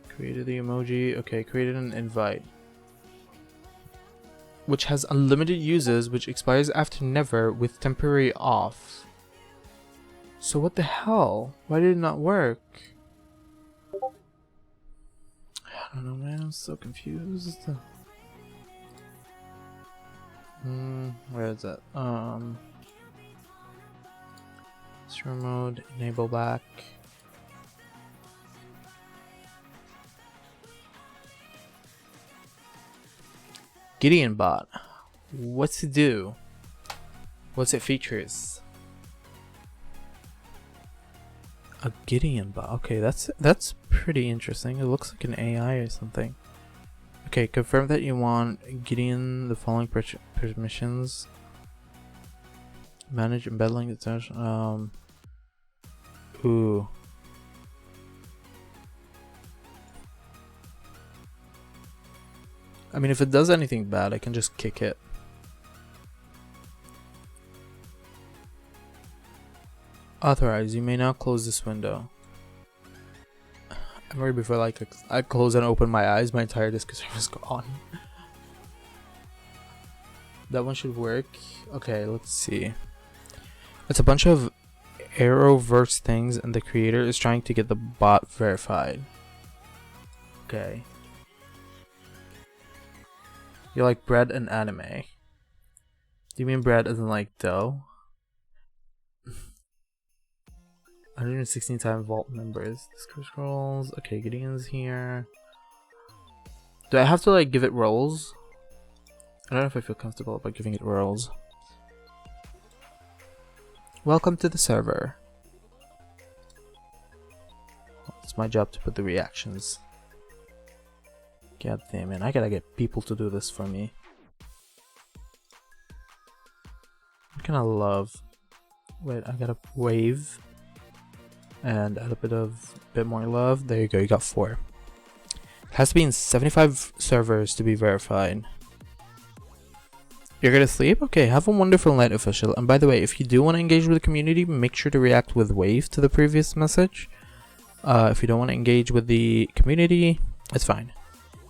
Created the emoji. Okay, created an invite. Which has unlimited uses, which expires after never with temporary off. So what the hell? Why did it not work? I don't know, man. I'm so confused. Where is that? Stream mode, enable back. Gideon bot. What's it do? What's it features? A Gideon bot. Okay, that's pretty interesting. It looks like an AI or something. Okay, confirm that you want Gideon the following permissions. Manage embedding attention. Ooh. I mean, if it does anything bad, I can just kick it. Authorize. You may now close this window. I'm worried before like I close and open my eyes, my entire disk is gone. That one should work. Okay, let's see. It's a bunch of Arrowverse things, and the creator is trying to get the bot verified. Okay. You like bread and anime. Do you mean bread as in like dough? 116 time vault members. Discord scrolls. Okay, Gideon's here. Do I have to like give it roles? I don't know if I feel comfortable about giving it roles. Welcome to the server. It's my job to put the reactions. God damn it, I gotta get people to do this for me. What kind of love? Wait, I gotta wave. And add a bit more love. There you go, you got 4. It has to be in 75 servers to be verified. You're gonna sleep? Okay, have a wonderful night, official. And by the way, if you do want to engage with the community, make sure to react with wave to the previous message. If you don't want to engage with the community, it's fine.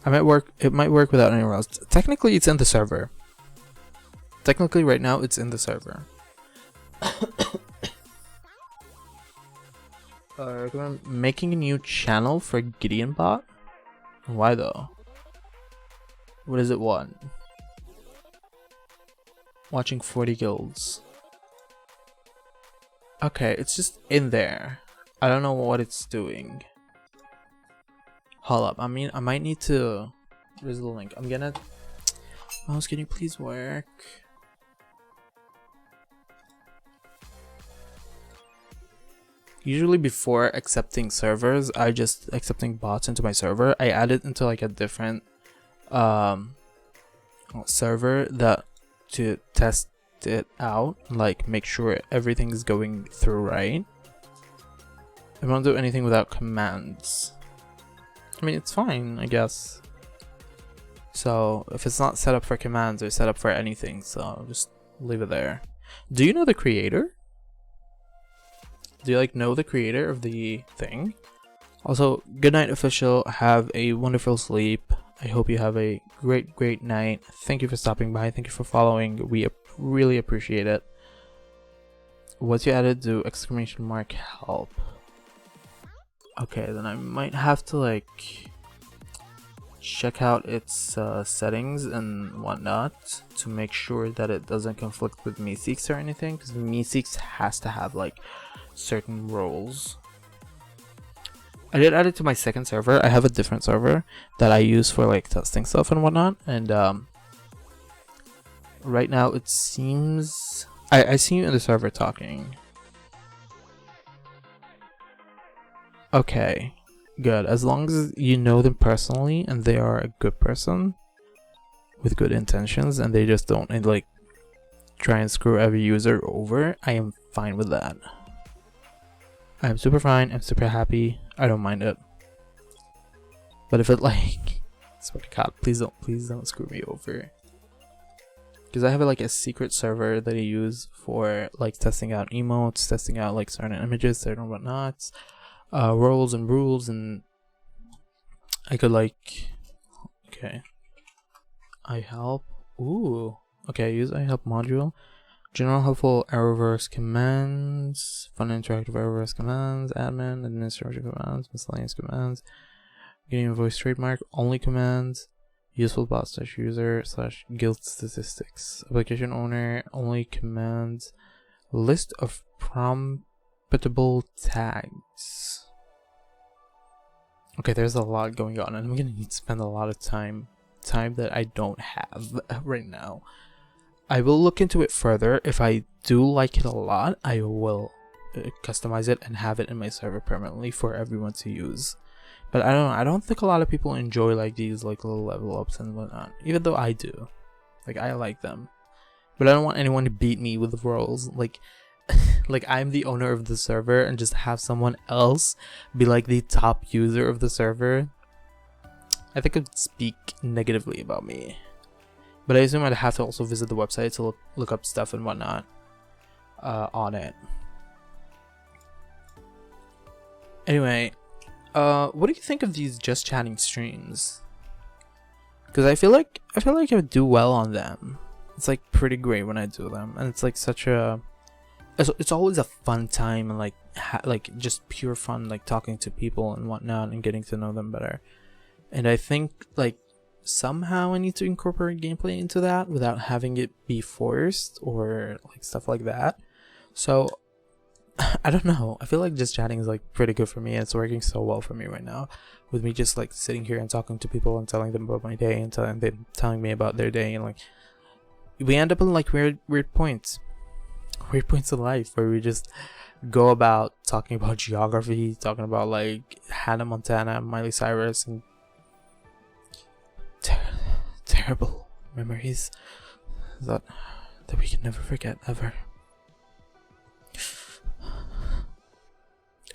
It might work without anywhere else. Technically, it's in the server. Technically, right now, it's in the server. Recommend making a new channel for Gideon bot. Why though? What does it want? Watching 40 guilds. Okay, it's just in there. I don't know what it's doing. Hold up. I mean, I might need to. Where's the link? I'm gonna. Mouse, can you please work? Usually before accepting servers, accepting bots into my server, I add it into like a different server to test it out, like make sure everything's going through right. I won't do anything without commands. I mean, it's fine, I guess. So if it's not set up for commands or set up for anything, so I'll just leave it there. Do you know the creator? Do you like know the creator of the thing? Also, good night, official. Have a wonderful sleep. I hope you have a great night. Thank you for stopping by. Thank you for following. We really appreciate it. Once you added, do exclamation mark help. Okay, then I might have to like check out its settings and whatnot to make sure that it doesn't conflict with Meeseeks or anything, because Meeseeks has to have like certain roles. I did add it to my second server. I have a different server that I use for like testing stuff and whatnot, and right now it seems I see you in the server talking. Okay, good. As long as you know them personally and they are a good person with good intentions and they just don't like try and screw every user over, I am fine with that. I'm super fine. I'm super happy. I don't mind it. But if it like, swear to God, please don't screw me over. Because I have like a secret server that I use for like testing out emotes, testing out like certain images, certain whatnots, roles and rules, and I could like, okay, I help. Ooh, okay, use I help module. General helpful errorverse commands, fun interactive errorverse commands, admin, administrative commands, miscellaneous commands, game voice trademark, only commands, useful bot / user / guild statistics, application owner, only commands, list of promptable tags. Okay, there's a lot going on and I'm gonna need to spend a lot of time that I don't have right now. I will look into it further. If I do like it a lot, I will customize it and have it in my server permanently for everyone to use. But I don't think a lot of people enjoy like these like little level ups and whatnot, even though I do. Like, I like them, but I don't want anyone to beat me with the roles. Like like I'm the owner of the server and just have someone else be like the top user of the server. I think it would speak negatively about me. But I assume I'd have to also visit the website to look up stuff and whatnot on it. Anyway, what do you think of these just chatting streams? Because I feel like I would do well on them. It's like pretty great when I do them, and it's like such a, it's always a fun time and like just pure fun, like talking to people and whatnot and getting to know them better. And I think like somehow I need to incorporate gameplay into that without having it be forced or like stuff like that. So I don't know. I feel like just chatting is like pretty good for me, and it's working so well for me right now, with me just like sitting here and talking to people and telling them about my day and telling me about their day, and like we end up in like weird points of life where we just go about talking about geography, talking about like Hannah Montana, Miley Cyrus, and terrible memories that we can never forget ever.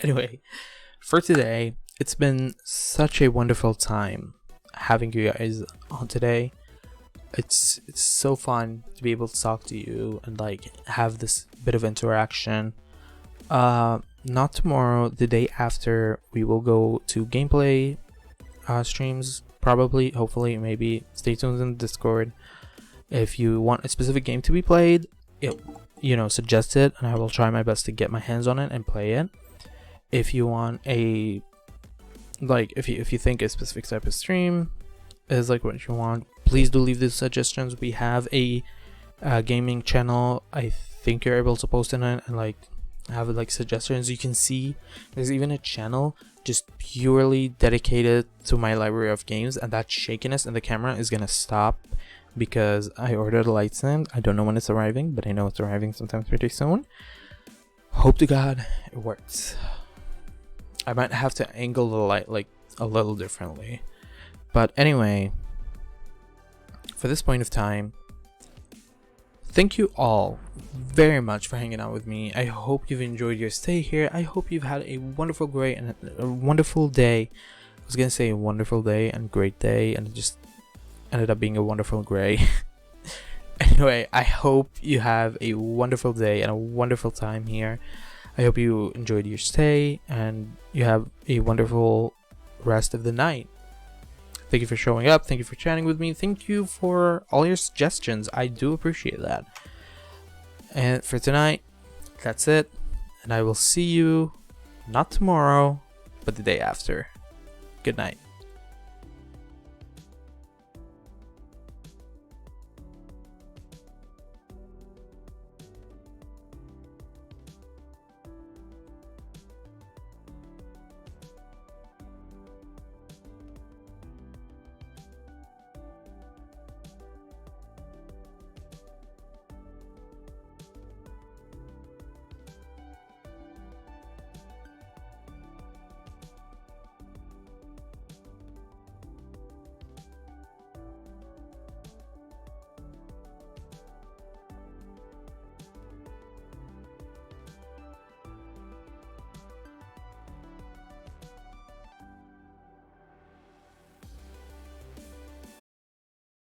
Anyway, for today, it's been such a wonderful time having you guys on today. It's so fun to be able to talk to you and like have this bit of interaction. Not tomorrow, the day after, we will go to gameplay streams. Probably, hopefully, maybe. Stay tuned in the Discord. If you want a specific game to be played, suggest it, and I will try my best to get my hands on it and play it. If you want a, like, if you think a specific type of stream is like what you want, please do leave these suggestions. We have a gaming channel. I think you're able to post in it and like have like suggestions. You can see there's even a channel just purely dedicated to my library of games, and that shakiness in the camera is gonna stop because I ordered a light stand. I don't know when it's arriving, but I know it's arriving sometime pretty soon. Hope to God it works. I might have to angle the light like a little differently, but anyway, for this point of time, thank you all very much for hanging out with me. I hope you've enjoyed your stay here. I hope you've had a wonderful, great, and a wonderful day. I was gonna say a wonderful day and great day, and it just ended up being a wonderful gray. Anyway, I hope you have a wonderful day and a wonderful time here. I hope you enjoyed your stay and you have a wonderful rest of the night. Thank you for showing up. Thank you for chatting with me. Thank you for all your suggestions. I do appreciate that. And for tonight, That's it, and I will see you not tomorrow, but the day after. Good night.